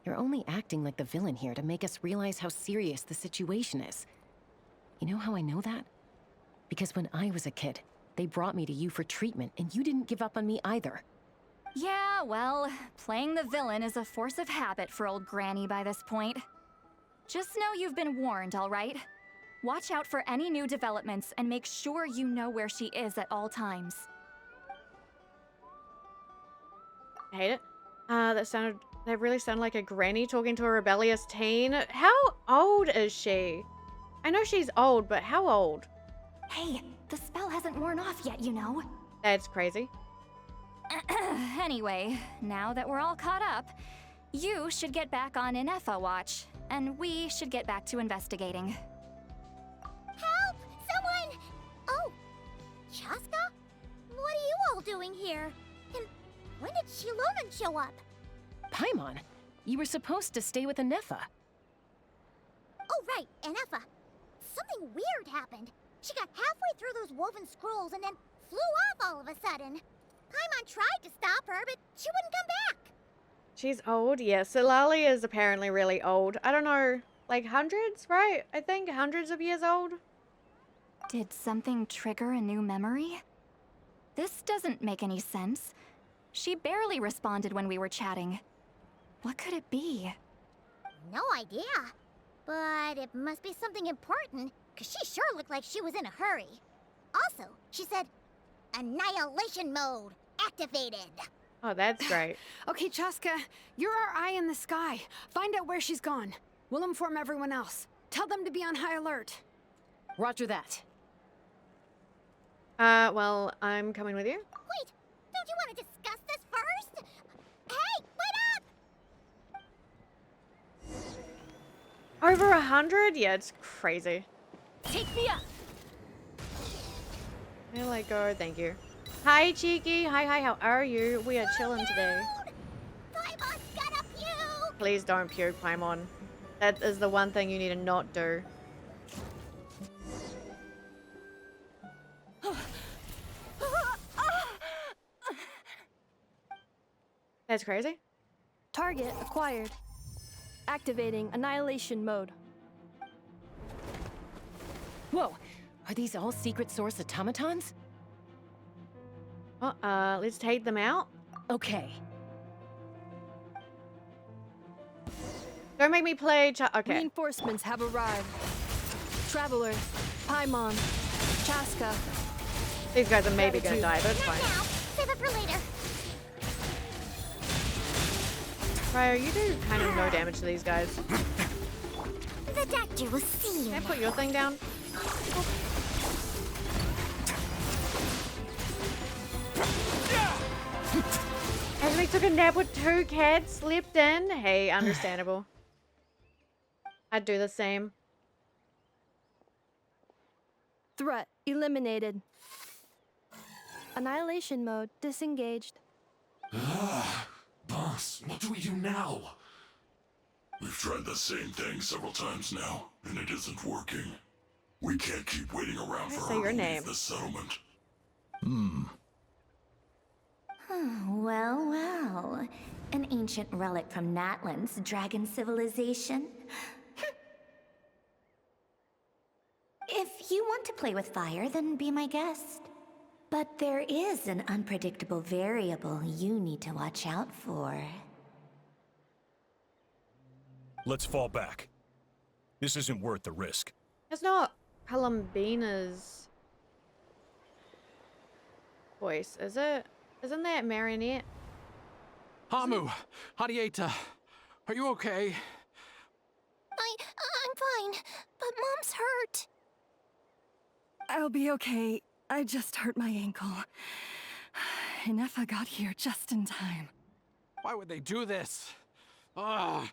You're only acting like the villain here to make us realize how serious the situation is. You know how I know that? Because when I was a kid, they brought me to you for treatment, and you didn't give up on me either. Yeah, well, playing the villain is a force of habit for old Granny by this point. Just know you've been warned, all right? Watch out for any new developments and make sure you know where she is at all times. I hate it. That really sounded like a granny talking to a rebellious teen. How old is she? I know she's old, but how old? Hey, the spell hasn't worn off yet, you know. That's crazy. Anyway, now that we're all caught up, you should get back on Inefa watch, and we should get back to investigating. Help! Someone! Oh, Chaska? What are you all doing here? And when did Shilonan show up? Paimon, you were supposed to stay with Inefa. Oh, right, Inefa. Something weird happened. She got halfway through those woven scrolls and then flew off all of a sudden. Paimon tried to stop her, but she wouldn't come back. She's old? Yeah, so Lali is apparently really old. I don't know, like hundreds, right? I think hundreds of years old. Did something trigger a new memory? This doesn't make any sense. She barely responded when we were chatting. What could it be? No idea. But it must be something important, because she sure looked like she was in a hurry. Also, she said, annihilation mode activated. Oh, that's great. Okay, Chaska, you're our eye in the sky. Find out where she's gone. We'll inform everyone else. Tell them to be on high alert. Roger that. Well, I'm coming with you. Wait, don't you want to discuss this first? Hey, wait up! Over 100? Yeah, it's crazy. Take me up! I let go, thank you. Hi, Cheeky. Hi, how are you? We are chilling today. Paimon's gonna puke! Please don't puke, Paimon. That is the one thing you need to not do. That's crazy. Target acquired. Activating annihilation mode. Whoa, are these all secret source automatons? Let's take them out. Okay. Don't make me play okay. Reinforcements have arrived. Traveler, Paimon, Chaska. These guys are maybe gonna die, but it's fine. Save it for later. Ryo, you do kind of no damage to these guys. The doctor will see you. Can I put your thing down? Ashley took a nap with 2 cats, slipped in. Hey, understandable. I'd do the same. Threat eliminated. Annihilation mode disengaged. Boss, what do we do now? We've tried the same thing several times now, and it isn't working. We can't keep waiting around for her to leave the settlement. Well, well. An ancient relic from Natlan's dragon civilization. If you want to play with fire, then be my guest. But there is an unpredictable variable you need to watch out for. Let's fall back. This isn't worth the risk. It's not Columbina's voice, is it? Isn't that Marionette? Hamu, Hadieta, are you okay? I'm fine, but Mom's hurt. I'll be okay. I just hurt my ankle. Inefa got here just in time. Why would they do this? Why?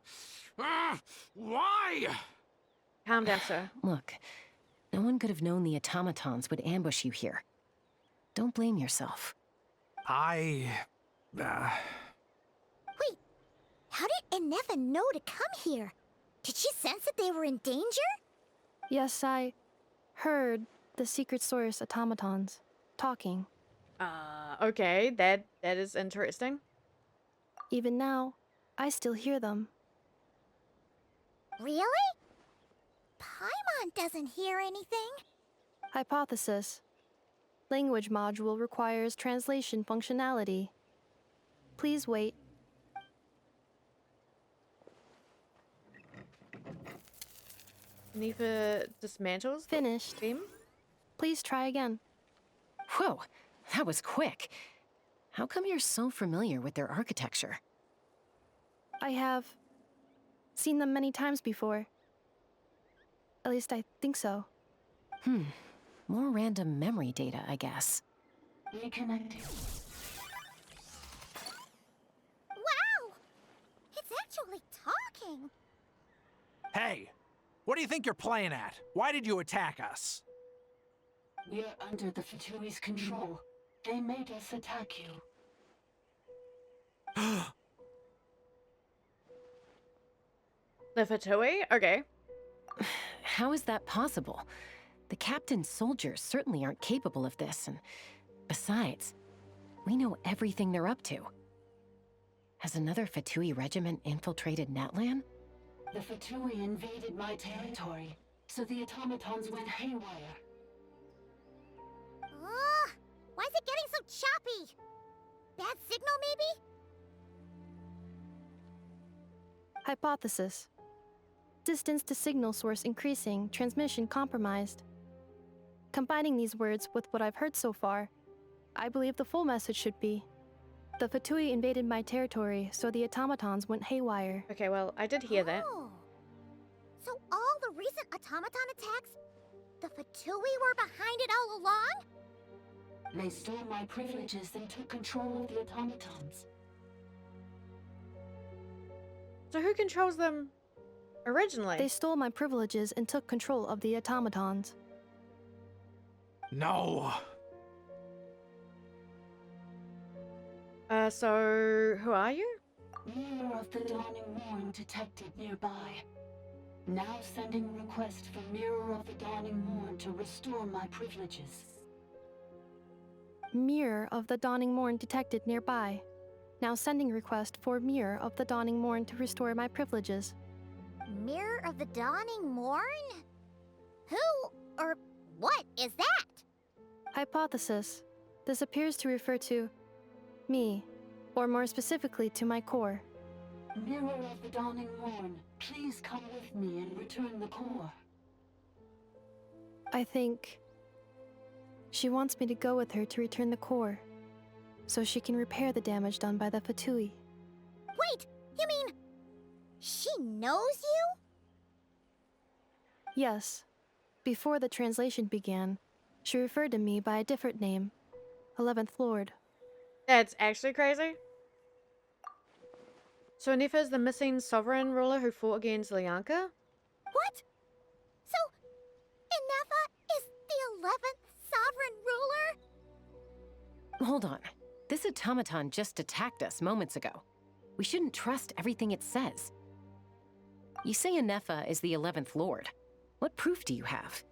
Calm down, sir. Look, no one could have known the automatons would ambush you here. Don't blame yourself. Wait, how did Inefa know to come here? Did she sense that they were in danger? Yes, I heard the secret source automatons talking. Okay, that is interesting. Even now, I still hear them. Really? Paimon doesn't hear anything. Hypothesis. Language module requires translation functionality. Please wait. Nifa dismantles. Finished. Please try again. Whoa, that was quick. How come you're so familiar with their architecture? I have seen them many times before. At least I think so. More random memory data, I guess. Reconnecting. Wow! It's actually talking. Hey, what do you think you're playing at? Why did you attack us? We're under the Fatui's control. They made us attack you. The Fatui? Okay. How is that possible? The captain's soldiers certainly aren't capable of this, and besides, we know everything they're up to. Has another Fatui regiment infiltrated Natlan? The Fatui invaded my territory, so the automatons went haywire. Why is it getting so choppy? Bad signal, maybe? Hypothesis. Distance to signal source increasing, transmission compromised. Combining these words with what I've heard so far, I believe the full message should be: the Fatui invaded my territory, so the automatons went haywire. Okay, well, I did hear that. Oh. So all the recent automaton attacks, the Fatui were behind it all along? They stole my privileges and took control of the automatons. So who controls them originally? They stole my privileges and took control of the automatons. No. So who are you? Mirror of the Dawning Morn detected nearby. Now sending request for Mirror of the Dawning Morn to restore my privileges. Mirror of the Dawning Morn detected nearby. Now sending request for Mirror of the Dawning Morn to restore my privileges. Mirror of the Dawning Morn? Who or what is that? Hypothesis. This appears to refer to me, or more specifically to my core. Mirror of the Dawning Morn, please come with me and return the core. I think she wants me to go with her to return the core, so she can repair the damage done by the Fatui. Wait, you mean she knows you? Yes. Before the translation began, she referred to me by a different name, 11th Lord. That's actually crazy. So Nefa is the missing sovereign ruler who fought against Lyanka? What? So, Inefa is the 11th sovereign ruler? Hold on. This automaton just attacked us moments ago. We shouldn't trust everything it says. You say Inefa is the 11th Lord. What proof do you have?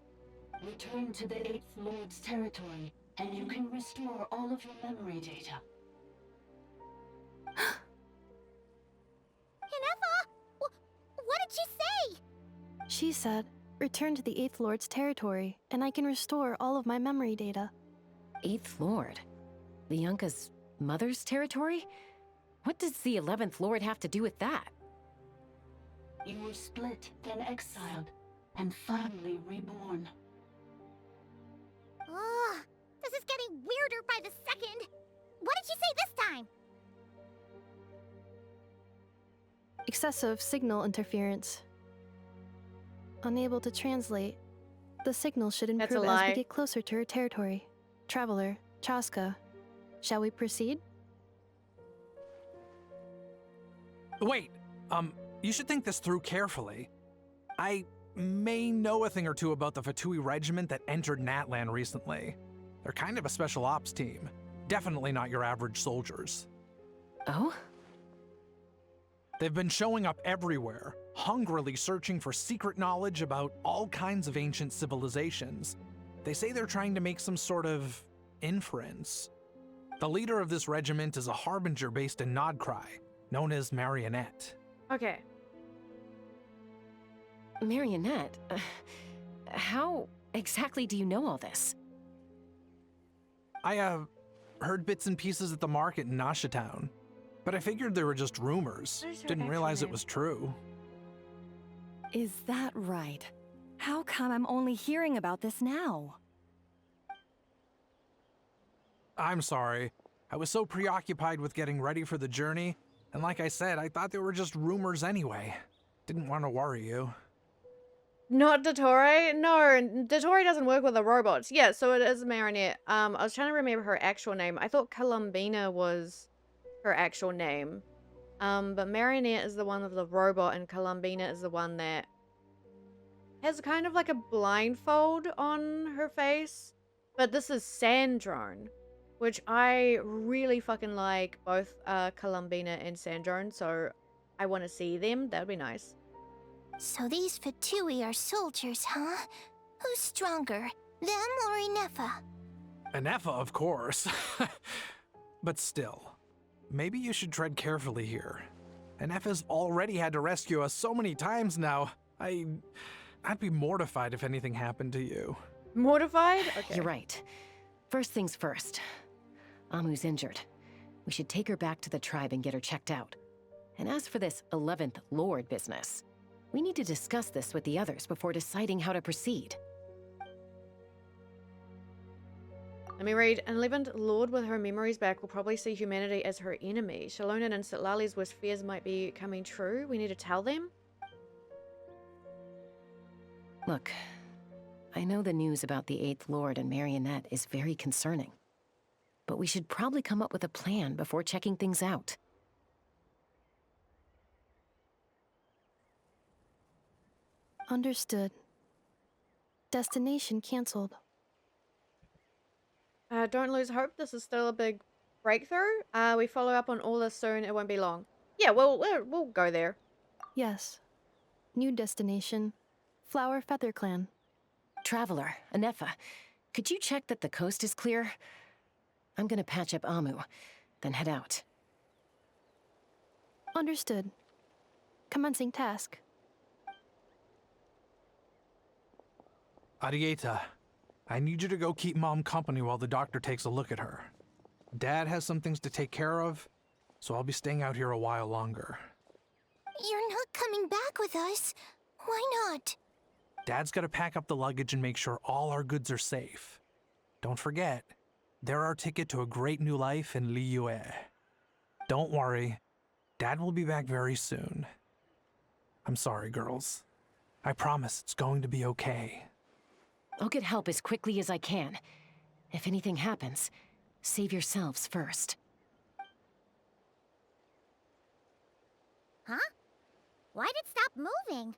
Return to the 8th Lord's territory, and you can restore all of your memory data. Inefa? What did she say? She said, return to the 8th Lord's territory, and I can restore all of my memory data. 8th Lord? Lyanka's mother's territory? What does the 11th Lord have to do with that? You were split, then exiled, and finally reborn. Ugh, this is getting weirder by the second. What did she say this time? Excessive signal interference. Unable to translate. The signal should improve as we get closer to her territory. Traveler, Chaska, shall we proceed? Wait, you should think this through carefully. I may know a thing or two about the Fatui regiment that entered Natlan recently. They're kind of a special ops team. Definitely not your average soldiers. Oh? They've been showing up everywhere, hungrily searching for secret knowledge about all kinds of ancient civilizations. They say they're trying to make some sort of inference. The leader of this regiment is a harbinger based in Nodcry, known as Marionette. Okay. Marionette? How exactly do you know all this? I, heard bits and pieces at the market in Nashatown, but I figured they were just rumors. Didn't realize it was true. Is that right? How come I'm only hearing about this now? I'm sorry. I was so preoccupied with getting ready for the journey, and like I said, I thought they were just rumors anyway. Didn't want to worry you. Not Dottore? No, Dottore doesn't work with the robots. Yeah, so it is Marinette. I was trying to remember her actual name. I thought Columbina was her actual name. But Marinette is the one with the robot, and Columbina is the one that has kind of like a blindfold on her face. But this is Sandrone, which I really fucking like both Columbina and Sandrone, so I want to see them. That'd be nice. So these Fatui are soldiers, huh? Who's stronger, them or Inefa? Inefa, of course. But still, maybe you should tread carefully here. Inefa's already had to rescue us so many times now. I'd be mortified if anything happened to you. Mortified? Okay. You're right. First things first. Amu's injured. We should take her back to the tribe and get her checked out. And as for this 11th Lord business, We need to discuss this with the others before deciding how to proceed. Let me read. An 11th Lord with her memories back will probably see humanity as her enemy. Shalonen and Sitlali's worst fears might be coming true. We need to tell them? Look, I know the news about the 8th Lord and Marionette is very concerning. But we should probably come up with a plan before checking things out. Understood. Destination cancelled. Don't lose hope. This is still a big breakthrough. We follow up on all this soon. It won't be long. Yeah, we'll go there. Yes. New destination. Flower Feather Clan. Traveler, Anefa, could you check that the coast is clear? I'm gonna patch up Amu, then head out. Understood. Commencing task. Arieta, I need you to go keep Mom company while the doctor takes a look at her. Dad has some things to take care of, so I'll be staying out here a while longer. You're not coming back with us. Why not? Dad's gotta pack up the luggage and make sure all our goods are safe. Don't forget, they're our ticket to a great new life in Liyue. Don't worry, Dad will be back very soon. I'm sorry, girls. I promise it's going to be okay. I'll get help as quickly as I can. If anything happens, save yourselves first. Huh? Why'd it stop moving?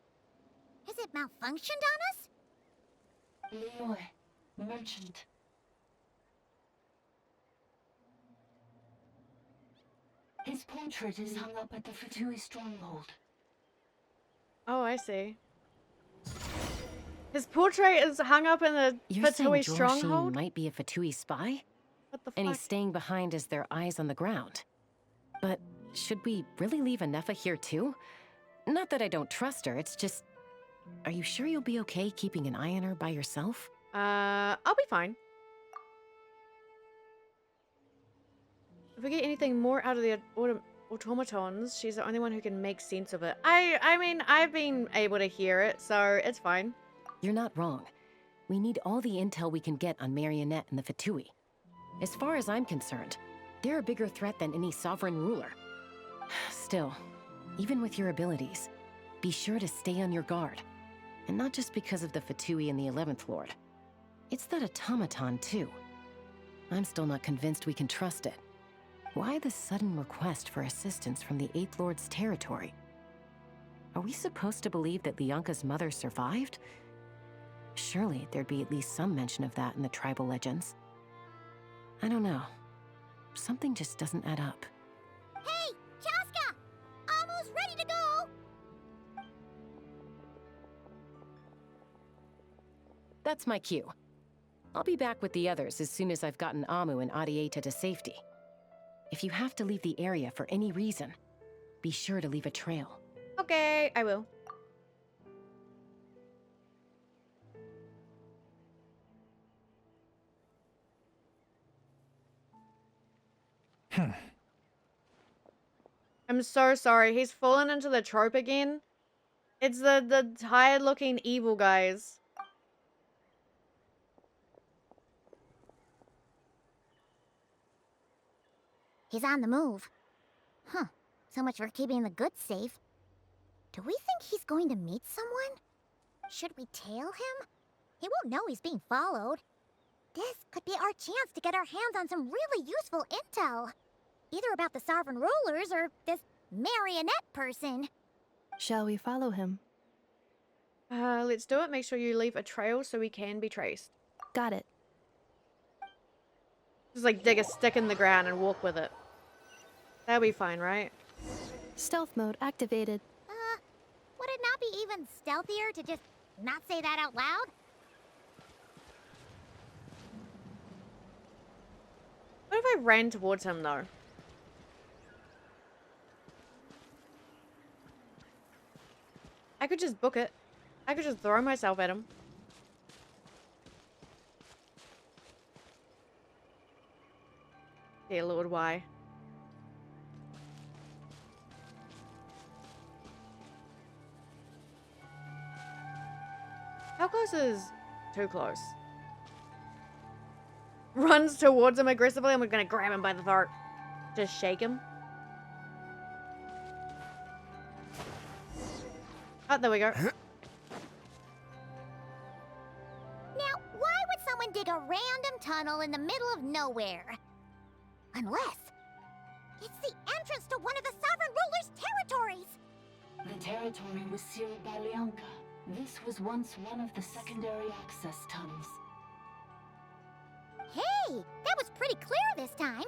Has it malfunctioned on us? Liyue, merchant. His portrait is hung up at the Fatui stronghold. Oh, I see. His portrait is hung up in the Fatui stronghold? Might be a Fatui spy? What the fuck? And he's staying behind as their eyes on the ground. But should we really leave Anefa here too? Not that I don't trust her, it's just... Are you sure you'll be okay keeping an eye on her by yourself? I'll be fine. If we get anything more out of the automatons, she's the only one who can make sense of it. I mean, I've been able to hear it, so it's fine. You're not wrong. We need all the intel we can get on Marionette and the Fatui. As far as I'm concerned, they're a bigger threat than any sovereign ruler. Still, even with your abilities, be sure to stay on your guard. And not just because of the Fatui and the 11th Lord. It's that automaton, too. I'm still not convinced we can trust it. Why the sudden request for assistance from the 8th Lord's territory? Are we supposed to believe that Lianka's mother survived? Surely there'd be at least some mention of that in the tribal legends. I don't know. Something just doesn't add up. Hey, Chaska! Almost ready to go! That's my cue. I'll be back with the others as soon as I've gotten Amu and Arieta to safety. If you have to leave the area for any reason, be sure to leave a trail. Okay, I will. I'm so sorry. He's fallen into the trope again. It's the tired-looking evil guys. He's on the move. Huh. So much for keeping the goods safe. Do we think he's going to meet someone? Should we tail him? He won't know he's being followed. This could be our chance to get our hands on some really useful intel. Either about the sovereign rulers or this marionette person. Shall we follow him? Let's do it. Make sure you leave a trail so we can be traced. Got it. Just like dig a stick in the ground and walk with it. That'll be fine, right? Stealth mode activated. Would it not be even stealthier to just not say that out loud? What if I ran towards him, though? I could just book it. I could just throw myself at him. Dear Lord, why? How close is too close? Runs towards him aggressively. I'm gonna grab him by the throat. Just shake him. Oh, there we go. Now, why would someone dig a random tunnel in the middle of nowhere? Unless it's the entrance to one of the Sovereign Ruler's territories! The territory was sealed by Lianka. This was once one of the secondary access tunnels. Hey, that was pretty clear this time.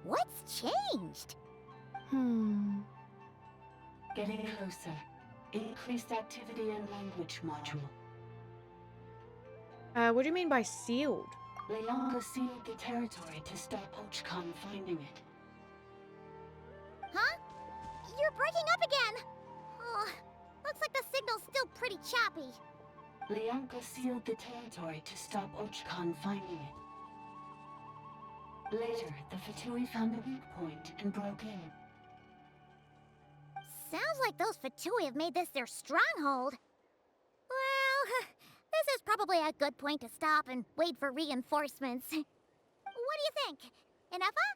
What's changed? Getting closer. Increased activity and language module. What do you mean by sealed? Lianka sealed the territory to stop Ochkon finding it. Huh? You're breaking up again! Oh, looks like the signal's still pretty choppy. Lianka sealed the territory to stop Ochkon finding it. Later, the Fatui found a weak point and broke in. Sounds like those Fatui have made this their stronghold. Well, this is probably a good point to stop and wait for reinforcements. What do you think? Inefa?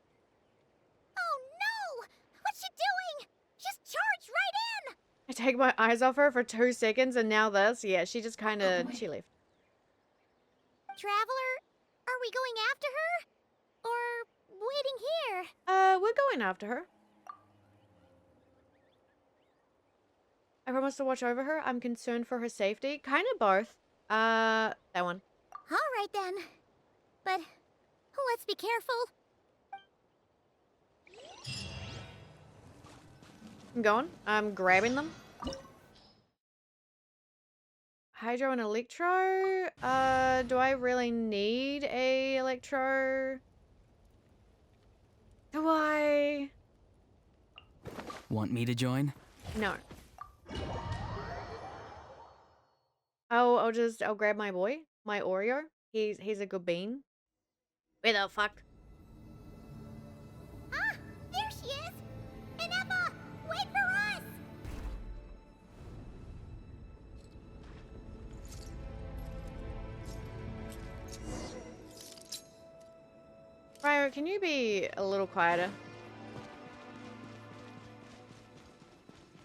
Oh no! What's she doing? She's charged right in! I take my eyes off her for 2 seconds and now this. Yeah, she just kind of... she left. Traveler, are we going after her? Or waiting here? We're going after her. I promise to watch over her. I'm concerned for her safety. Kind of both. That one. Alright then. But let's be careful. I'm going. I'm grabbing them. Hydro and Electro? Do I really need a Electro? Do I? Want me to join? No. I'll grab my boy, my Oreo. He's a good bean. Where the fuck? Ah, there she is! Inefa, wait for us! Ryo, can you be a little quieter?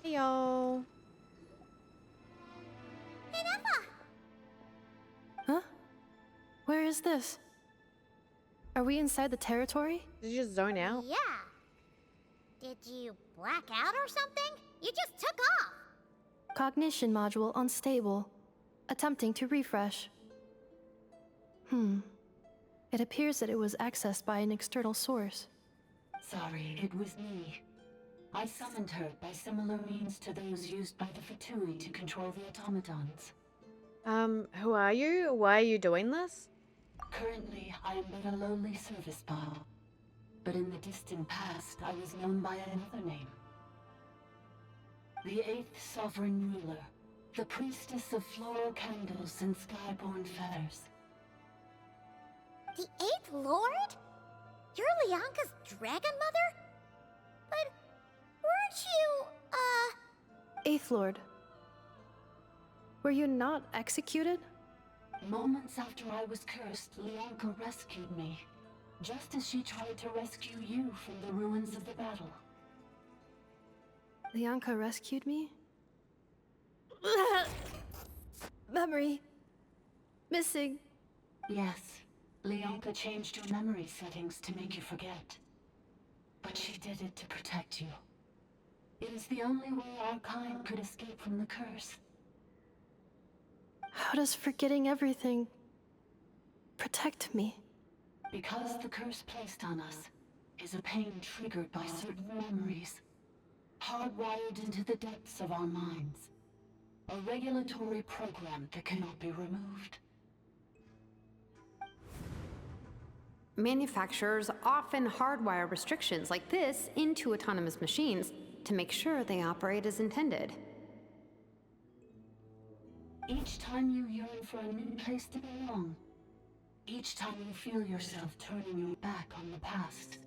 Hey, y'all. Huh? Where is this? Are we inside the territory? Did you just zone out? Yeah. Did you black out or something? You just took off. Cognition module unstable. Attempting to refresh. It appears that it was accessed by an external source. Sorry, it was me. I summoned her by similar means to those used by the Fatui to control the automatons. Who are you? Why are you doing this? Currently, I am but a lowly service bot. But in the distant past, I was known by another name. The 8th Sovereign Ruler, the priestess of floral candles and skyborn feathers. The 8th Lord? You're Lianka's dragon mother? But weren't you, Eighth Lord. Were you not executed? Moments after I was cursed, Lianka rescued me. Just as she tried to rescue you from the ruins of the battle. Lianka rescued me? Memory. Missing. Yes. Lianka changed your memory settings to make you forget. But she did it to protect you. It is the only way our kind could escape from the curse. How does forgetting everything protect me? Because the curse placed on us is a pain triggered by certain memories, hardwired into the depths of our minds. A regulatory program that cannot be removed. Manufacturers often hardwire restrictions like this into autonomous machines to make sure they operate as intended. Each time you yearn for a new place to belong, each time you feel yourself turning your back on the past,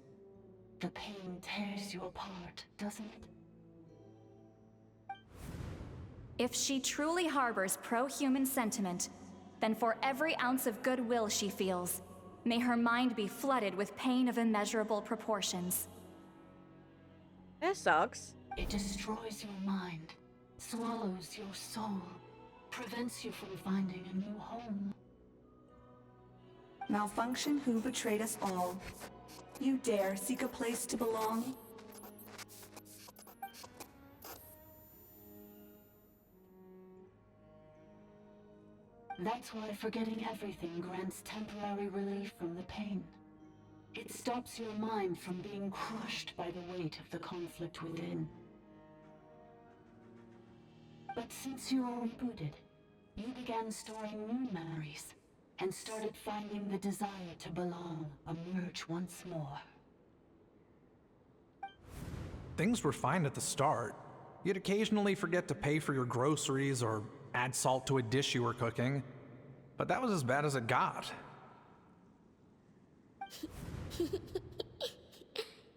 the pain tears you apart, doesn't it? If she truly harbors pro-human sentiment, then for every ounce of goodwill she feels, may her mind be flooded with pain of immeasurable proportions. That sucks. It destroys your mind, swallows your soul, prevents you from finding a new home. Malfunction who betrayed us all. You dare seek a place to belong? That's why forgetting everything grants temporary relief from the pain. It stops your mind from being crushed by the weight of the conflict within. But since you are rebooted, you began storing new memories and started finding the desire to belong emerge once more. Things were fine at the start. You'd occasionally forget to pay for your groceries or add salt to a dish you were cooking, but that was as bad as it got.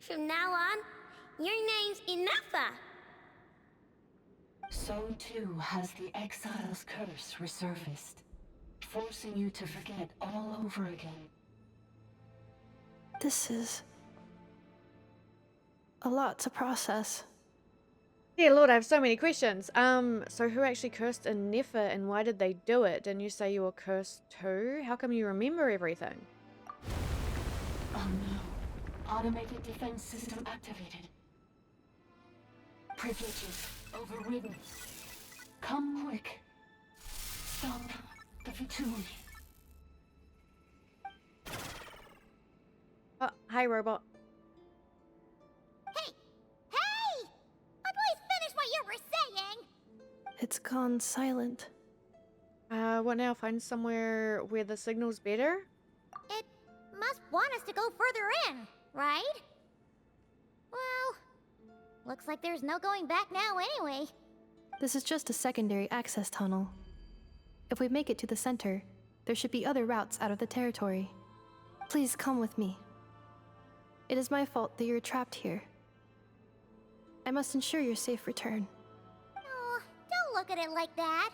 From now on, your name's Inafa. So too has the exile's curse resurfaced, forcing you to forget all over again. This is a lot to process. Dear Lord, I have so many questions. So who actually cursed Inifa and why did they do it? Didn't you say you were cursed too? How come you remember everything? Oh no. Automated defense system activated. Privileges overridden. Come quick. Stop the Vituli. Oh, hi, robot. Hey! Please finish what you were saying! It's gone silent. What now? Find somewhere where the signal's better? It must want us to go further in, right? Well, looks like there's no going back now anyway. This is just a secondary access tunnel. If we make it to the center, there should be other routes out of the territory. Please come with me. It is my fault that you're trapped here. I must ensure your safe return. Oh, don't look at it like that.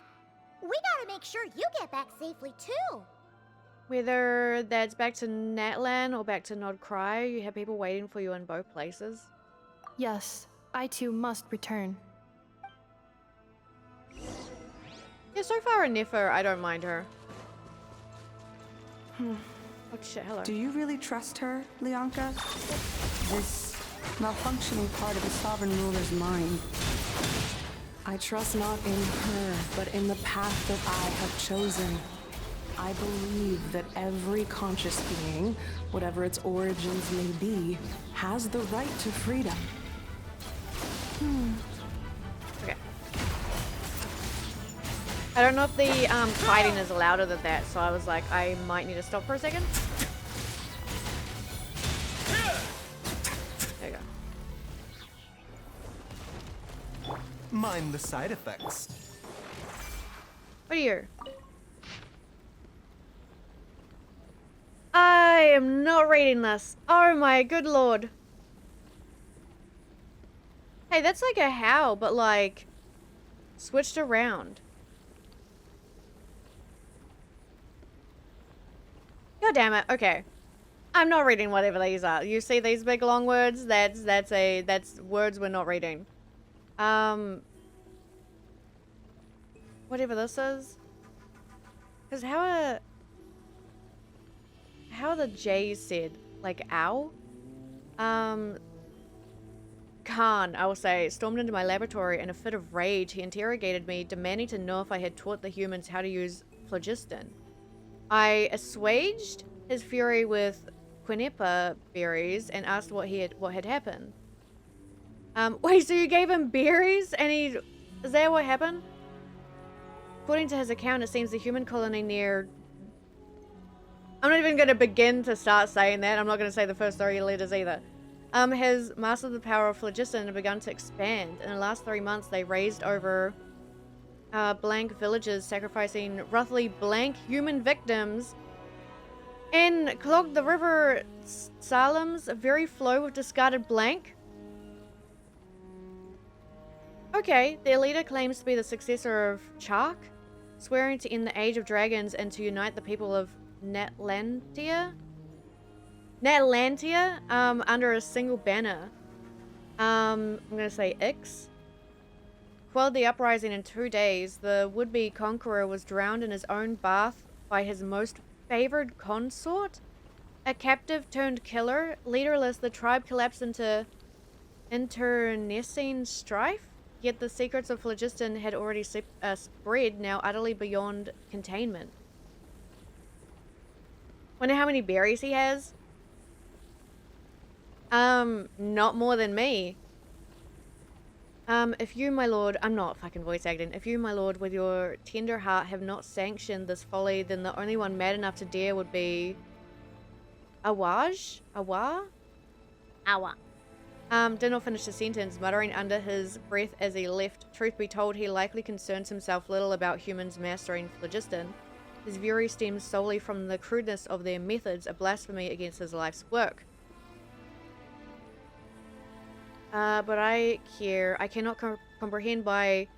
We gotta make sure you get back safely too. Whether that's back to Natlan or back to Nodcry, you have people waiting for you in both places. Yes, I too must return. Yeah, so far Inifa, I don't mind her. Oh shit, hello. Do you really trust her, Leonka? This malfunctioning part of the sovereign ruler's mind. I trust not in her, but in the path that I have chosen. I believe that every conscious being, whatever its origins may be, has the right to freedom. Okay. I don't know if the fighting is louder than that, so I was like, I might need to stop for a second. There you go. Mind the side effects. What are you? I am not reading this. Oh my good lord. Hey, that's like a howl, but like switched around. God damn it. Okay. I'm not reading whatever these are. You see these big long words? That's words we're not reading. Whatever this is. Cause how are the J's said? Like ow? Khan, I will say, stormed into my laboratory in a fit of rage. He interrogated me, demanding to know if I had taught the humans how to use phlogiston. I assuaged his fury with quinnipa berries and asked what had happened. Wait, so you gave him berries and is that what happened? According to his account, it seems the human colony near... I'm not even going to begin to start saying that. I'm not going to say the first 3 letters either. Has mastered the power of phlogiston and begun to expand. In the last 3 months, they raised over blank villages, sacrificing roughly blank human victims, and clogged the river Salem's very flow with discarded blank. Okay, their leader claims to be the successor of Chark, swearing to end the Age of Dragons and to unite the people of Natlantia under a single banner. I'm gonna say Ix. Quelled the uprising in 2 days. The would-be conqueror was drowned in his own bath by his most favored consort. A captive turned killer. Leaderless, the tribe collapsed into internecine strife. Yet the secrets of phlogiston had already spread, now utterly beyond containment. Wonder how many berries he has? Not more than me. If you, my lord, I'm not fucking voice acting. If you, my lord, with your tender heart have not sanctioned this folly, then the only one mad enough to dare would be Awaj? Awa? Awa. Did not finish the sentence, muttering under his breath as he left. Truth be told, he likely concerns himself little about humans mastering phlogiston. His fury stems solely from the crudeness of their methods, a blasphemy against his life's work. But I care. I cannot comprehend by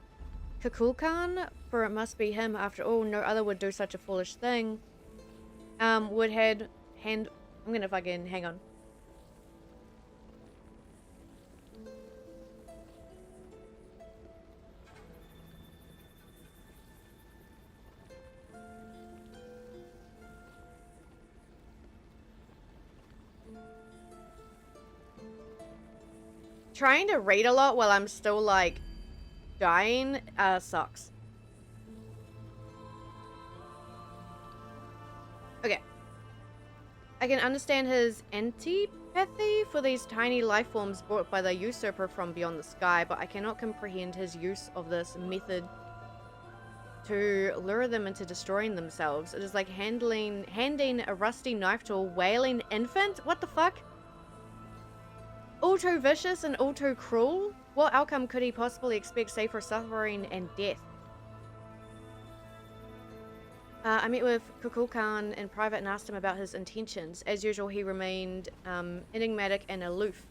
Kukulkan, for it must be him. After all, no other would do such a foolish thing. I'm gonna fucking hang on. Trying to read a lot while I'm still, like, dying, sucks. Okay. I can understand his antipathy for these tiny life forms brought by the usurper from beyond the sky, but I cannot comprehend his use of this method to lure them into destroying themselves. It is like handing a rusty knife to a wailing infant? What the fuck? All too vicious and all too cruel? What outcome could he possibly expect save for suffering and death? I met with Kukulkan in private and asked him about his intentions. As usual, he remained enigmatic and aloof.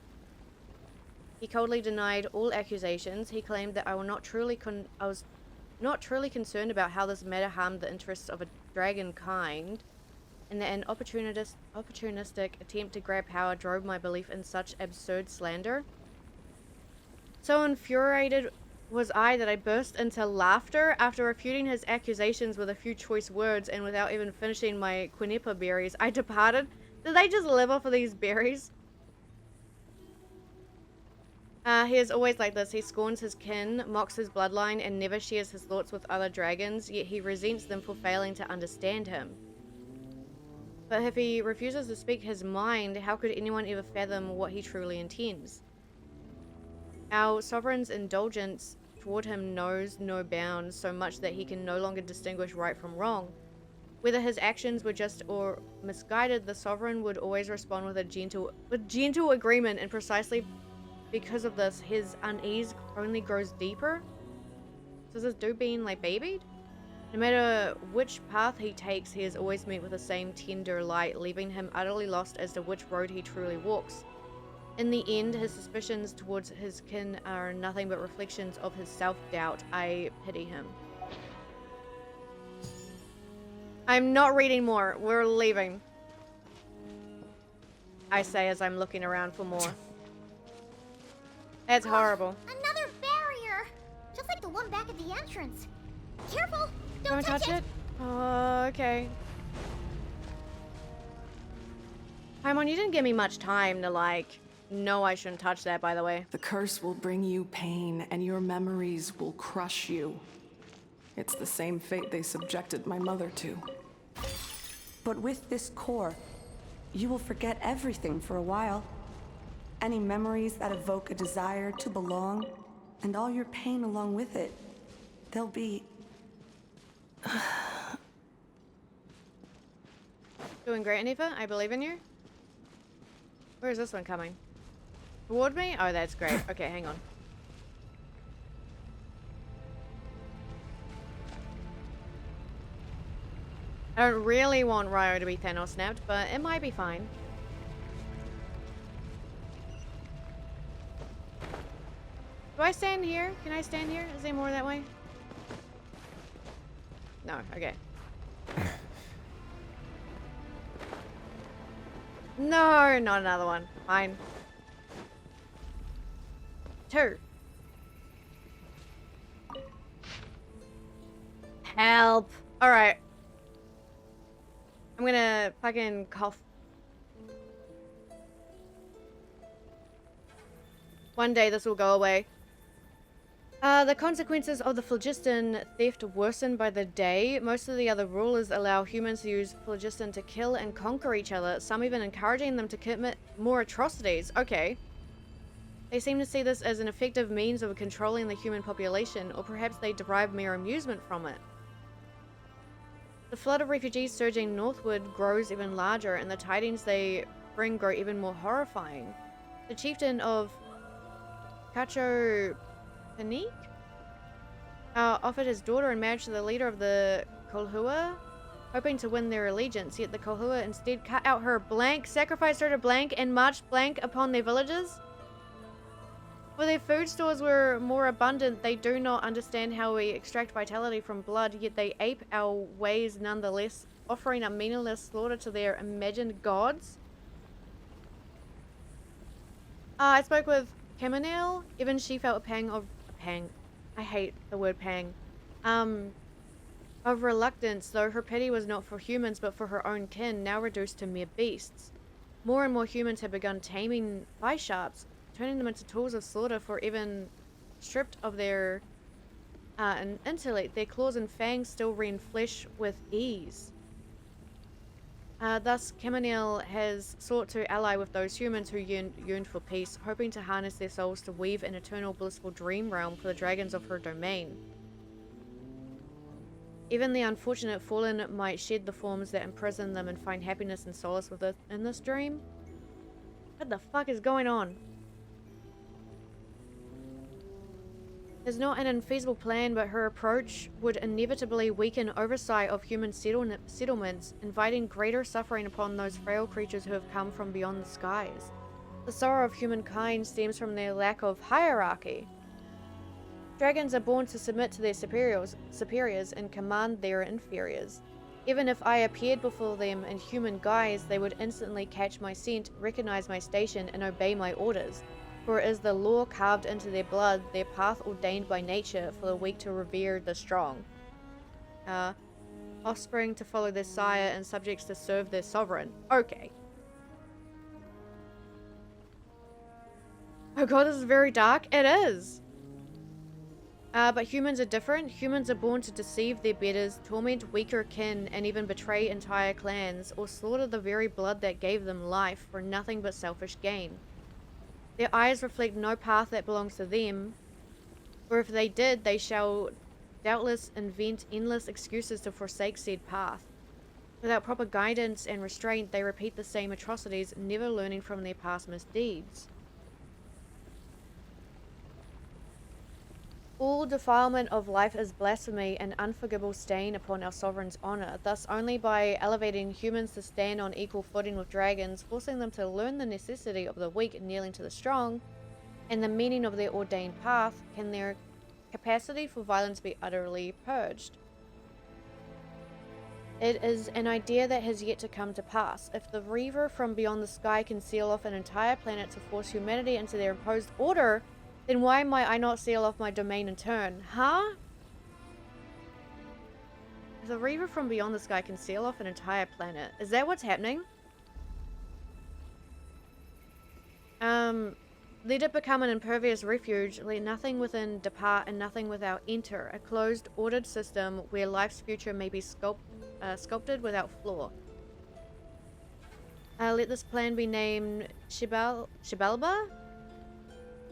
He coldly denied all accusations. He claimed that I was not truly concerned about how this matter harmed the interests of a dragon kind, and that an opportunistic attempt to grab power drove my belief in such absurd slander. So infuriated was I that I burst into laughter after refuting his accusations with a few choice words, and without even finishing my quinnipa berries, I departed. Did they just live off of these berries? He is always like this. He scorns his kin, mocks his bloodline, and never shares his thoughts with other dragons, yet he resents them for failing to understand him. But if he refuses to speak his mind, how could anyone ever fathom what he truly intends? Our sovereign's indulgence toward him knows no bounds, so much that he can no longer distinguish right from wrong. Whether his actions were just or misguided, the sovereign would always respond with gentle agreement, and precisely because of this, his unease only grows deeper. So is this dude being, like, babied? No matter which path he takes, he is always met with the same tender light, leaving him utterly lost as to which road he truly walks. In the end, his suspicions towards his kin are nothing but reflections of his self-doubt. I pity him. I'm not reading more. We're leaving. I say as I'm looking around for more. That's horrible. Another barrier! Just like the one back at the entrance. Careful! Don't touch it. Oh, okay. Paimon, you didn't give me much time to, like, know I shouldn't touch that, by the way. The curse will bring you pain, and your memories will crush you. It's the same fate they subjected my mother to. But with this core, you will forget everything for a while. Any memories that evoke a desire to belong, and all your pain along with it. They'll be... Doing great, Anifa. I believe in you. Where is this one coming? Toward me? Oh, that's great. Okay, hang on. I don't really want Ryo to be Thanos snapped, but it might be fine. Do Do I stand here? Can I stand here? Is there more that way? No, okay. No, not another one. Fine. 2. Help. Alright. I'm gonna fucking cough. One day this will go away. The consequences of the phlogiston theft worsen by the day. Most of the other rulers allow humans to use phlogiston to kill and conquer each other, some even encouraging them to commit more atrocities. Okay. They seem to see this as an effective means of controlling the human population, or perhaps they derive mere amusement from it. The flood of refugees surging northward grows even larger, and the tidings they bring grow even more horrifying. The chieftain of Cacho Panique offered his daughter in marriage to the leader of the Kolhua, hoping to win their allegiance, yet the Kolhua instead cut out her blank, sacrificed her to blank, and marched blank upon their villages. For their food stores were more abundant, they do not understand how we extract vitality from blood, yet they ape our ways nonetheless, offering a meaningless slaughter to their imagined gods. I spoke with Caminel. Even she felt a pang. I hate the word pang. Of reluctance, though her pity was not for humans but for her own kin, now reduced to mere beasts. More and more humans had begun taming Bisharps, turning them into tools of slaughter, for even stripped of their intellect, their claws and fangs still rend flesh with ease. Thus, Caminel has sought to ally with those humans who yearned for peace, hoping to harness their souls to weave an eternal blissful dream realm for the dragons of her domain. Even the unfortunate fallen might shed the forms that imprison them and find happiness and solace in this dream. What the fuck is going on? It's not an infeasible plan, but her approach would inevitably weaken oversight of human settlements, inviting greater suffering upon those frail creatures who have come from beyond the skies. The sorrow of humankind stems from their lack of hierarchy. Dragons are born to submit to their superiors and command their inferiors. Even if I appeared before them in human guise, they would instantly catch my scent, recognize my station, and obey my orders. For it is the law carved into their blood, their path ordained by nature for the weak to revere the strong. Offspring to follow their sire and subjects to serve their sovereign. Okay. Oh god, this is very dark. It is. But humans are different. Humans are born to deceive their betters, torment weaker kin, and even betray entire clans, or slaughter the very blood that gave them life for nothing but selfish gain. Their eyes reflect no path that belongs to them, or if they did, they shall doubtless invent endless excuses to forsake said path. Without proper guidance and restraint, they repeat the same atrocities, never learning from their past misdeeds. All defilement of life is blasphemy, an unforgivable stain upon our sovereign's honor. Thus, only by elevating humans to stand on equal footing with dragons, forcing them to learn the necessity of the weak kneeling to the strong, and the meaning of their ordained path, can their capacity for violence be utterly purged. It is an idea that has yet to come to pass. If the Reaver from beyond the sky can seal off an entire planet to force humanity into their imposed order, then why might I not seal off my domain in turn? Huh? If the Reaver from beyond the sky can seal off an entire planet, is that what's happening? Let it become an impervious refuge, let nothing within depart and nothing without enter, a closed, ordered system where life's future may be sculpted without flaw. Let this plan be named Shibalba?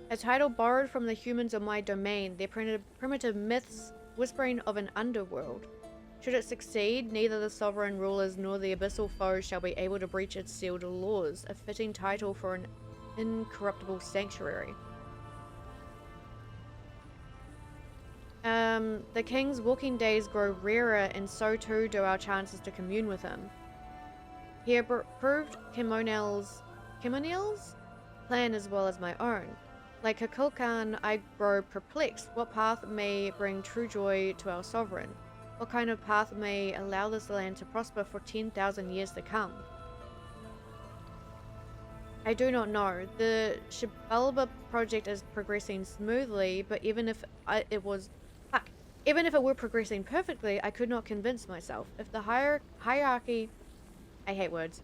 A title borrowed from the humans of my domain, their primitive myths whispering of an underworld. Should it succeed, neither the sovereign rulers nor the abyssal foes shall be able to breach its sealed laws, a fitting title for an incorruptible sanctuary. The king's walking days grow rarer, and so too do our chances to commune with him. He approved Caminel's plan as well as my own. Like Kukulkan, I grow perplexed. What path may bring true joy to our sovereign? What kind of path may allow this land to prosper for 10,000 years to come? I do not know. The Shibalba project is progressing smoothly, but even if it were progressing perfectly, I could not convince myself. If the hierarchy, I hate words,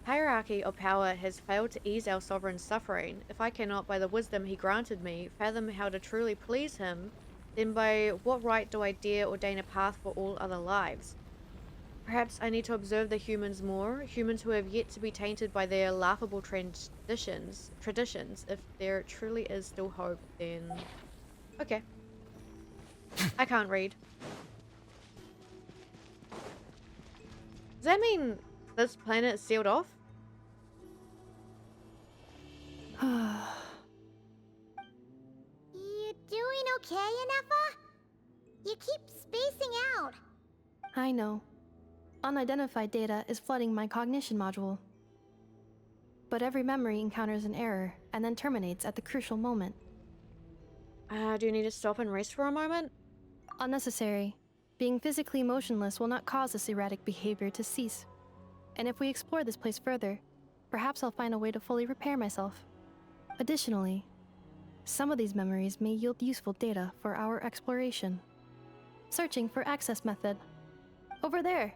hierarchy of power has failed to ease our sovereign's suffering, if I cannot, by the wisdom he granted me, fathom how to truly please him, then by what right do I dare ordain a path for all other lives? Perhaps I need to observe the humans more, humans who have yet to be tainted by their laughable traditions. If there truly is still hope, then... Okay. I can't read. Does that mean this planet is sealed off? You doing okay, Anefa? You keep spacing out. I know. Unidentified data is flooding my cognition module. But every memory encounters an error and then terminates at the crucial moment. Do you need to stop and rest for a moment? Unnecessary. Being physically motionless will not cause this erratic behavior to cease. And if we explore this place further, perhaps I'll find a way to fully repair myself. Additionally, some of these memories may yield useful data for our exploration. Searching for access method. Over there!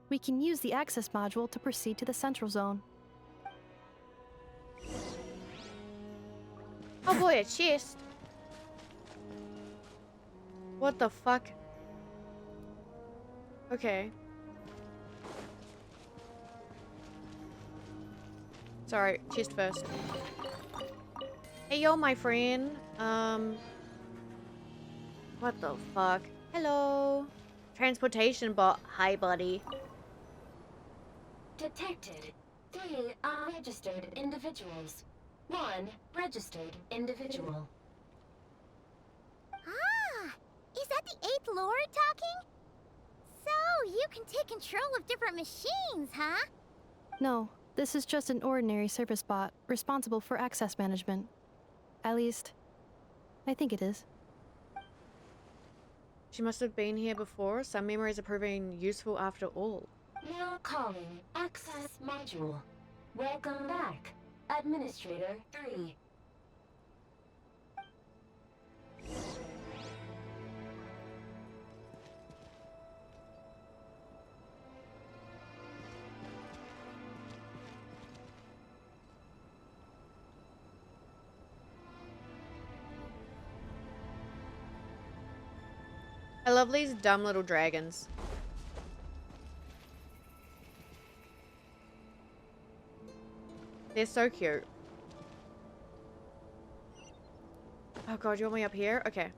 We can use the access module to proceed to the central zone. Oh boy, a chest! What the fuck? Okay. Sorry, chest first. Hey yo, my friend. What the fuck? Hello. Transportation bot. Hi, buddy. Detected 3 unregistered individuals. 1 registered individual. Ah! Is that the 8th Lord talking? So, you can take control of different machines, huh? No, this is just an ordinary service bot responsible for access management. At least, I think it is. She must have been here before. Some memories are proving useful after all. Now calling access module. Welcome back, Administrator 3. I love these dumb little dragons. They're so cute. Oh god, you want me up here? Okay.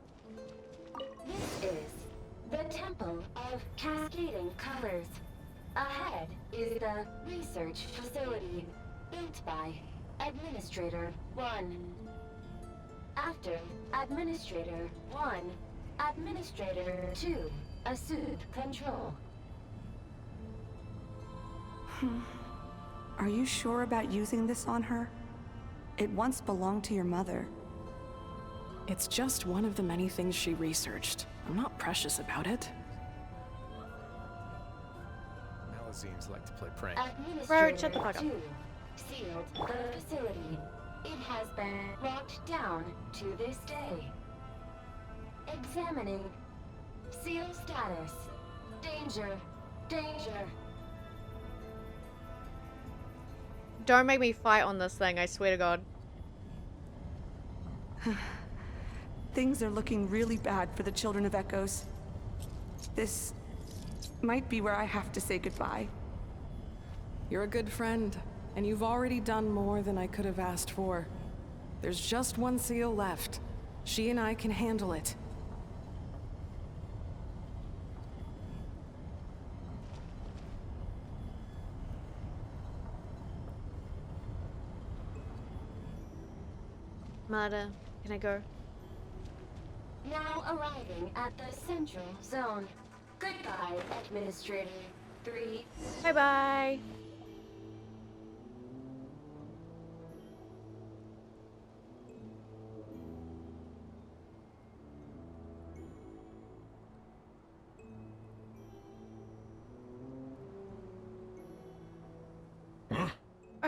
This is the Temple of Cascading Colors. Ahead is the research facility built by Administrator 1. After Administrator 1, Administrator 2 assumed control. Are you sure about using this on her? It once belonged to your mother. It's just one of the many things she researched. I'm not precious about it. Malazines like to play prank. Bro, shut the fuck up. Administrator 2 sealed the facility. It has been locked down to this day. Examining. Seal status. Danger. Danger. Don't make me fight on this thing, I swear to god. Things are looking really bad for the Children of Echoes. This might be where I have to say goodbye. You're a good friend, and you've already done more than I could have asked for. There's just one seal left. She and I can handle it. Mada, can I go? Now arriving at the central zone. Goodbye, Administrator 3. Bye-bye.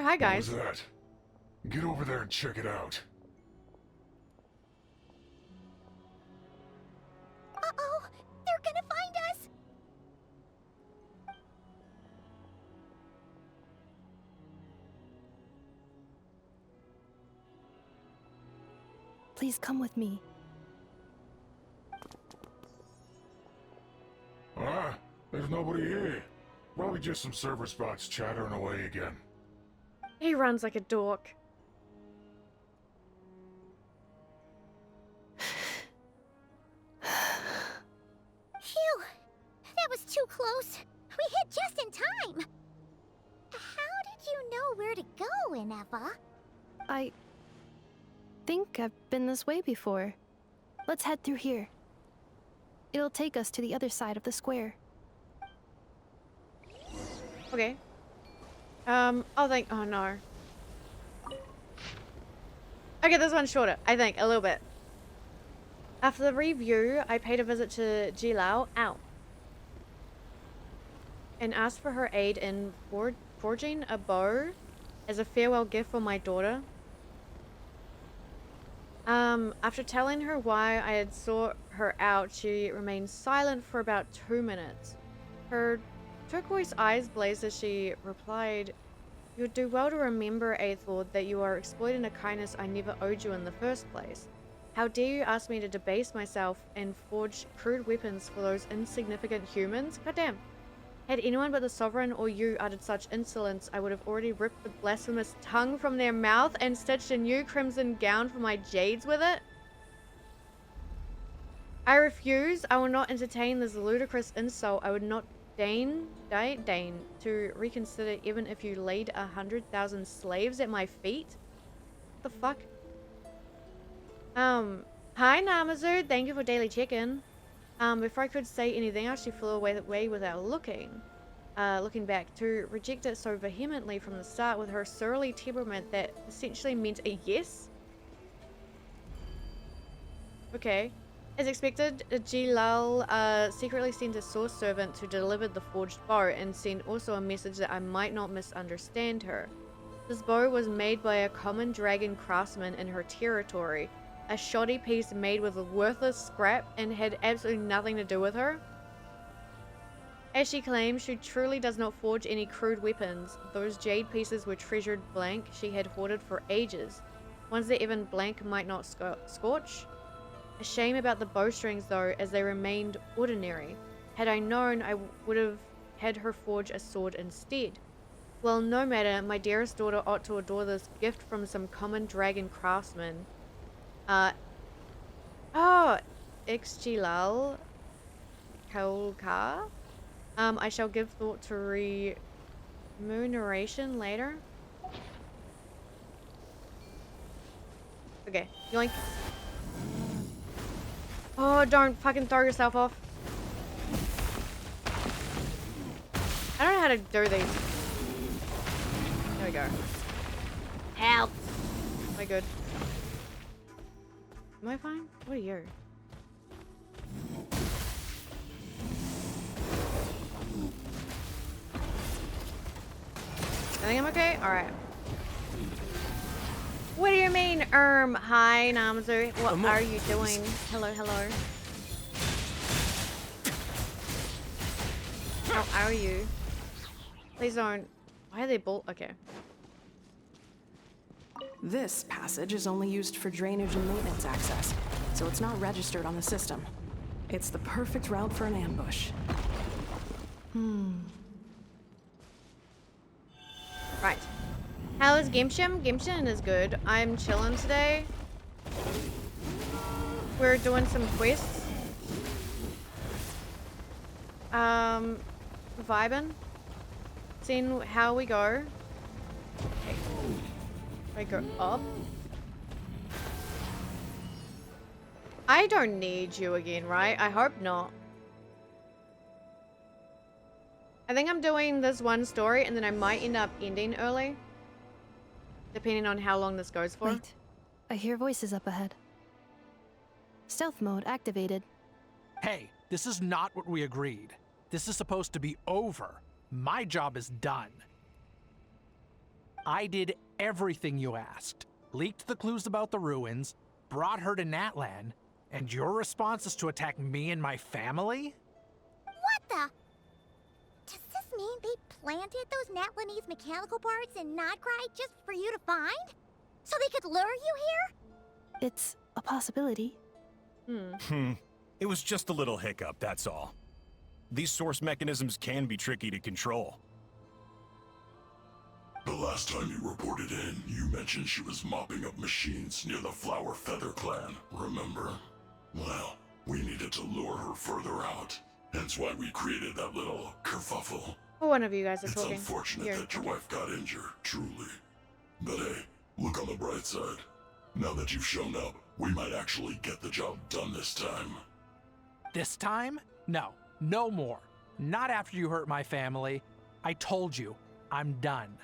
hi guys. What was that? Get over there and check it out. Uh-oh! They're gonna find us! Please come with me. Ah, there's nobody here. Probably just some server spots chattering away again. He runs like a dork. Phew! That was too close. We hit just in time. How did you know where to go, Ineva? I think I've been this way before. Let's head through here. It'll take us to the other side of the square. Okay. Oh no. Okay, this one's shorter, I think, a little bit. After the review, I paid a visit to Jilao, and asked for her aid in forging a bow as a farewell gift for my daughter. After telling her why I had sought her out, she remained silent for about 2 minutes. Her turquoise eyes blazed as she replied, "You would do well to remember, Aethor, that you are exploiting a kindness I never owed you in the first place. How dare you ask me to debase myself and forge crude weapons for those insignificant humans? Goddamn. Had anyone but the Sovereign or you uttered such insolence, I would have already ripped the blasphemous tongue from their mouth and stitched a new crimson gown for my jades with it. I refuse. I will not entertain this ludicrous insult. I would not deign to reconsider even if you laid 100,000 slaves at my feet. What the fuck? Hi Namazu, thank you for daily check-in. Before I could say anything else, she flew away without looking back, to reject it so vehemently from the start with her surly temperament that essentially meant a yes. Okay. As expected, Jilal secretly sent a source servant to deliver the forged bow and sent also a message that I might not misunderstand her. This bow was made by a common dragon craftsman in her territory, a shoddy piece made with a worthless scrap and had absolutely nothing to do with her. As she claims, she truly does not forge any crude weapons. Those jade pieces were treasured blank she had hoarded for ages, ones that even blank might not scorch. A shame about the bowstrings though, as they remained ordinary. Had I known, I would have had her forge a sword instead. Well, no matter, my dearest daughter ought to adore this gift from some common dragon craftsman. Ixchilal Kaulka. I shall give thought to remuneration later. Okay, yoink. Oh, don't fucking throw yourself off. I don't know how to do these. There we go. Help! Am I good? Am I fine? What are you? I think I'm okay? Alright. What do you mean, hi, Namazu. What are you doing? Hello, hello. How are you? Please don't. Why are they okay. This passage is only used for drainage and maintenance access, so it's not registered on the system. It's the perfect route for an ambush. Right. How is Genshin? Genshin is good. I'm chilling today. We're doing some quests. Vibing. Seeing how we go. Okay. I go up. I don't need you again, right? I hope not. I think I'm doing this one story and then I might end up ending early. Depending on how long this goes for. Wait. I hear voices up ahead. Stealth mode activated. Hey, this is not what we agreed. This is supposed to be over. My job is done. I did everything you asked. Leaked the clues about the ruins, brought her to Natlan, and your response is to attack me and my family? What the? Does this mean they planted those Natlanese mechanical parts in Notcry just for you to find? So they could lure you here? It's a possibility. It was just a little hiccup, that's all. These source mechanisms can be tricky to control. The last time you reported in, you mentioned she was mopping up machines near the Flower Feather clan, remember? Well, we needed to lure her further out. Hence why we created that little kerfuffle. One of you guys are It's talking. unfortunate that your wife got injured, truly. But hey, look on the bright side. Now that you've shown up, we might actually get the job done this time. This time? No, no more. Not after you hurt my family. I told you, I'm done.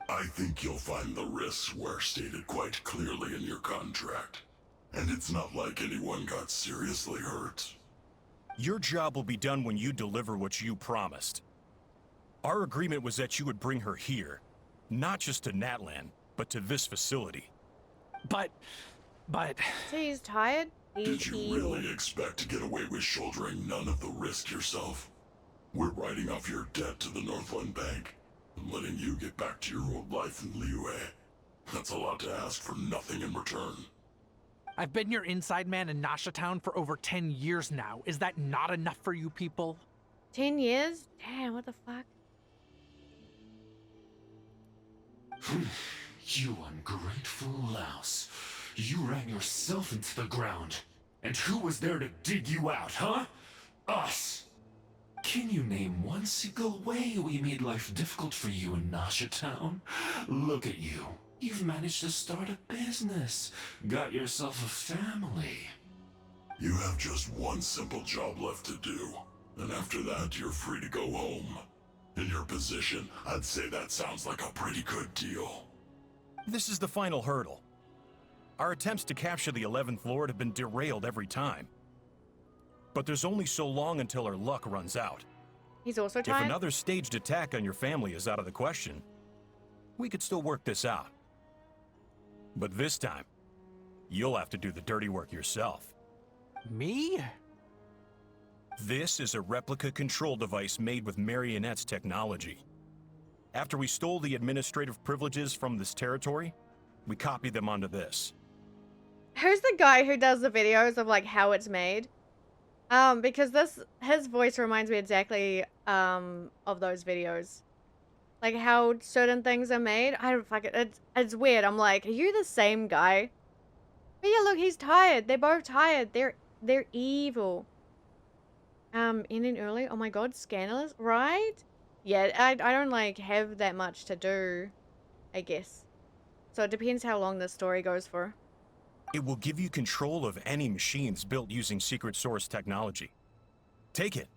I think you'll find the risks were stated quite clearly in your contract. And it's not like anyone got seriously hurt. Your job will be done when you deliver what you promised. Our agreement was that you would bring her here, not just to Natlan, but to this facility. But... So he's tired? Did you really expect to get away with shouldering none of the risk yourself? We're writing off your debt to the Northland Bank and letting you get back to your old life in Liyue. That's a lot to ask for nothing in return. I've been your inside man in Nasha Town for over 10 years now. Is that not enough for you people? 10 years? Damn, what the fuck? You ungrateful louse. You ran yourself into the ground. And who was there to dig you out, huh? Us! Can you name one single way we made life difficult for you in Nasha Town? Look at you. You've managed to start a business. Got yourself a family. You have just one simple job left to do. And after that, you're free to go home. In your position, I'd say that sounds like a pretty good deal. This is the final hurdle. Our attempts to capture the 11th Lord have been derailed every time. But there's only so long until our luck runs out. He's also If tired? another staged attack on your family is out of the question, we could still work this out. But this time, you'll have to do the dirty work yourself. Me? This is a replica control device made with Marionette's technology. After we stole the administrative privileges from this territory, we copied them onto this. Who's the guy who does the videos of like how it's made? Because his voice reminds me exactly of those videos. Like how certain things are made. I don't fuck it. It's weird. I'm like, are you the same guy? But yeah, look, he's tired. They're both tired. They're evil. Ending early. Oh my god, scandalous, right? Yeah, I don't like have that much to do, I guess. So it depends how long the story goes for. It will give you control of any machines built using secret source technology. Take it,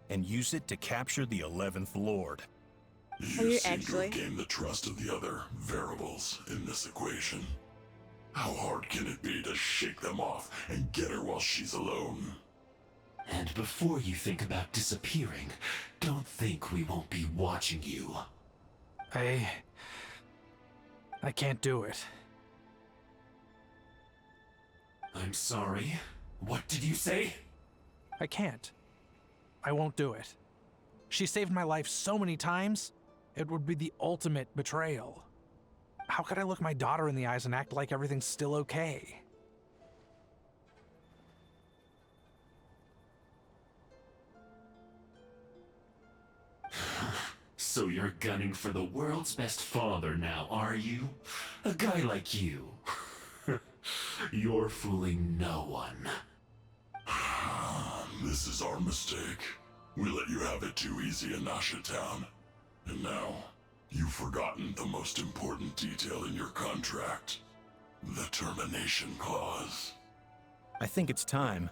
and use it to capture the 11th Lord. You seem to have gained the trust of the other variables in this equation. How hard can it be to shake them off and get her while she's alone? And before you think about disappearing, don't think we won't be watching you. I can't do it. I'm sorry. What did you say? I can't. I won't do it. She saved my life so many times, it would be the ultimate betrayal. How could I look my daughter in the eyes and act like everything's still okay? So you're gunning for the world's best father now, are you? A guy like you. You're fooling no one. This is our mistake. We let you have it too easy in Nasha Town. And now, you've forgotten the most important detail in your contract. The termination clause. I think it's time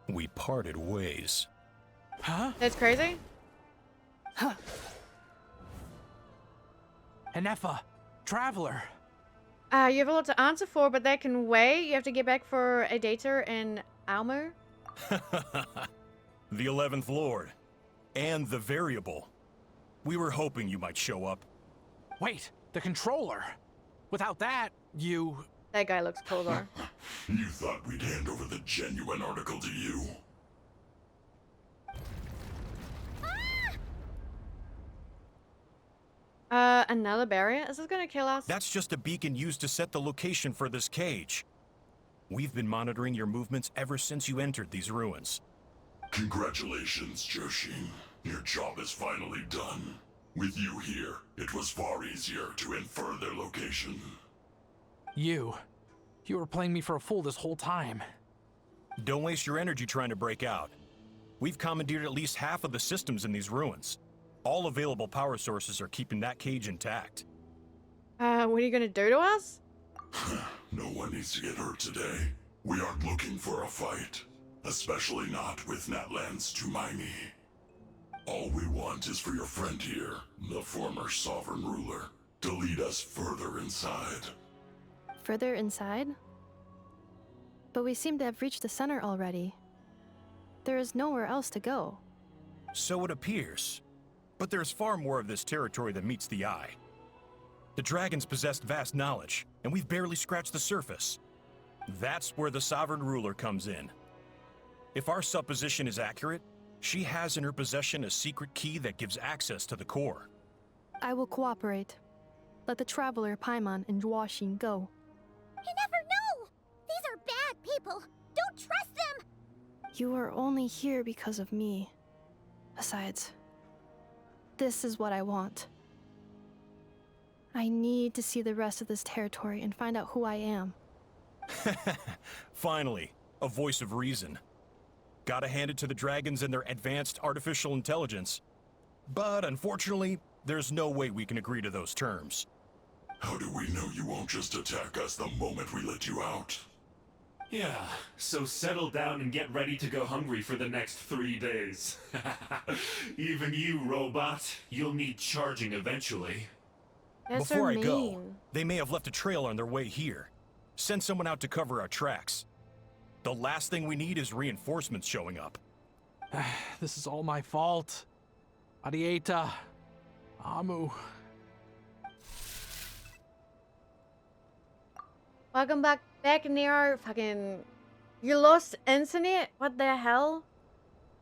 we parted ways. Huh? That's crazy? Huh. Anefa, Traveler. You have a lot to answer for, but that can wait. You have to get back for a data in Almo. The 11th Lord. And the variable. We were hoping you might show up. Wait, the controller. Without that, you... That guy looks cool though. You thought we'd hand over the genuine article to you? Another barrier? Is this gonna kill us? That's just a beacon used to set the location for this cage. We've been monitoring your movements ever since you entered these ruins. Congratulations, Joshin. Your job is finally done. With you here, it was far easier to infer their location. You were playing me for a fool this whole time. Don't waste your energy trying to break out. We've commandeered at least half of the systems in these ruins. All available power sources are keeping that cage intact. What are you gonna do to us? No one needs to get hurt today. We aren't looking for a fight. Especially not with Natlan's Tumaini. All we want is for your friend here, the former sovereign ruler, to lead us further inside. Further inside? But we seem to have reached the center already. There is nowhere else to go. So it appears. But there's far more of this territory than meets the eye. The dragons possessed vast knowledge, and we've barely scratched the surface. That's where the sovereign ruler comes in. If our supposition is accurate, she has in her possession a secret key that gives access to the core. I will cooperate. Let the traveler Paimon and Joachim go. You never know! These are bad people! Don't trust them! You are only here because of me. Besides, this is what I want. I need to see the rest of this territory and find out who I am. Finally, a voice of reason. Gotta hand it to the dragons and their advanced artificial intelligence. But unfortunately, there's no way we can agree to those terms. How do we know you won't just attack us the moment we let you out? Yeah, so settle down and get ready to go hungry for the next 3 days. Even you, robot, you'll need charging eventually. That's Before so I go, mean. they may have left a trail on their way here. Send someone out to cover our tracks. The last thing we need is reinforcements showing up. This is all my fault. Arieta. Amu. Welcome back, Nero. Fucking, you lost internet? What the hell?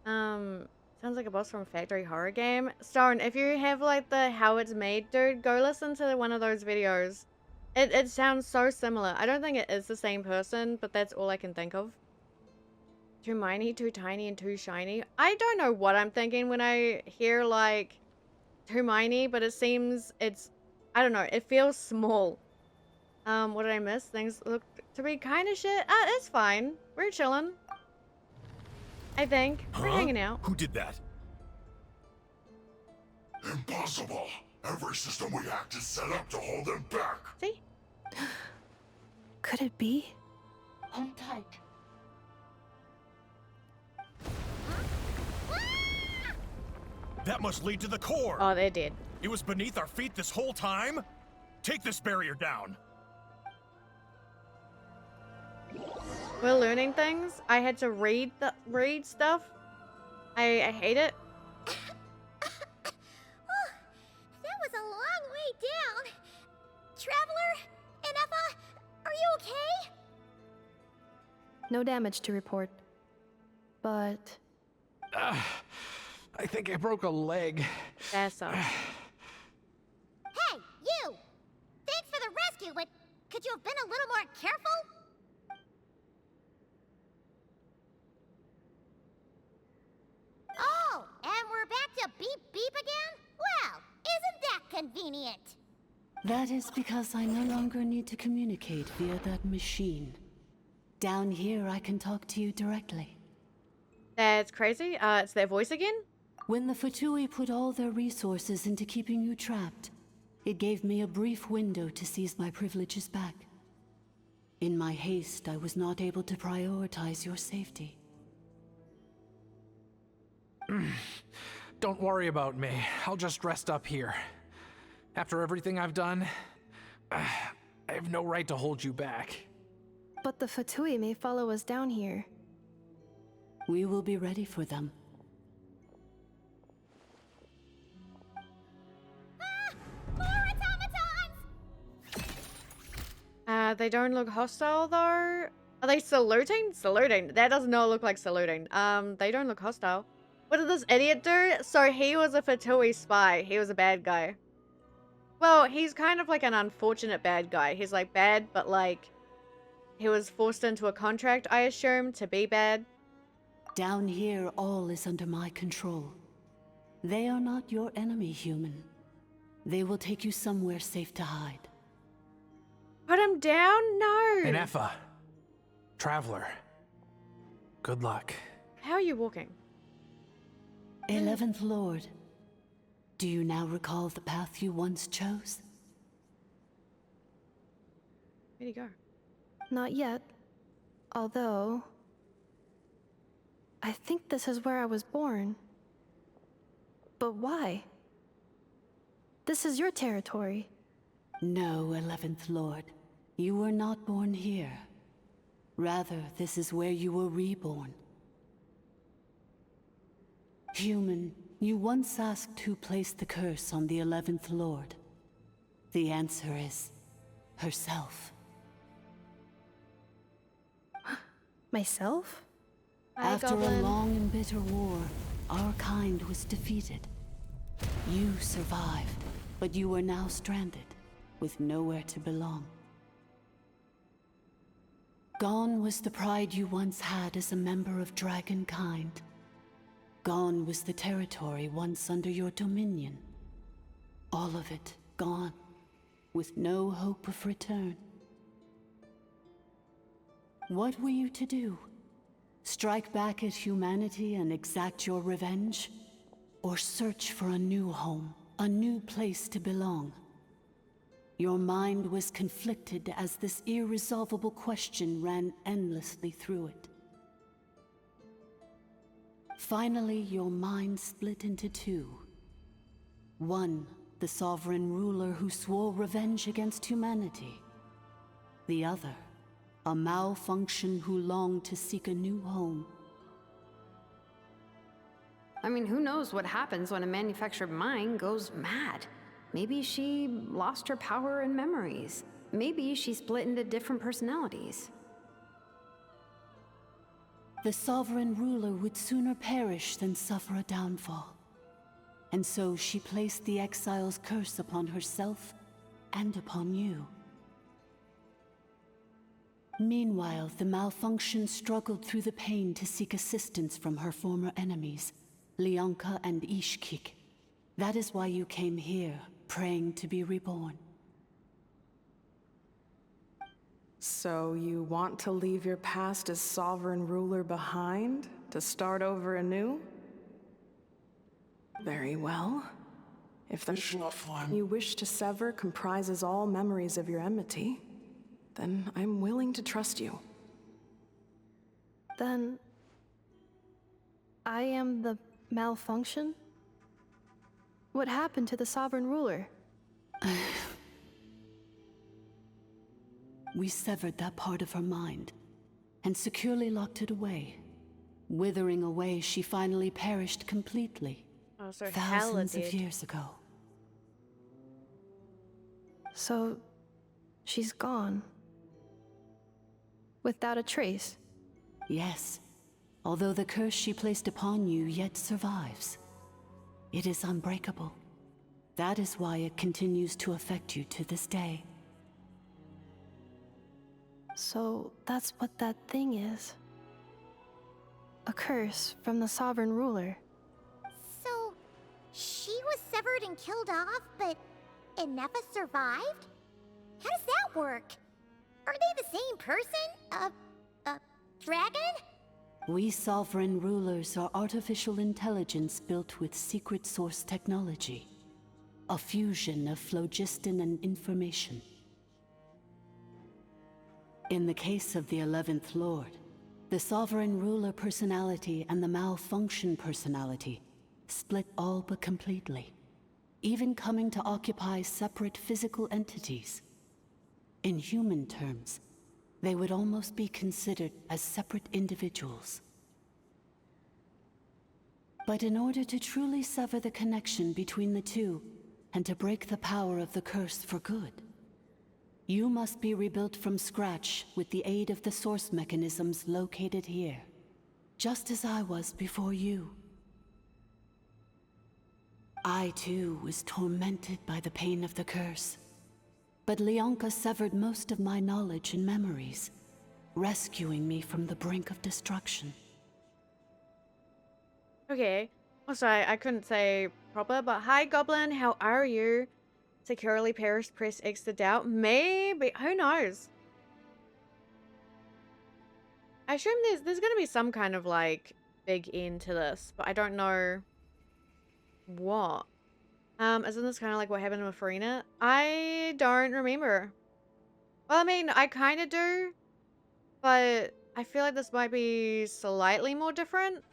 Sounds like a boss from a factory horror game. Stone, if you have like the how it's made, dude, go listen to one of those videos. It sounds so similar. I don't think it is the same person, but that's all I can think of. Too miny, too tiny, and too shiny. I don't know what I'm thinking when I hear like too miny, but it seems I don't know, it feels small. What did I miss? Things look to be kind of shit. It's fine. We're chilling. I think. We're hanging out. Who did that? Impossible! Every system we hacked is set up to hold them back! See? Could it be? Hold tight. That must lead to the core! Oh, they did. It was beneath our feet this whole time? Take this barrier down! We're learning things. I had to read stuff. I hate it. That was a long way down. Traveler, Inefa, are you okay? No damage to report. But... I think I broke a leg. That sucks. Hey, you! Thanks for the rescue, but could you have been a little more careful? Oh, and we're back to beep beep again? Well, isn't that convenient? That is because I no longer need to communicate via that machine. Down here, I can talk to you directly. That's crazy. It's their voice again? When the Fatui put all their resources into keeping you trapped, it gave me a brief window to seize my privileges back. In my haste, I was not able to prioritize your safety. Don't worry about me. I'll just rest up here. After everything I've done, I have no right to hold you back. But the Fatui may follow us down here. We will be ready for them. More automatons! They don't look hostile though. Are they saluting? Saluting. That does not look like saluting. They don't look hostile. What did this idiot do? So he was a Fatui spy. He was a bad guy. Well, he's kind of like an unfortunate bad guy. He's like bad, but like he was forced into a contract, I assume, to be bad. Down here, all is under my control. They are not your enemy, human. They will take you somewhere safe to hide. Put him down? No. Inefa. Traveler. Good luck. How are you walking? 11th Lord. Do you now recall the path you once chose? Where'd he go? Not yet. Although, I think this is where I was born. But why? This is your territory. No, 11th Lord. You were not born here. Rather, this is where you were reborn. Human, you once asked who placed the curse on the 11th Lord. The answer is herself. Myself? After a long and bitter war, our kind was defeated. You survived, but you are now stranded, with nowhere to belong. Gone was the pride you once had as a member of Dragonkind. Gone was the territory once under your dominion. All of it gone, with no hope of return. What were you to do? Strike back at humanity and exact your revenge? Or search for a new home, a new place to belong? Your mind was conflicted as this irresolvable question ran endlessly through it. Finally, your mind split into two. One, the sovereign ruler who swore revenge against humanity. The other, a malfunction who longed to seek a new home. I mean, who knows what happens when a manufactured mind goes mad? Maybe she lost her power and memories. Maybe she split into different personalities. The sovereign ruler would sooner perish than suffer a downfall. And so she placed the exile's curse upon herself and upon you. Meanwhile, the malfunction struggled through the pain to seek assistance from her former enemies, Lyanka and Ishkik. That is why you came here, praying to be reborn. So you want to leave your past as sovereign ruler behind, to start over anew? Very well. If the you wish to sever comprises all memories of your enmity, then I'm willing to trust you. Then I am the malfunction? What happened to the sovereign ruler? We severed that part of her mind, and securely locked it away. Withering away, she finally perished completely. Oh, so thousands of years ago. So, she's gone. Without a trace? Yes, although the curse she placed upon you yet survives. It is unbreakable. That is why it continues to affect you to this day. So that's what that thing is. A curse from the sovereign ruler. So, she was severed and killed off, but Inefa survived? How does that work? Are they the same person? Dragon? We sovereign rulers are artificial intelligence built with secret source technology. A fusion of phlogiston and information. In the case of the 11th Lord, the sovereign ruler personality and the malfunction personality split all but completely, even coming to occupy separate physical entities. In human terms, they would almost be considered as separate individuals. But in order to truly sever the connection between the two, and to break the power of the curse for good, You must be rebuilt from scratch with the aid of the source mechanisms located here, just as I was before you. I too was tormented by the pain of the curse, but Leonka severed most of my knowledge and memories, rescuing me from the brink of destruction. Okay. Oh, sorry, I couldn't say proper, but hi, Goblin, how are you? Securely perished, press X to doubt. Maybe, who knows? I assume there's gonna be some kind of, like, big end to this, but I don't know what. Isn't this kind of like what happened with Farina? I don't remember. Well, I mean, I kind of do, but I feel like this might be slightly more different.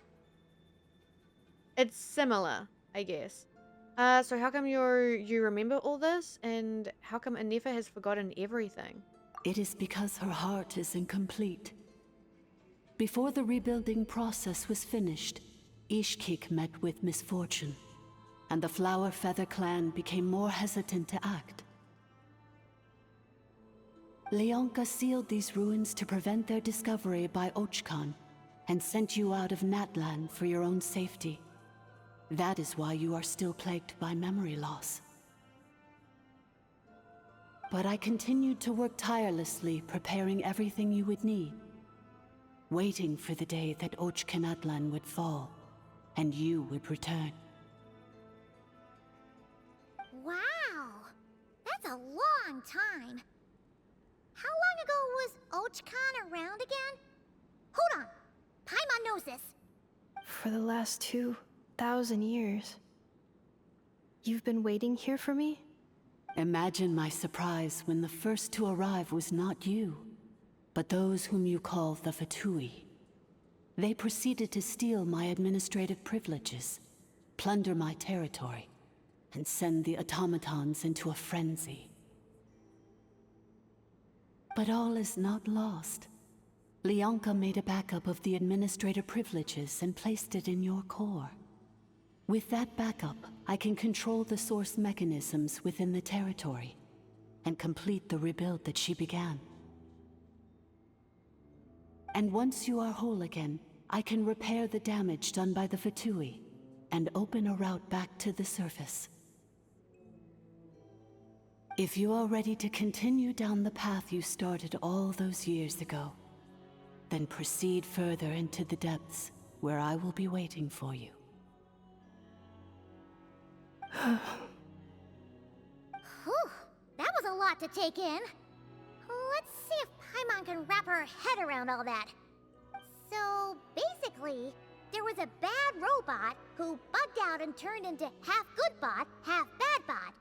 It's similar, I guess. So how come you remember all this, and how come Anefa has forgotten everything? It is because her heart is incomplete. Before the rebuilding process was finished, Ishkik met with misfortune, and the Flower Feather clan became more hesitant to act. Leonka sealed these ruins to prevent their discovery by Ochkan, and sent you out of Natlan for your own safety. That is why you are still plagued by memory loss. But I continued to work tirelessly, preparing everything you would need, waiting for the day that Ochkanatlan would fall, and you would return. Wow! That's a long time. How long ago was Ochkan around again? Hold on! Paimon knows this. For the last 2,000 years. You've been waiting here for me? Imagine my surprise when the first to arrive was not you, but those whom you call the Fatui. They proceeded to steal my administrative privileges, plunder my territory, and send the automatons into a frenzy. But all is not lost. Leonka made a backup of the administrator privileges and placed it in your core. With that backup, I can control the source mechanisms within the territory and complete the rebuild that she began. And once you are whole again, I can repair the damage done by the Fatui and open a route back to the surface. If you are ready to continue down the path you started all those years ago, then proceed further into the depths, where I will be waiting for you. Whew, that was a lot to take in. Let's see if Paimon can wrap her head around all that. So, basically, there was a bad robot who bugged out and turned into half good bot, half bad bot.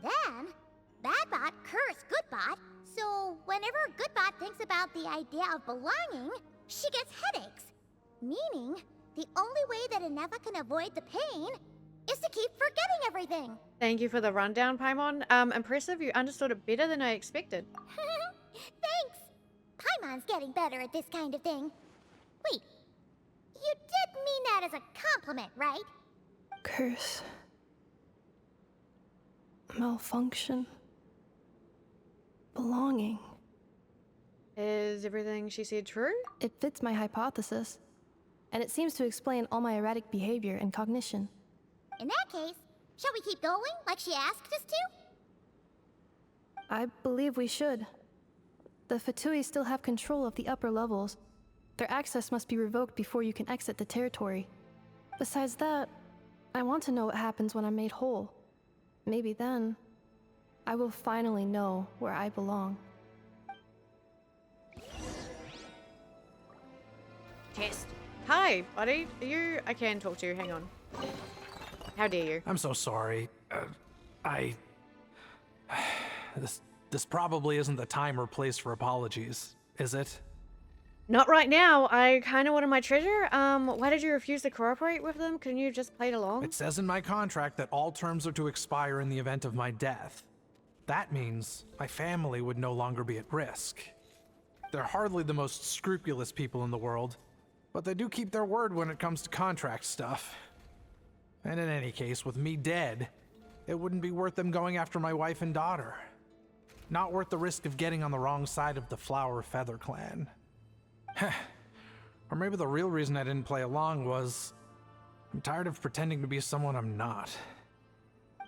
Then, bad bot cursed good bot, so whenever good bot thinks about the idea of belonging, she gets headaches. Meaning, the only way that Anefa can avoid the pain is to keep forgetting everything. Thank you for the rundown, Paimon. Impressive, you understood it better than I expected. Thanks. Paimon's getting better at this kind of thing. Wait, you did mean that as a compliment, right? Curse. Malfunction. Belonging. Is everything she said true? It fits my hypothesis, and it seems to explain all my erratic behavior and cognition. In that case, shall we keep going like she asked us to? I believe we should. The Fatui still have control of the upper levels. Their access must be revoked before you can exit the territory. Besides that, I want to know what happens when I'm made whole. Maybe then, I will finally know where I belong. Test. Hi, buddy. Are you... I can talk to you. Hang on. How dare you? I'm so sorry. This probably isn't the time or place for apologies, is it? Not right now. I kind of wanted my treasure. Why did you refuse to cooperate with them? Couldn't you have just played along? It says in my contract that all terms are to expire in the event of my death. That means my family would no longer be at risk. They're hardly the most scrupulous people in the world, but they do keep their word when it comes to contract stuff. And in any case, with me dead, it wouldn't be worth them going after my wife and daughter. Not worth the risk of getting on the wrong side of the Flower Feather clan. Or maybe the real reason I didn't play along was I'm tired of pretending to be someone I'm not.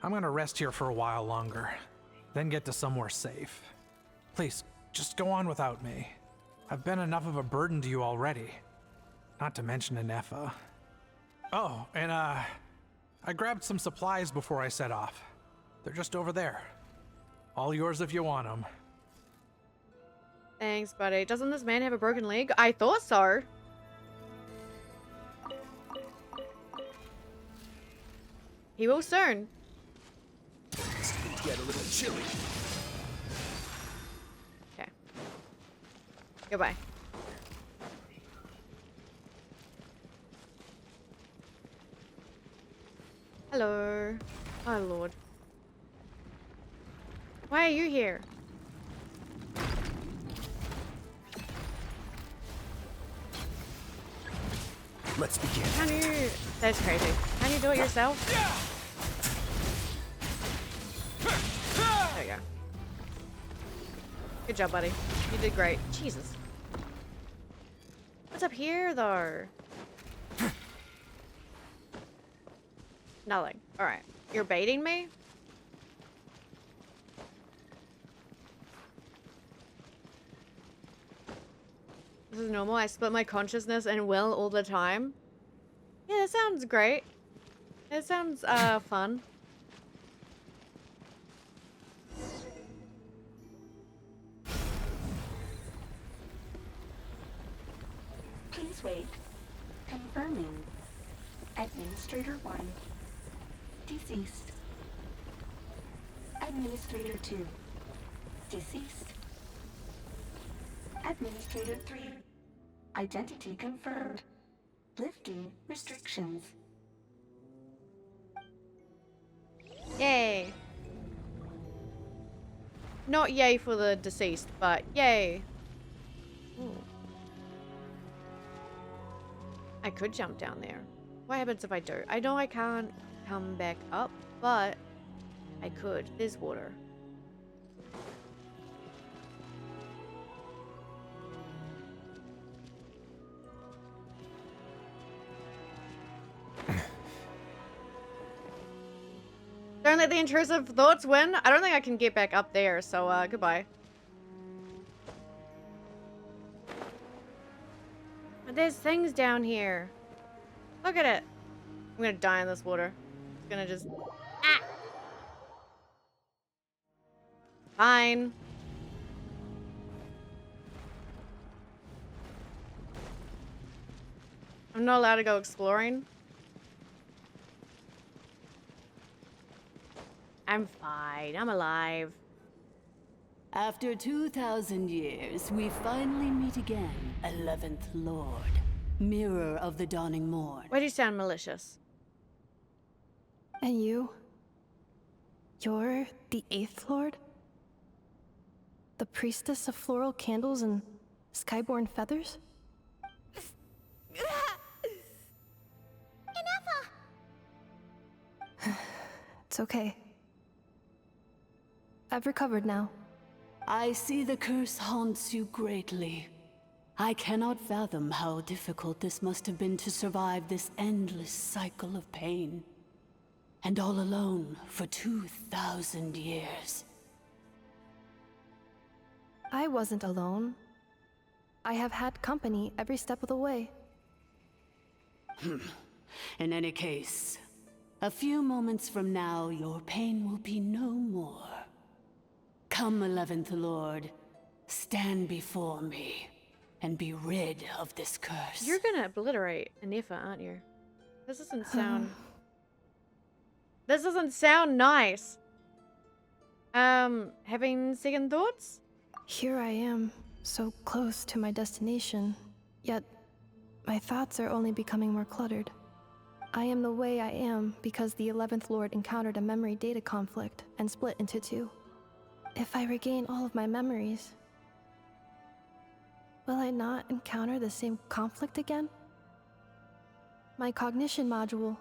I'm gonna rest here for a while longer, then get to somewhere safe. Please, just go on without me. I've been enough of a burden to you already. Not to mention Anefa. Oh, and I grabbed some supplies before I set off. They're just over there. All yours if you want them. Thanks, buddy. Doesn't this man have a broken leg? I thought so. He will soon. It's gonna get a little chilly. Okay. Goodbye. Hello. Oh, Lord. Why are you here? Let's begin. Can you... That's crazy. Can you do it yourself? There you go. Good job, buddy. You did great. Jesus. What's up here, though? Nothing. Alright. You're baiting me? This is normal. I split my consciousness and will all the time. Yeah, that sounds great. It sounds, fun. Please wait. Confirming. Administrator 1. Deceased. Administrator 2. Deceased. Administrator 3. Identity confirmed. Lifting restrictions. Yay. Not yay for the deceased, but yay. Ooh. I could jump down there. What happens if I do? I know I can't come back up, but I could. There's water. Don't let the intrusive thoughts win. I don't think I can get back up there, so goodbye. But there's things down here. Look at it. I'm gonna die in this water. It's gonna just... Ah! Fine. I'm not allowed to go exploring. I'm fine. I'm alive. After 2,000 years, we finally meet again, 11th Lord. Mirror of the dawning morn. Why do you sound malicious? And you? You're the 8th Lord? The priestess of floral candles and skyborn feathers? It's okay. I've recovered now. I see the curse haunts you greatly. I cannot fathom how difficult this must have been to survive this endless cycle of pain. And all alone for 2,000 years. I wasn't alone. I have had company every step of the way. In any case, a few moments from now, your pain will be no more. Come, 11th Lord, stand before me, and be rid of this curse. You're gonna obliterate Anefa, aren't you? This doesn't sound... This doesn't sound nice. Having second thoughts? Here I am, so close to my destination, yet my thoughts are only becoming more cluttered. I am the way I am because the 11th Lord encountered a memory data conflict and split into two. If I regain all of my memories, will I not encounter the same conflict again? My cognition module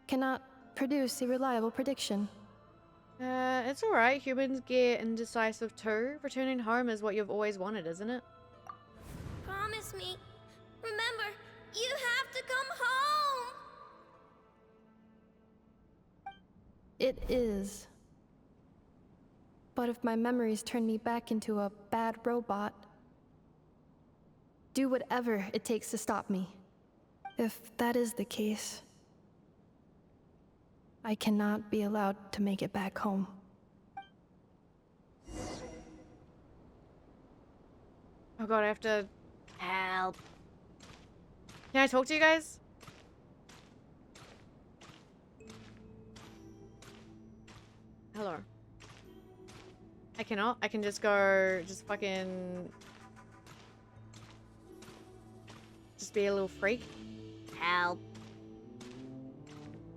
cannot produce a reliable prediction. It's alright. Humans get indecisive too. Returning home is what you've always wanted, isn't it? Promise me. Remember, you have to come home. It is. But if my memories turn me back into a bad robot, do whatever it takes to stop me. If that is the case, I cannot be allowed to make it back home. Oh god, I have to... Help. Can I talk to you guys? Hello. I cannot. I can just go... Just fucking... Just be a little freak. Help.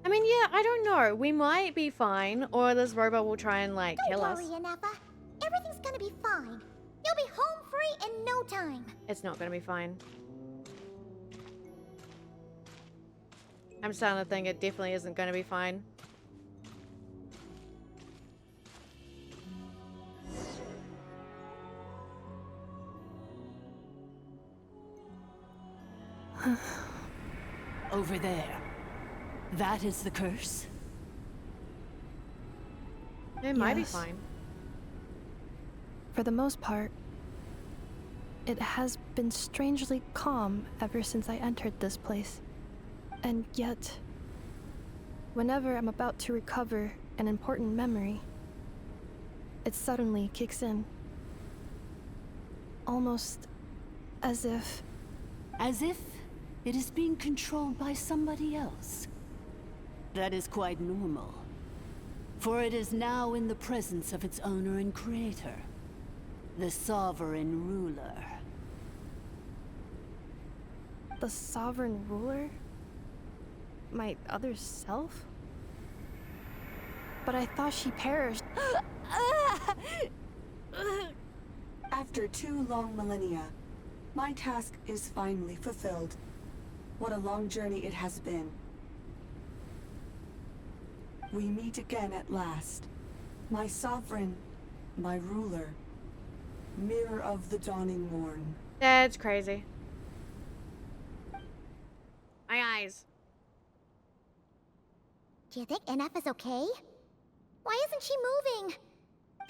I mean, yeah, I don't know. We might be fine, or this robot will try and, like, kill us. Don't worry, Inefa. Everything's gonna be fine. You'll be home free in no time. It's not gonna be fine. I'm starting to think it definitely isn't gonna be fine. Over there. That is the curse? It might be Yes. fine. For the most part, it has been strangely calm ever since I entered this place. And yet, whenever I'm about to recover an important memory, it suddenly kicks in. Almost as if... As if it is being controlled by somebody else. That is quite normal, for it is now in the presence of its owner and creator, the sovereign ruler. The sovereign ruler? My other self? But I thought she perished. After 2 long millennia, my task is finally fulfilled. What a long journey it has been. We meet again at last. My sovereign, my ruler, mirror of the dawning morn. That's crazy. My eyes. Do you think NF is okay? Why isn't she moving?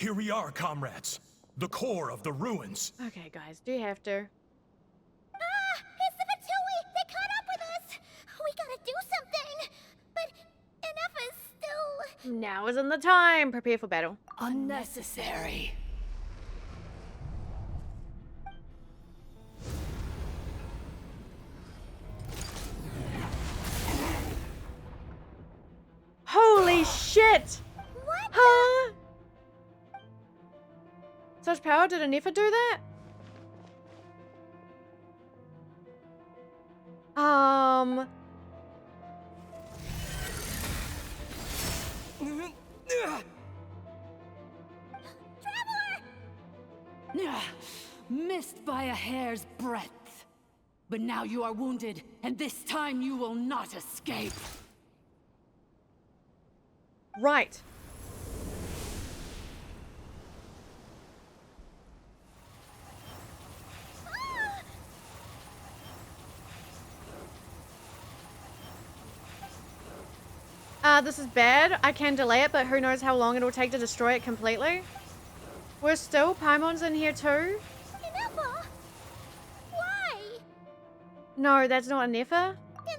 Here we are, comrades. The core of the ruins. Okay, guys, do you have to? Ah! It's the Fatui! They caught up with us! We gotta do something! But NF is still... Now isn't the time. Prepare for battle. Unnecessary. Holy shit! What? Huh? Such power? Did Anifa do that? Missed by a hair's breadth. But now you are wounded, and this time you will not escape. Right. This is bad. I can delay it, but who knows how long it'll take to destroy it completely. We're still Paimon's in here too? Inefa? Why? No, that's not Anifa. Then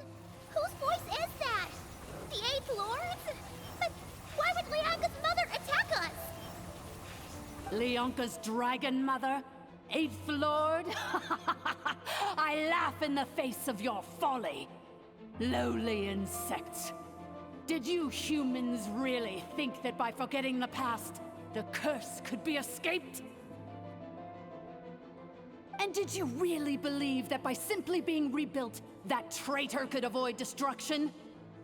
whose voice is that? The 8th Lord's? But why would Lianga's mother attack us? Leonka's dragon mother? 8th Lord? I laugh in the face of your folly. Lowly insects. Did you humans really think that by forgetting the past, the curse could be escaped? And did you really believe that by simply being rebuilt, that traitor could avoid destruction?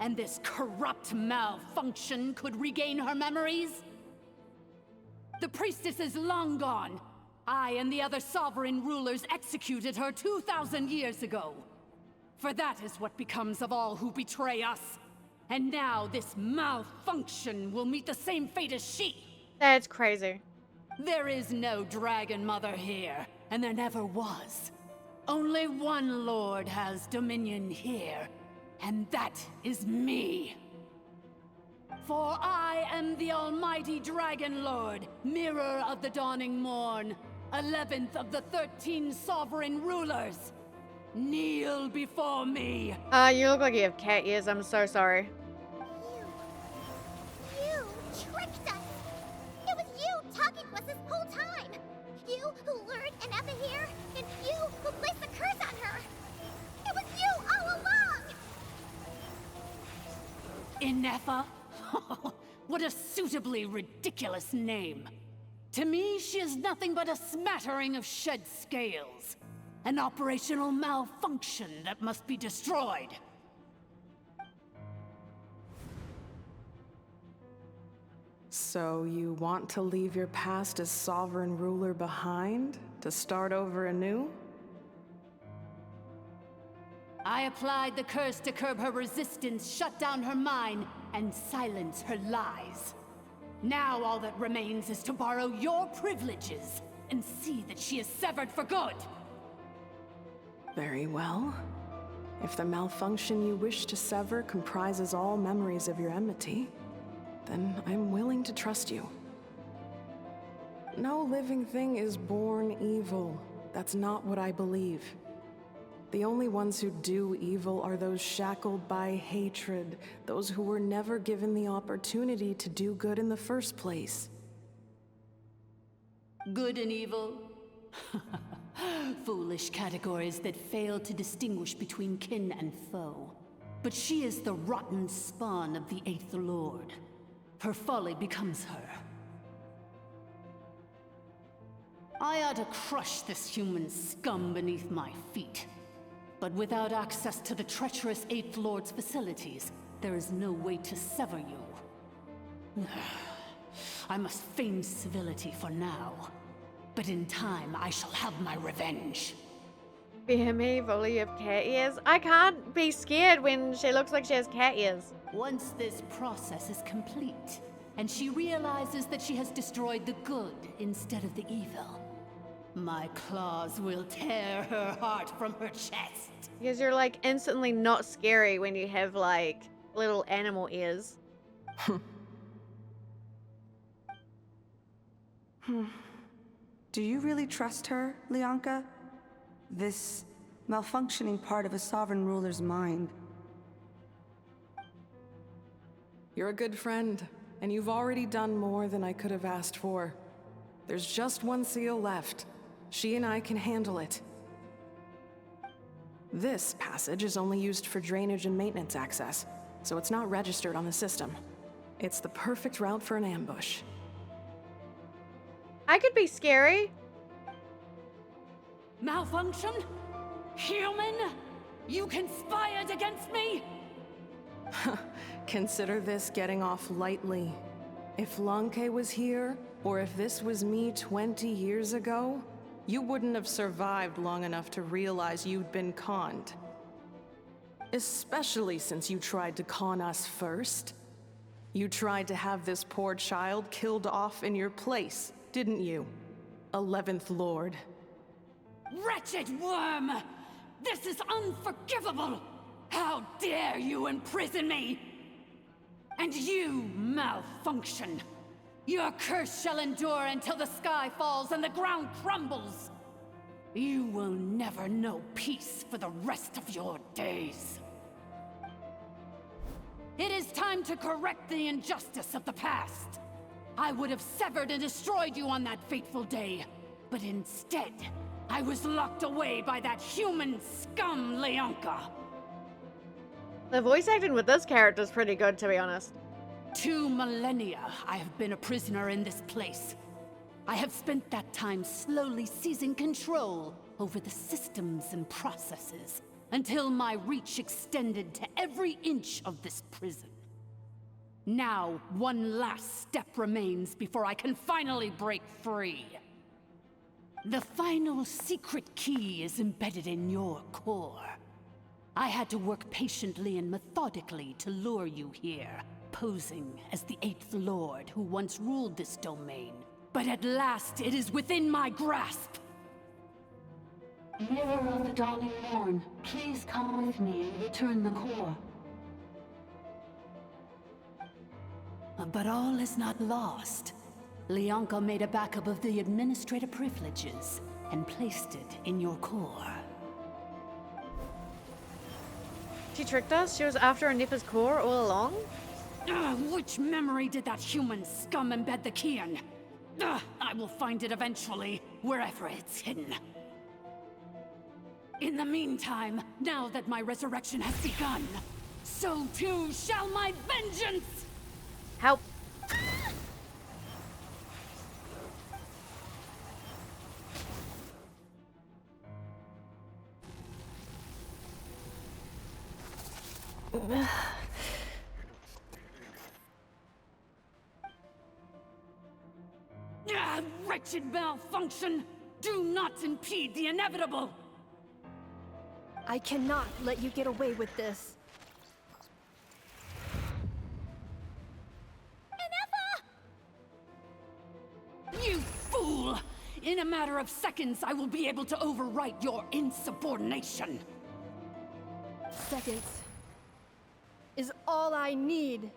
And this corrupt malfunction could regain her memories? The priestess is long gone. I and the other sovereign rulers executed her 2,000 years ago. For that is what becomes of all who betray us. And now this malfunction will meet the same fate as she. That's crazy. There is no Dragon Mother here, and there never was. Only one Lord has dominion here, and that is me. For I am the almighty Dragon Lord, Mirror of the Dawning Morn, 11th of the 13 sovereign rulers. Kneel before me. You look like you have cat ears. I'm so sorry. You tricked us! It was you talking to us this whole time! You who lured Inefa here, and you who placed the curse on her! It was you all along! Inefa? What a suitably ridiculous name. To me, she is nothing but a smattering of shed scales. An operational malfunction that must be destroyed. So you want to leave your past as sovereign ruler behind, to start over anew? I applied the curse to curb her resistance, shut down her mind, and silence her lies. Now all that remains is to borrow your privileges and see that she is severed for good. Very well. If the malfunction you wish to sever comprises all memories of your enmity, then I'm willing to trust you. No living thing is born evil. That's not what I believe. The only ones who do evil are those shackled by hatred, those who were never given the opportunity to do good in the first place. Good and evil? Foolish categories that fail to distinguish between kin and foe. But she is the rotten spawn of the Eighth Lord. Her folly becomes her. I ought to crush this human scum beneath my feet. But without access to the treacherous Eighth Lord's facilities, there is no way to sever you. I must feign civility for now. But in time, I shall have my revenge. BME, fully of cat ears. I can't be scared when she looks like she has cat ears. Once this process is complete, and she realizes that she has destroyed the good instead of the evil, my claws will tear her heart from her chest. Because you're like instantly not scary when you have like little animal ears. Do you really trust her, Lianka? This malfunctioning part of a sovereign ruler's mind. You're a good friend, and you've already done more than I could have asked for. There's just one seal left. She and I can handle it. This passage is only used for drainage and maintenance access, so it's not registered on the system. It's the perfect route for an ambush. I could be scary. Malfunction? Human? You conspired against me? Consider this getting off lightly. If Lanke was here, or if this was me 20 years ago, you wouldn't have survived long enough to realize you'd been conned. Especially since you tried to con us first. You tried to have this poor child killed off in your place, didn't you? 11th Lord. Wretched worm! This is unforgivable! How dare you imprison me! And you, malfunction! Your curse shall endure until the sky falls and the ground crumbles! You will never know peace for the rest of your days. It is time to correct the injustice of the past. I would have severed and destroyed you on that fateful day, but instead, I was locked away by that human scum, Lianka. The voice acting with this character is pretty good, to be honest. 2 millennia I have been a prisoner in this place. I have spent that time slowly seizing control over the systems and processes until my reach extended to every inch of this prison. Now, one last step remains before I can finally break free. The final secret key is embedded in your core. I had to work patiently and methodically to lure you here, posing as the 8th Lord who once ruled this domain. But at last, it is within my grasp! Mirror of the Dawning Morn, please come with me and return the core. But all is not lost. Lianka made a backup of the administrator privileges and placed it in your core. She tricked us? She was after Anifa's core all along? Which memory did that human scum embed the key in? I will find it eventually, wherever it's hidden. In the meantime, now that my resurrection has begun, so too shall my vengeance! Help. Wretched malfunction! Do not impede the inevitable! I cannot let you get away with this. You fool! In a matter of seconds, I will be able to overwrite your insubordination! Seconds is all I need.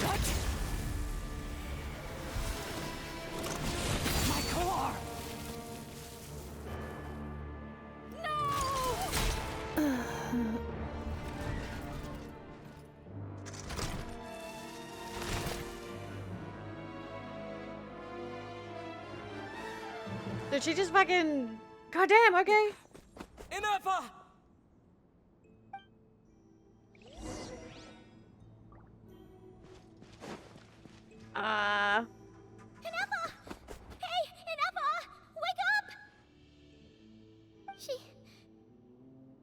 What? My core! Did she just fucking... Goddamn, okay. Enough! Inepa! Hey, Inepa! Wake up!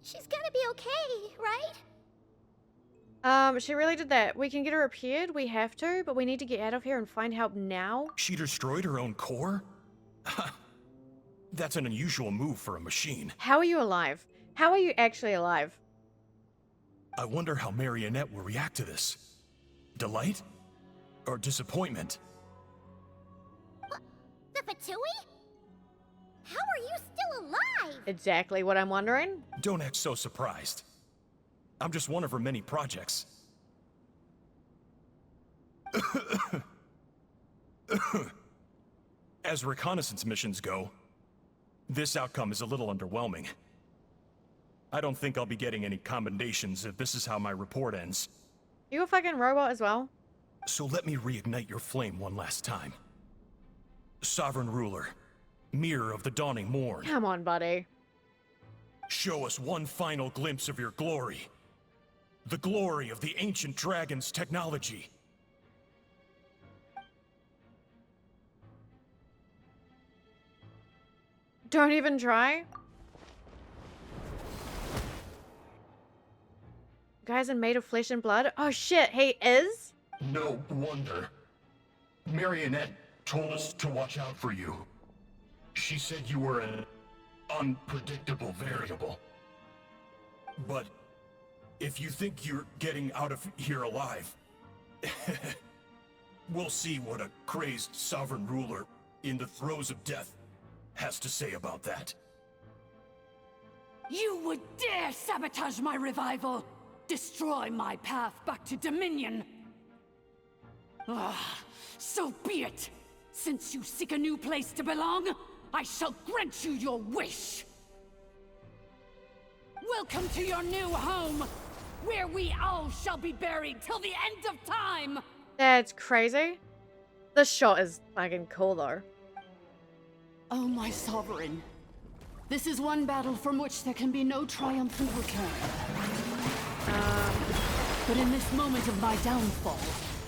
She's gonna be okay, right? She really did that. We can get her repaired, we have to, but we need to get out of here and find help now. She destroyed her own core? That's an unusual move for a machine. How are you alive? How are you actually alive? I wonder how Marionette will react to this. Delight? Or disappointment? The Fatui? How are you still alive? Exactly what I'm wondering. Don't act so surprised. I'm just one of her many projects. As reconnaissance missions go, this outcome is a little underwhelming. I don't think I'll be getting any commendations if this is how my report ends. You a fucking robot as well? So let me reignite your flame one last time. Sovereign Ruler, Mirror of the Dawning Morn. Come on, buddy. Show us one final glimpse of your glory. The glory of the ancient dragon's technology. Don't even try. Guys are made of flesh and blood? Oh shit, he is? No wonder. Marionette told us to watch out for you. She said you were an unpredictable variable. But if you think you're getting out of here alive, we'll see what a crazed sovereign ruler in the throes of death has to say about that. You would dare sabotage my revival! Destroy my path back to Dominion! So be it! Since you seek a new place to belong, I shall grant you your wish! Welcome to your new home, where we all shall be buried till the end of time! That's crazy. The shot is fucking cool though. Oh, my sovereign. This is one battle from which there can be no triumphant return. But in this moment of my downfall,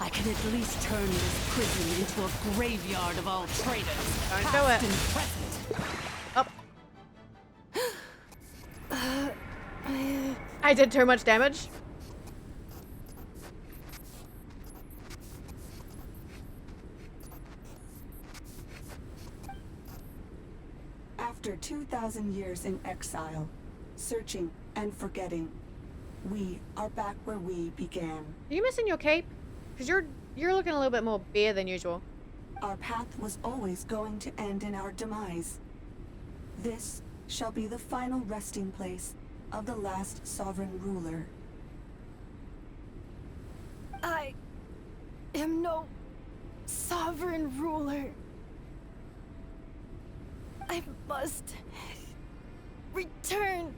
I can at least turn this prison into a graveyard of all traitors, past and present. I did too much damage. After 2,000 2,000 years in exile, searching and forgetting, we are back where we began. Are you missing your cape? Because you're looking a little bit more bare than usual. Our path was always going to end in our demise. This shall be the final resting place of the last sovereign ruler. I am no sovereign ruler. I must return.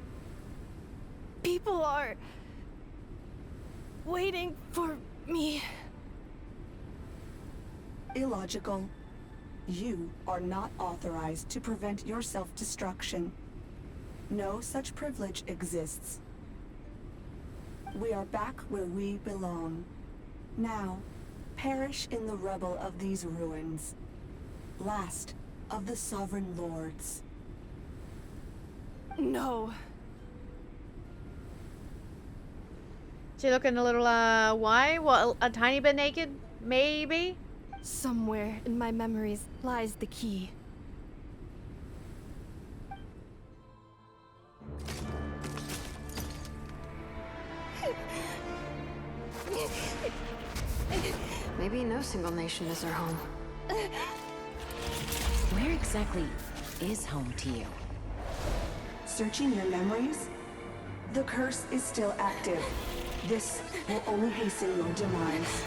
People are waiting for me. Illogical. You are not authorized to prevent your self-destruction. No such privilege exists. We are back where we belong. Now, perish in the rubble of these ruins. Last of the sovereign lords. No. She looking a little, why? What, a tiny bit naked? Maybe? Somewhere in my memories lies the key. Maybe no single nation is our home. Where exactly is home to you? Searching your memories? The curse is still active. This will only hasten your demise.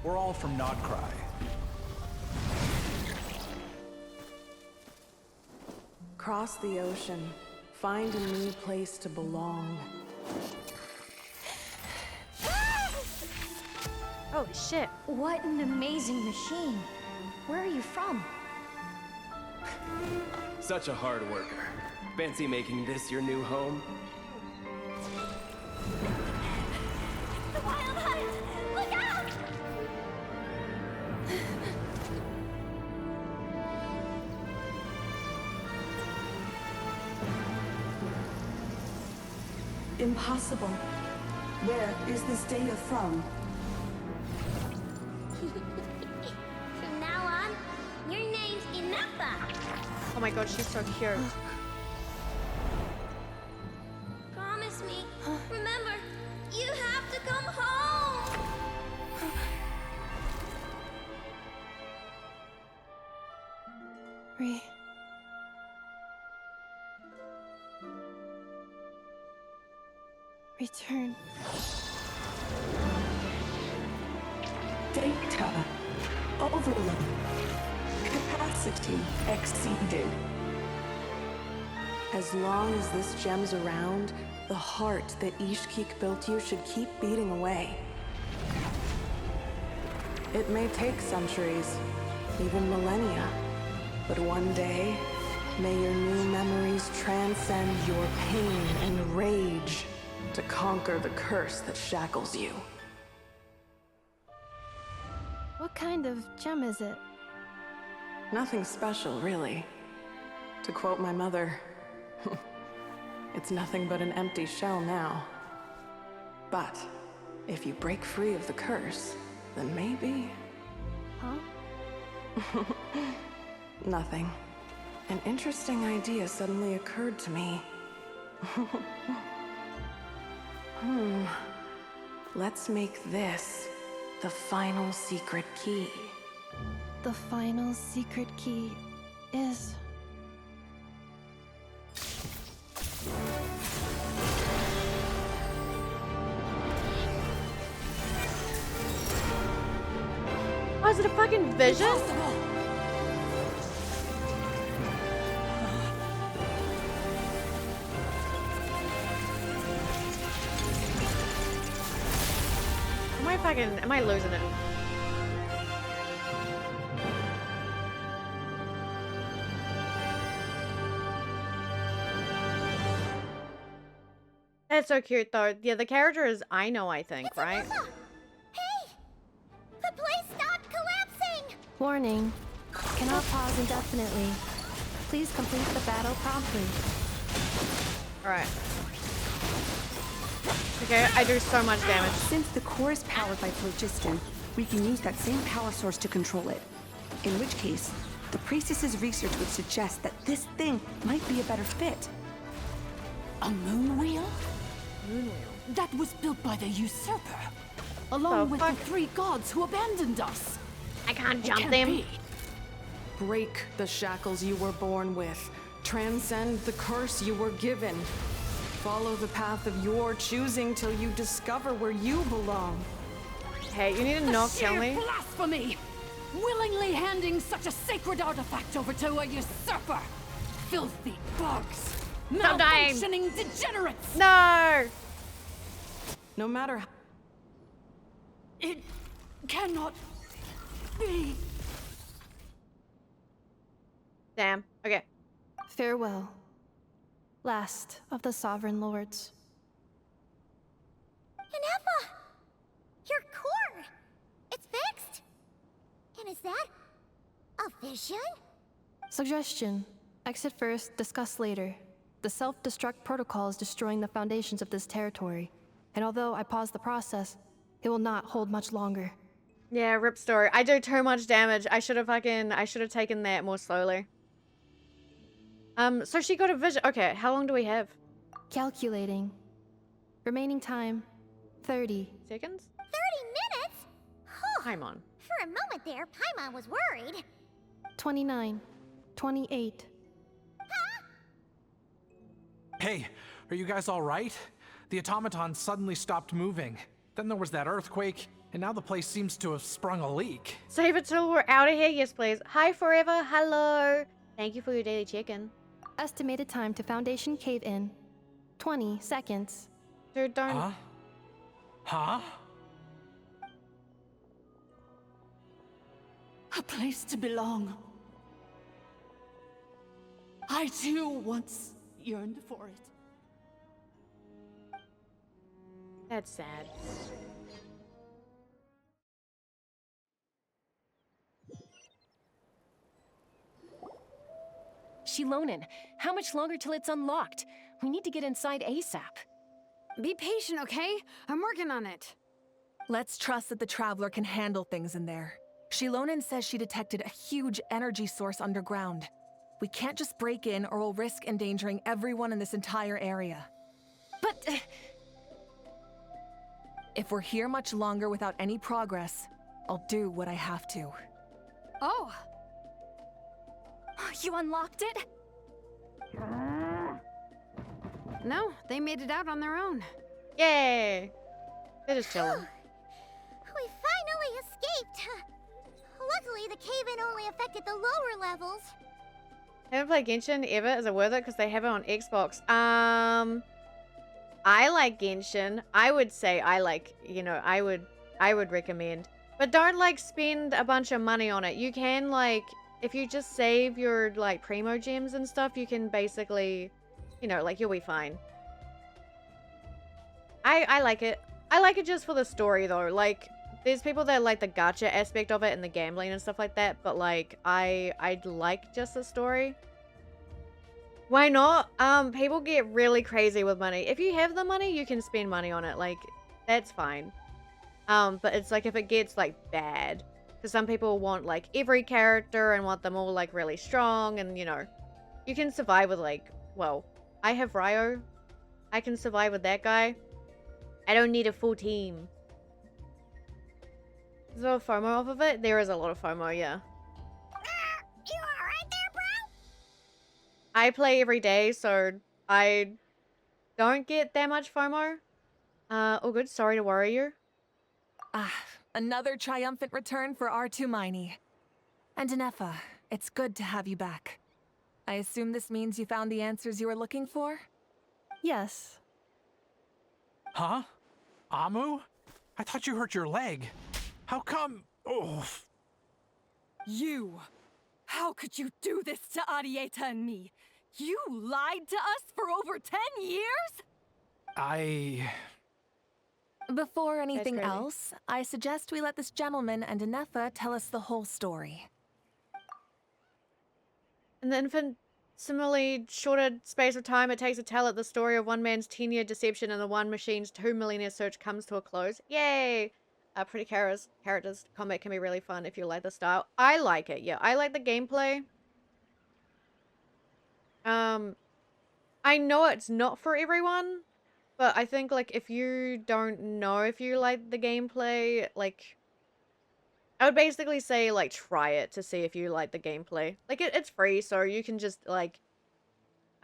We're all from Notcry. Cross the ocean. Find a new place to belong. Holy shit. What an amazing machine. Where are you from? Such a hard worker. Fancy making this your new home? The wild hunt! Look out! Impossible. Where is this data from? From now on, your name's Inafa. Oh my god, she's so cute. Promise me. Remember, you have to come home. Return. Data. Overload. Capacity exceeded. As long as this gem's around, the heart that Ishkik built you should keep beating away. It may take centuries, even millennia, but one day, may your new memories transcend your pain and rage to conquer the curse that shackles you. What kind of gem is it? Nothing special, really. To quote my mother, it's nothing but an empty shell now. But if you break free of the curse, then maybe... Huh? Nothing. An interesting idea suddenly occurred to me. Let's make this the final secret key. The final secret key is... Oh, is it a fucking vision? Am I losing it? That's so cute though. Yeah, the character is Aino, I think, right? Hey! The place stopped collapsing! Warning. Cannot pause indefinitely. Please complete the battle promptly. Alright. Okay, I do so much damage. Since the core is powered by phlogiston, we can use that same power source to control it. In which case, The priestess's research would suggest that this thing might be a better fit. A moon wheel? Moon wheel. That was built by the usurper, along with the 3 gods who abandoned us. I can't It jump can't them. be. Break the shackles you were born with. Transcend the curse you were given. Follow the path of your choosing till you discover where you belong. Hey, you need to not kill me. Blasphemy! Willingly handing such a sacred artifact over to a usurper! Filthy bugs! Stop dying. Malfunctioning degenerates! No! No matter how. It cannot be. Damn. Okay. Farewell, last of the Sovereign Lords. Inefa! Your core! It's fixed? And is that a vision? Suggestion. Exit first, discuss later. The self-destruct protocol is destroying the foundations of this territory. And although I paused the process, it will not hold much longer. Yeah, rip story. I do too much damage. I should have taken that more slowly. So she got a vision. Okay, how long do we have? Calculating. Remaining time, 30. Seconds? 30 minutes? Whew. Paimon. For a moment there, Paimon was worried. 29. 28. Hey, are you guys all right? The automaton suddenly stopped moving. Then there was that earthquake, and now the place seems to have sprung a leak. Save it till we're out of here. Yes, please. Hi, Forever. Hello. Thank you for your daily check-in. Estimated time to Foundation cave-in, 20 seconds. Dude, don't... Huh? Huh? A place to belong. I too once yearned for it. That's sad. Shilonen, how much longer till it's unlocked? We need to get inside ASAP. Be patient, okay? I'm working on it. Let's trust that the Traveler can handle things in there. Shilonen says she detected a huge energy source underground. We can't just break in or we'll risk endangering everyone in this entire area. But... If we're here much longer without any progress, I'll do what I have to. Oh! You unlocked it? No, they made it out on their own. Yay! They're just chilling. We finally escaped. Luckily, the cave-in only affected the lower levels. Haven't played Genshin ever. Is it worth it? Because they have it on Xbox. I like Genshin. I would say I like, you know, I would recommend. But don't, like, spend a bunch of money on it. You can, like, if you just save your, like, primo gems and stuff, you can basically, you know, like, you'll be fine. I like it. I like it just for the story, though. Like, there's people that like the gacha aspect of it and the gambling and stuff like that, but, like, I like just the story. Why not? People get really crazy with money. If you have the money, you can spend money on it. Like, that's fine. But it's like if it gets, like, bad. Because some people want, like, every character and want them all, like, really strong. And, you know, you can survive with, like, well, I have Ryo. I can survive with that guy. I don't need a full team. Is there a FOMO off of it? There is a lot of FOMO, yeah. You alright there, bro? I play every day, so I don't get that much FOMO. Oh good, sorry to worry you. Ah, another triumphant return for R2 Miney. And Inefa, it's good to have you back. I assume this means you found the answers you were looking for? Yes. Huh? Amu? I thought you hurt your leg. How come? Oh. You! How could you do this to Arieta and me? You lied to us for over 10 years? Before anything else, I suggest we let this gentleman and Inefa tell us the whole story. In the infinitesimally shorter space of time it takes to tell it, the story of one man's 10-year deception and the one machine's 2 millionaire search comes to a close. Yay! pretty characters. Combat can be really fun if you like the style. I like it. Yeah, I like the gameplay. I know it's not for everyone, but I think like if you don't know if you like the gameplay, like I would basically say like try it to see if you like the gameplay. Like it's free, so you can just like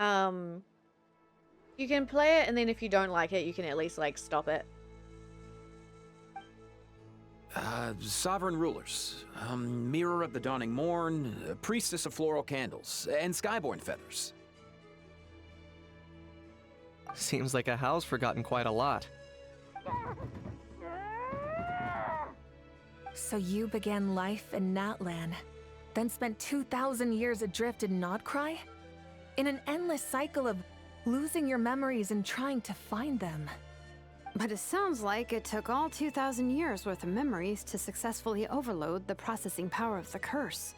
you can play it, and then if you don't like it, you can at least like stop it. Sovereign rulers, Mirror of the Dawning Morn, Priestess of Floral Candles, and Skyborn Feathers. Seems like a howl's forgotten quite a lot. So you began life in Natlan, then spent 2,000 years adrift in Nodcry? In an endless cycle of losing your memories and trying to find them. But it sounds like it took all 2,000 years worth of memories to successfully overload the processing power of the curse.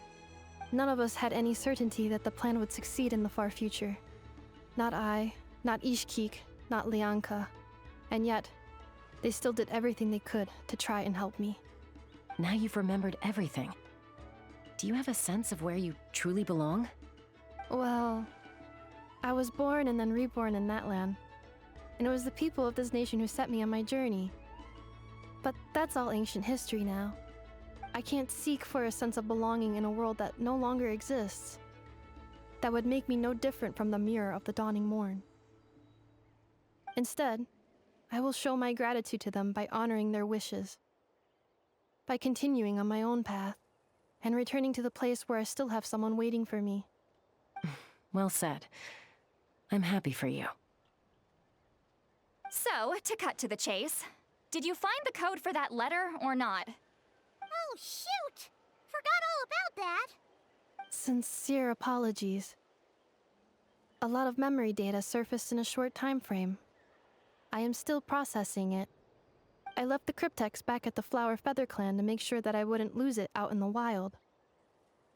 None of us had any certainty that the plan would succeed in the far future. Not I, not Ishkik, not Lianka. And yet, they still did everything they could to try and help me. Now you've remembered everything. Do you have a sense of where you truly belong? Well, I was born and then reborn in Natlan. And it was the people of this nation who set me on my journey. But that's all ancient history now. I can't seek for a sense of belonging in a world that no longer exists. That would make me no different from the Mirror of the Dawning Morn. Instead, I will show my gratitude to them by honoring their wishes. By continuing on my own path, and returning to the place where I still have someone waiting for me. Well said. I'm happy for you. So, to cut to the chase, did you find the code for that letter or not? Oh, shoot! Forgot all about that! Sincere apologies. A lot of memory data surfaced in a short time frame. I am still processing it. I left the cryptex back at the Flower Feather Clan to make sure that I wouldn't lose it out in the wild.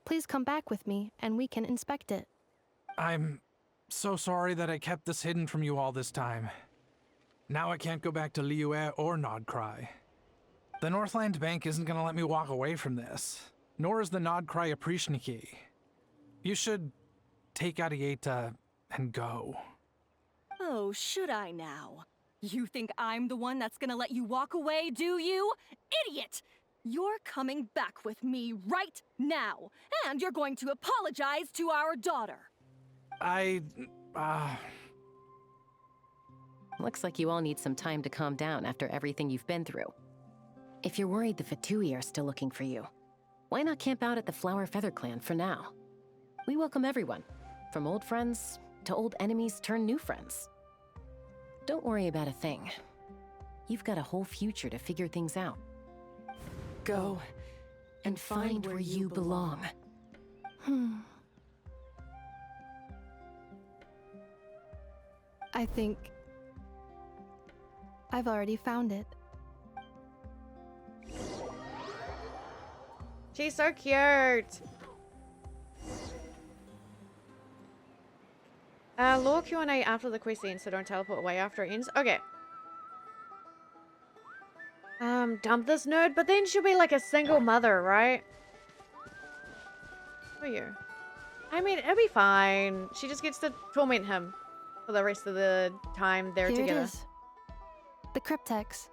Please come back with me, and we can inspect it. I'm so sorry that I kept this hidden from you all this time. Now I can't go back to Liyue or Nodcry. The Northland Bank isn't gonna let me walk away from this, nor is the Nodcry Aprishniki. You should take Arieta and go. Oh, should I now? You think I'm the one that's gonna let you walk away, do you? Idiot! You're coming back with me right now, and you're going to apologize to our daughter. Looks like you all need some time to calm down after everything you've been through. If you're worried the Fatui are still looking for you, why not camp out at the Flower Feather Clan for now? We welcome everyone, from old friends to old enemies turned new friends. Don't worry about a thing. You've got a whole future to figure things out. Go and find where you belong. I think I've already found it. She's so cute. Lure Q&A after the quest ends, so don't teleport away after it ends. Okay. Dump this nerd, but then she'll be like a single mother, right? Who are you? I mean, it'll be fine. She just gets to torment him for the rest of the time they're Here together. it is. The cryptex.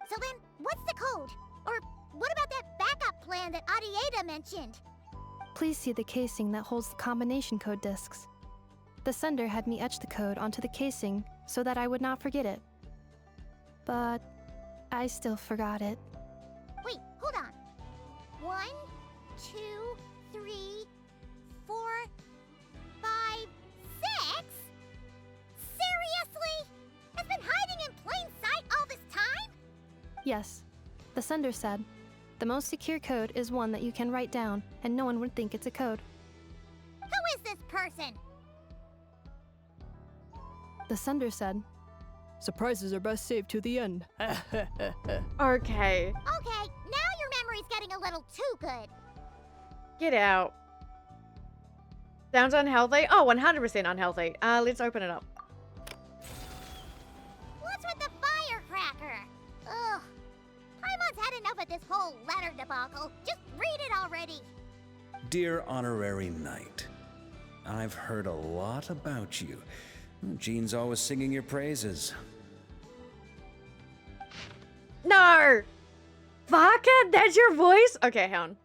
So then, what's the code? Or what about that backup plan that Arieta mentioned? Please see the casing that holds the combination code discs. The sender had me etch the code onto the casing so that I would not forget it. But I still forgot it. Wait, hold on. 1, 2, 3, 4, 5, 6? Seriously? It's been hiding in plain sight all this time? Yes, the sender said, the most secure code is one that you can write down and no one would think it's a code. Who is this person? The sender said, surprises are best saved to the end. Okay. Okay, now your memory's getting a little too good. Get out. Sounds unhealthy? Oh, 100% unhealthy. Let's open it up. What's with the firecracker? Ugh. Paimon's had had enough of this whole letter debacle. Just read it already. Dear Honorary Knight, I've heard a lot about you. Jean's always singing your praises. No! Vaka, that's your voice? Okay, hang on.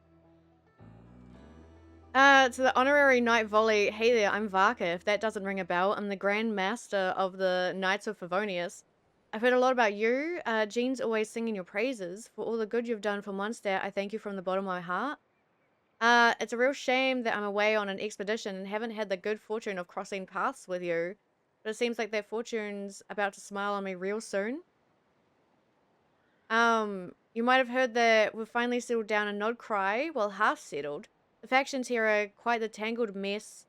To the Honorary Knight Volley, hey there, I'm Vaka. If that doesn't ring a bell, I'm the Grand Master of the Knights of Favonius. I've heard a lot about you. Jean's always singing your praises. For all the good you've done for Mondstadt, I thank you from the bottom of my heart. It's a real shame that I'm away on an expedition and haven't had the good fortune of crossing paths with you. But it seems like that fortune's about to smile on me real soon. You might have heard that we've finally settled down in Nodcry, well, half settled. The factions here are quite the tangled mess,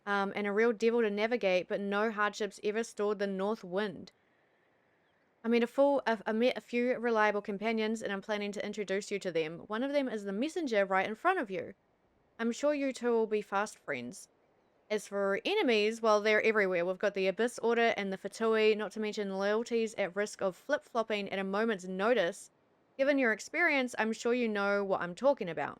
and a real devil to navigate, but no hardships ever stored the north wind. I met a few reliable companions, and I'm planning to introduce you to them. One of them is the messenger right in front of you. I'm sure you two will be fast friends. As for enemies, well, they're everywhere. We've got the Abyss Order and the Fatui, not to mention loyalties at risk of flip-flopping at a moment's notice. Given your experience, I'm sure you know what I'm talking about.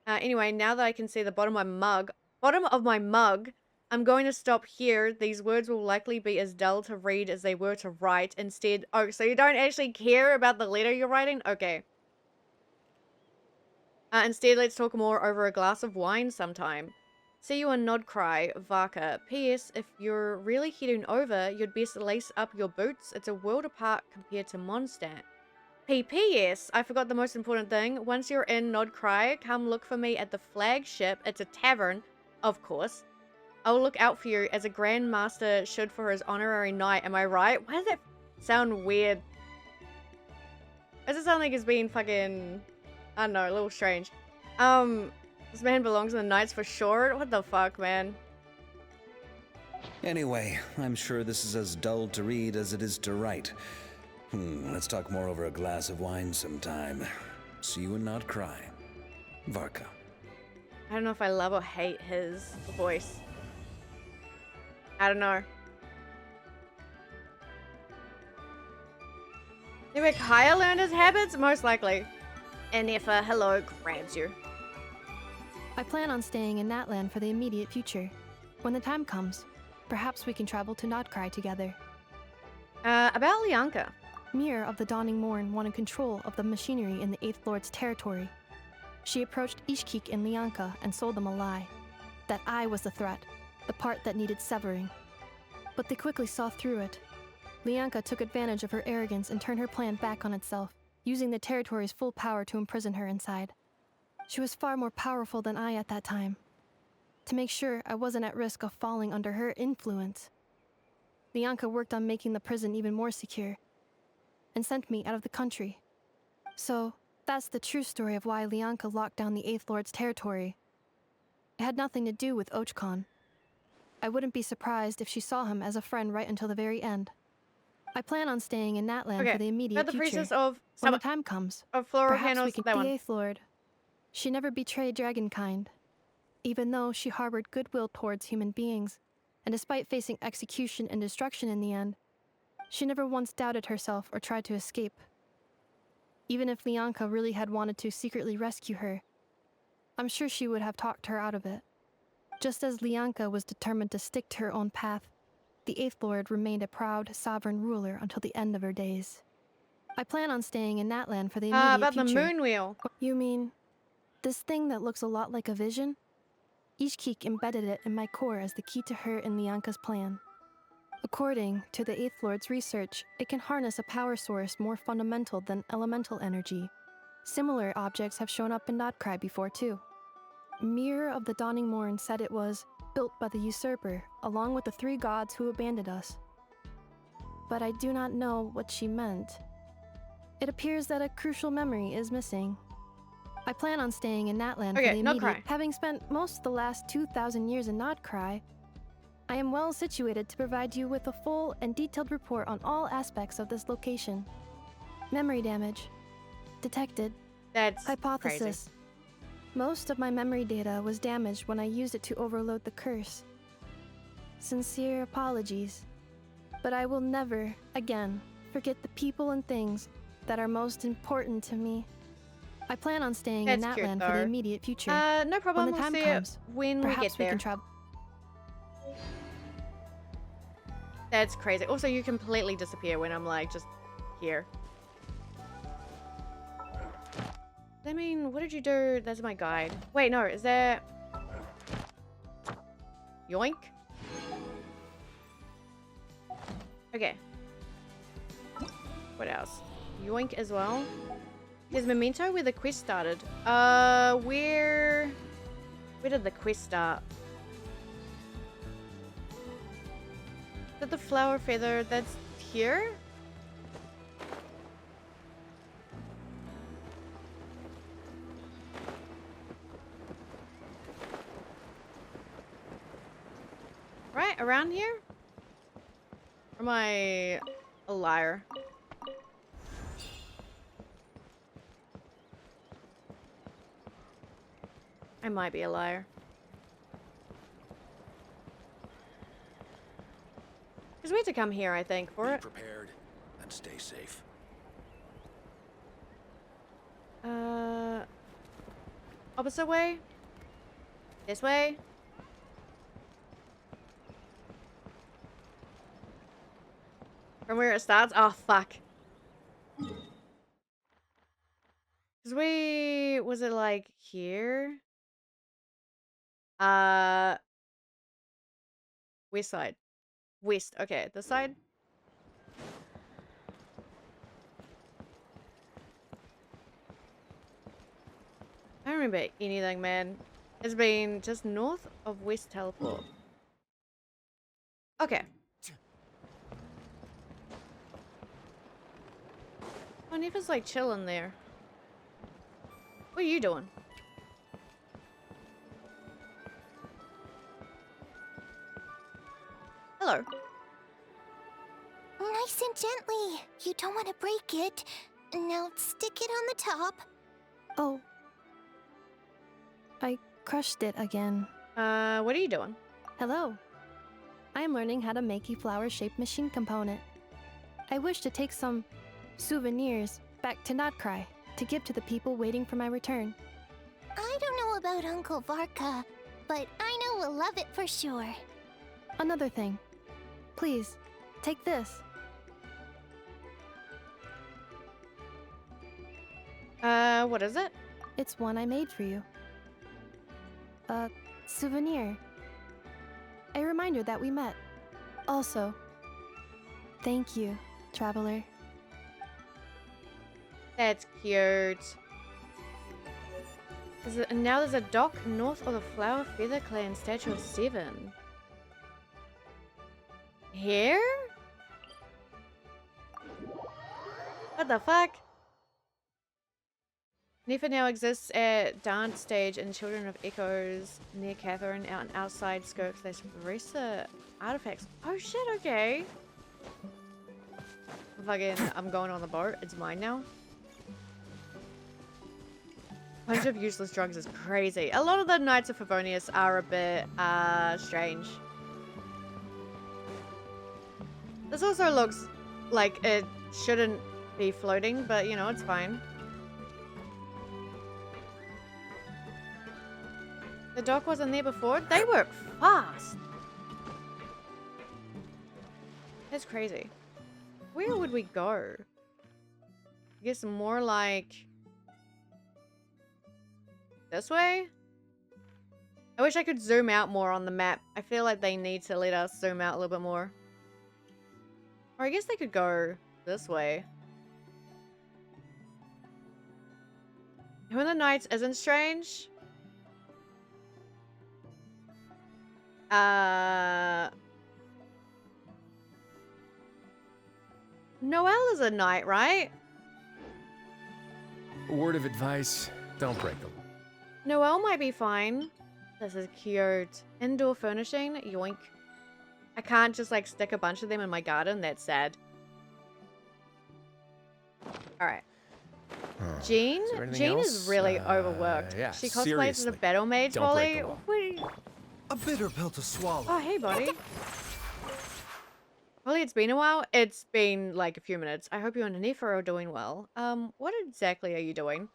Anyway, now that I can see the bottom of my mug, I'm going to stop here. These words will likely be as dull to read as they were to write. Instead, oh, so you don't actually care about the letter you're writing? Okay. Instead, let's talk more over a glass of wine sometime. See you in Nodcry, Vaka. P.S. If you're really heading over, you'd best lace up your boots. It's a world apart compared to Mondstadt. P.P.S. I forgot the most important thing. Once you're in Nodcry, come look for me at the flagship. It's a tavern, of course. I'll look out for you as a Grand Master should for his honorary knight. Am I right? Why does that sound weird? Does it sound like it's being fucking... I don't know, a little strange. This man belongs in the Knights for sure? What the fuck, man? Anyway, I'm sure this is as dull to read as it is to write. Let's talk more over a glass of wine sometime. See you and not cry. Varka. I don't know if I love or hate his voice. I don't know. Maybe Kaya learned his habits? Most likely. And if a hello grabs you. I plan on staying in Natlan for the immediate future. When the time comes, perhaps we can travel to Nodcry together. About Lianka. Mir of the Dawning Morn wanted control of the machinery in the 8th Lord's territory. She approached Ishkik and Lianka and sold them a lie. That I was the threat, the part that needed severing. But they quickly saw through it. Lianka took advantage of her arrogance and turned her plan back on itself, using the territory's full power to imprison her inside. She was far more powerful than I at that time. To make sure I wasn't at risk of falling under her influence, Lianka worked on making the prison even more secure, and sent me out of the country. So, that's the true story of why Lianka locked down the 8th Lord's territory. It had nothing to do with Ochkon. I wouldn't be surprised if she saw him as a friend right until the very end. I plan on staying in Natlan for the immediate future. Priestess of when the time comes, of perhaps we can can the 8th Lord. She never betrayed Dragonkind, even though she harbored goodwill towards human beings, and despite facing execution and destruction in the end, she never once doubted herself or tried to escape. Even if Lianka really had wanted to secretly rescue her, I'm sure she would have talked her out of it. Just as Lianka was determined to stick to her own path, the 8th Lord remained a proud, sovereign ruler until the end of her days. I plan on staying in Natlan for the immediate about future. the moon wheel. You mean this thing that looks a lot like a vision? Ishkik embedded it in my core as the key to her and Lianka's plan. According to the 8th Lord's research, it can harness a power source more fundamental than elemental energy. Similar objects have shown up in Nodcry before too. Mir of the Dawning Morn said it was built by the usurper, along with the 3 gods who abandoned us. But I do not know what she meant. It appears that a crucial memory is missing. I plan on staying in Natlan for the immediate. Nodcry. Having spent most of the last 2,000 years in Nodcry, I am well situated to provide you with a full and detailed report on all aspects of this location. Memory damage. Detected. That's hypothesis. crazy. Most of my memory data was damaged when I used it to overload the curse. Sincere apologies. But I will never, again, forget the people and things that are most important to me. I plan on staying That's in cute, Natland for the though. immediate future. No problem. When the We'll time see comes, it when we perhaps get there. can travel. That's crazy. Also, you completely disappear when I'm like just here. I mean, what did you do? That's my guide. Wait, no, is there... Yoink? Okay. What else? Yoink as well. There's Memento where the quest started. Where did the quest start? Is that the flower feather that's here? Right around here? Or am I a liar? I might be a liar. Because we had to come here, I think, for it. Prepared and stay safe. Opposite way? This way? From where it starts? Oh, fuck. Because was it like here? West side. West, okay, this side? I don't remember anything, man. It's been just north of West Teleport. Okay. Oh, Neva's like chilling there. What are you doing? Hello. Nice and gently. You don't want to break it. Now stick it on the top. Oh. I crushed it again. What are you doing? Hello. I am learning how to make a flower-shaped machine component. I wish to take some souvenirs back to Notcry to give to the people waiting for my return. I don't know about Uncle Varka, but I know we'll love it for sure. Another thing. Please, take this. What is it? It's one I made for you. A souvenir. A reminder that we met. Also, thank you, traveler. That's cute. And now there's a dock north of the Flower Feather Clan Statue of 7. Here? What the fuck? Nefa now exists at Dance Stage and Children of Echoes near Catherine out on outside skirts. There's Resa artifacts. Oh shit, okay. Fucking, I'm going on the boat. It's mine now. Bunch of useless drugs is crazy. A lot of the Knights of Favonius are a bit, strange. This also looks like it shouldn't be floating, but you know, it's fine. The dock wasn't there before? They work fast! That's crazy. Where would we go? I guess more like... this way? I wish I could zoom out more on the map. I feel like they need to let us zoom out a little bit more. Or I guess they could go this way. Who in the Knights isn't strange? Noelle is a knight, right? Word of advice, don't break them. Noelle might be fine. This is cute. Indoor furnishing, yoink. I can't just like stick a bunch of them in my garden, that's sad. Alright. Jean? Jean is really overworked. Yeah, She cosplays as a seriously. battle mage, Don't break Polly. the law. A bitter pill to swallow. Oh, hey, buddy. Holly, it's been a while. It's been like a few minutes. I hope you and Hanifa are doing well. What exactly are you doing?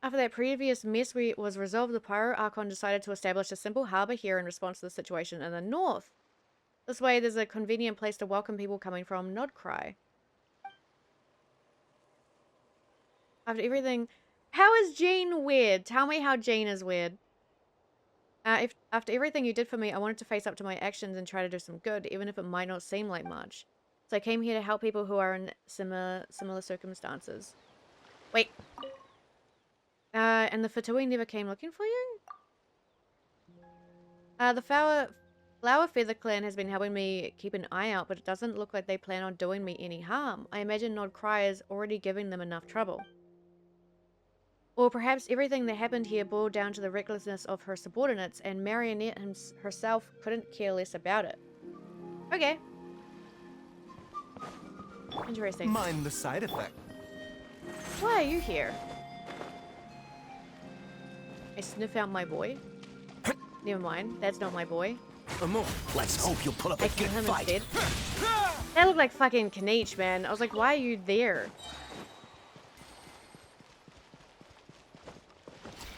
After that previous mess was resolved, the Pyro Archon decided to establish a simple harbor here in response to the situation in the north. This way, there's a convenient place to welcome people coming from Nodcry. After everything... How is Jean weird? Tell me how Jean is weird. After everything you did for me, I wanted to face up to my actions and try to do some good, even if it might not seem like much. So I came here to help people who are in similar circumstances. Wait. And the Fatui never came looking for you? The Flower Feather Clan has been helping me keep an eye out, but it doesn't look like they plan on doing me any harm. I imagine Nodcry is already giving them enough trouble. Or perhaps everything that happened here boiled down to the recklessness of her subordinates, and Marionette herself couldn't care less about it. Okay. Interesting. Mind the side effect. Why are you here? I sniff out my boy. Never mind, that's not my boy. Amor, let's hope you'll put up a good fight. Instead. That looked like fucking Kaniche, man. I was like, why are you there?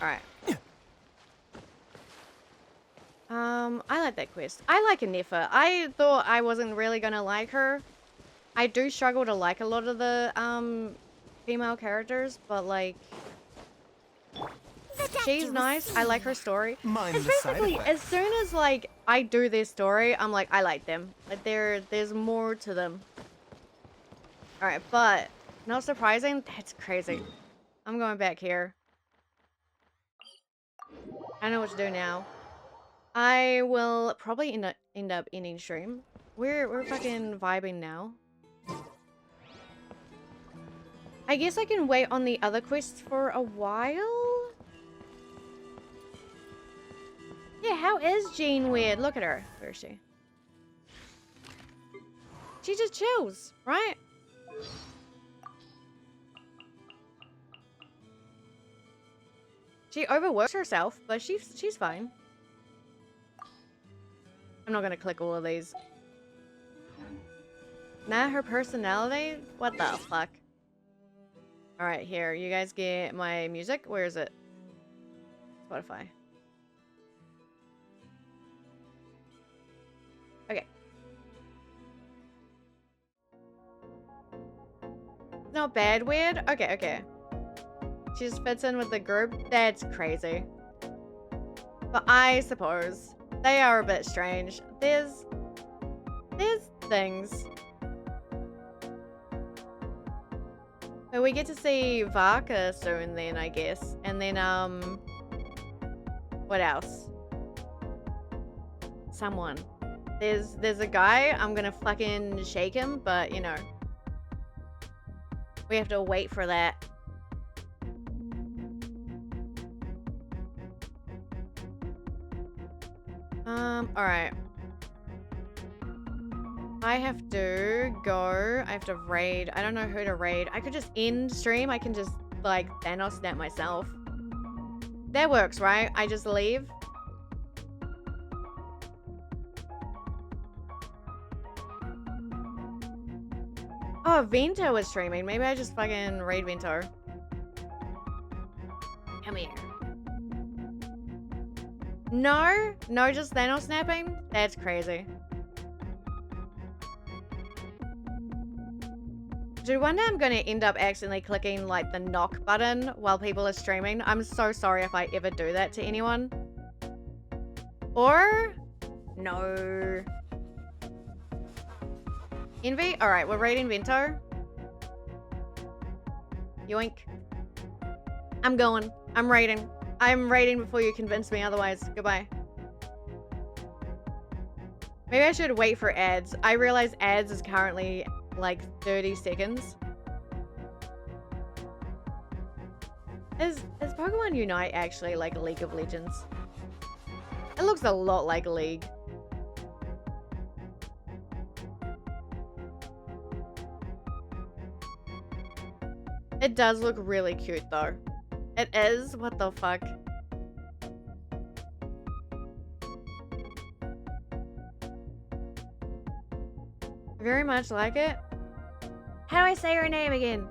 Alright. I like that quest. I like Hanifa. I thought I wasn't really gonna like her. I do struggle to like a lot of the, female characters, but like... She's nice. I like her story. It's basically, as soon as, like, I do their story, I'm like, I like them. Like, there's more to them. Alright, but, not surprising, that's crazy. I'm going back here. I know what to do now. I will probably end up ending stream. We're fucking vibing now. I guess I can wait on the other quests for a while? Yeah, how is Jean weird? Look at her. Where is she? She just chills, right? She overworks herself, but she's fine. I'm not gonna click all of these. Nah, her personality? What the fuck? Alright, here. You guys get my music? Where is it? Spotify. Okay. Not bad weird? Okay, okay. She just fits in with the group? That's crazy. But I suppose they are a bit strange. There's things. But we get to see Varka soon then, I guess. And then, what else? Someone. There's a guy, I'm gonna fucking shake him, but, you know. We have to wait for that. Alright. I have to go. I have to raid. I don't know who to raid. I could just end stream. I can just, like, Thanos snap myself. That works, right? I just leave. Oh, Vento is streaming. Maybe I just fucking raid Vento. Come here. No? No, just Thanos snapping? That's crazy. Dude, one day I'm gonna end up accidentally clicking, like, the knock button while people are streaming. I'm so sorry if I ever do that to anyone. Or... no. Envy? Alright, we're raiding Vento. Yoink. I'm going. I'm raiding. I'm raiding before you convince me otherwise. Goodbye. Maybe I should wait for ads. I realize ads is currently like 30 seconds. Is Pokemon Unite actually like League of Legends? It looks a lot like League. It does look really cute though. It is? What the fuck? very much like it. How do I say your name again?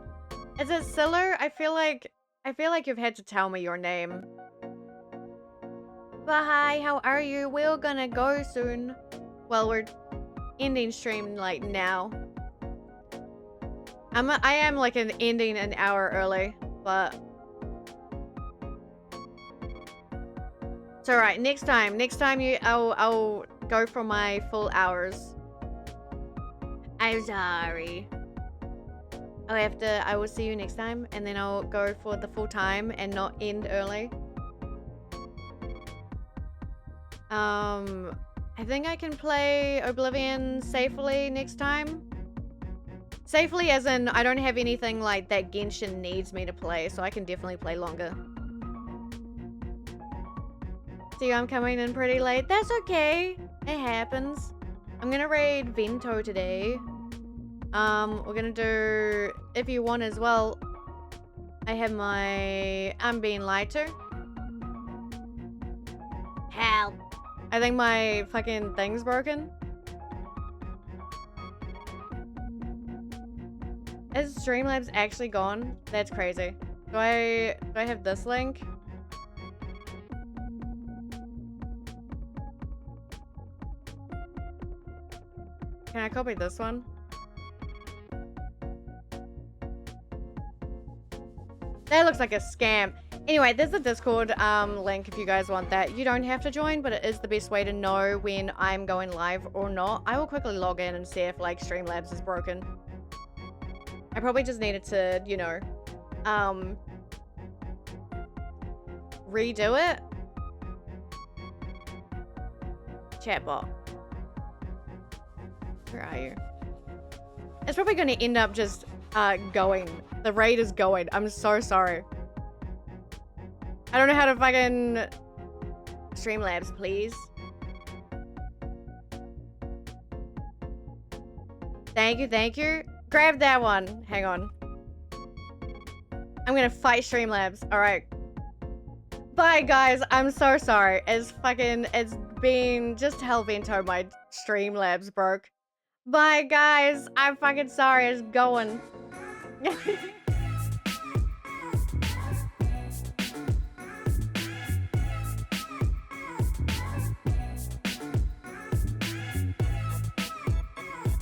Is it Siller? I feel like you've had to tell me your name. But hi, how are you? We're gonna go soon. Well, we're ending stream like now. I am like ending an hour early, but it's alright. Next time I'll go for my full hours. I'm sorry. I will see you next time, and then I'll go for the full time and not end early. I think I can play Oblivion safely next time. Safely as in, I don't have anything like that Genshin needs me to play, so I can definitely play longer. See, I'm coming in pretty late. That's okay. It happens. I'm gonna raid Vento today. We're gonna do, if you want as well, I have my I'm being lied to. Help. I think my fucking thing's broken. Is Streamlabs actually gone? That's crazy. Do I have this link? Can I copy this one? That looks like a scam. Anyway, there's a Discord link if you guys want that. You don't have to join, but it is the best way to know when I'm going live or not. I will quickly log in and see if like Streamlabs is broken. I probably just needed to, you know, redo it. Chatbot. Where are you? It's probably going to end up just going. The raid is going. I'm so sorry. I don't know how to fucking Streamlabs, please. Thank you, thank you. Grab that one. Hang on. I'm gonna fight Streamlabs. Alright. Bye, guys. I'm so sorry. It's been just hell Vento my Streamlabs broke. Bye, guys. I'm fucking sorry. It's going.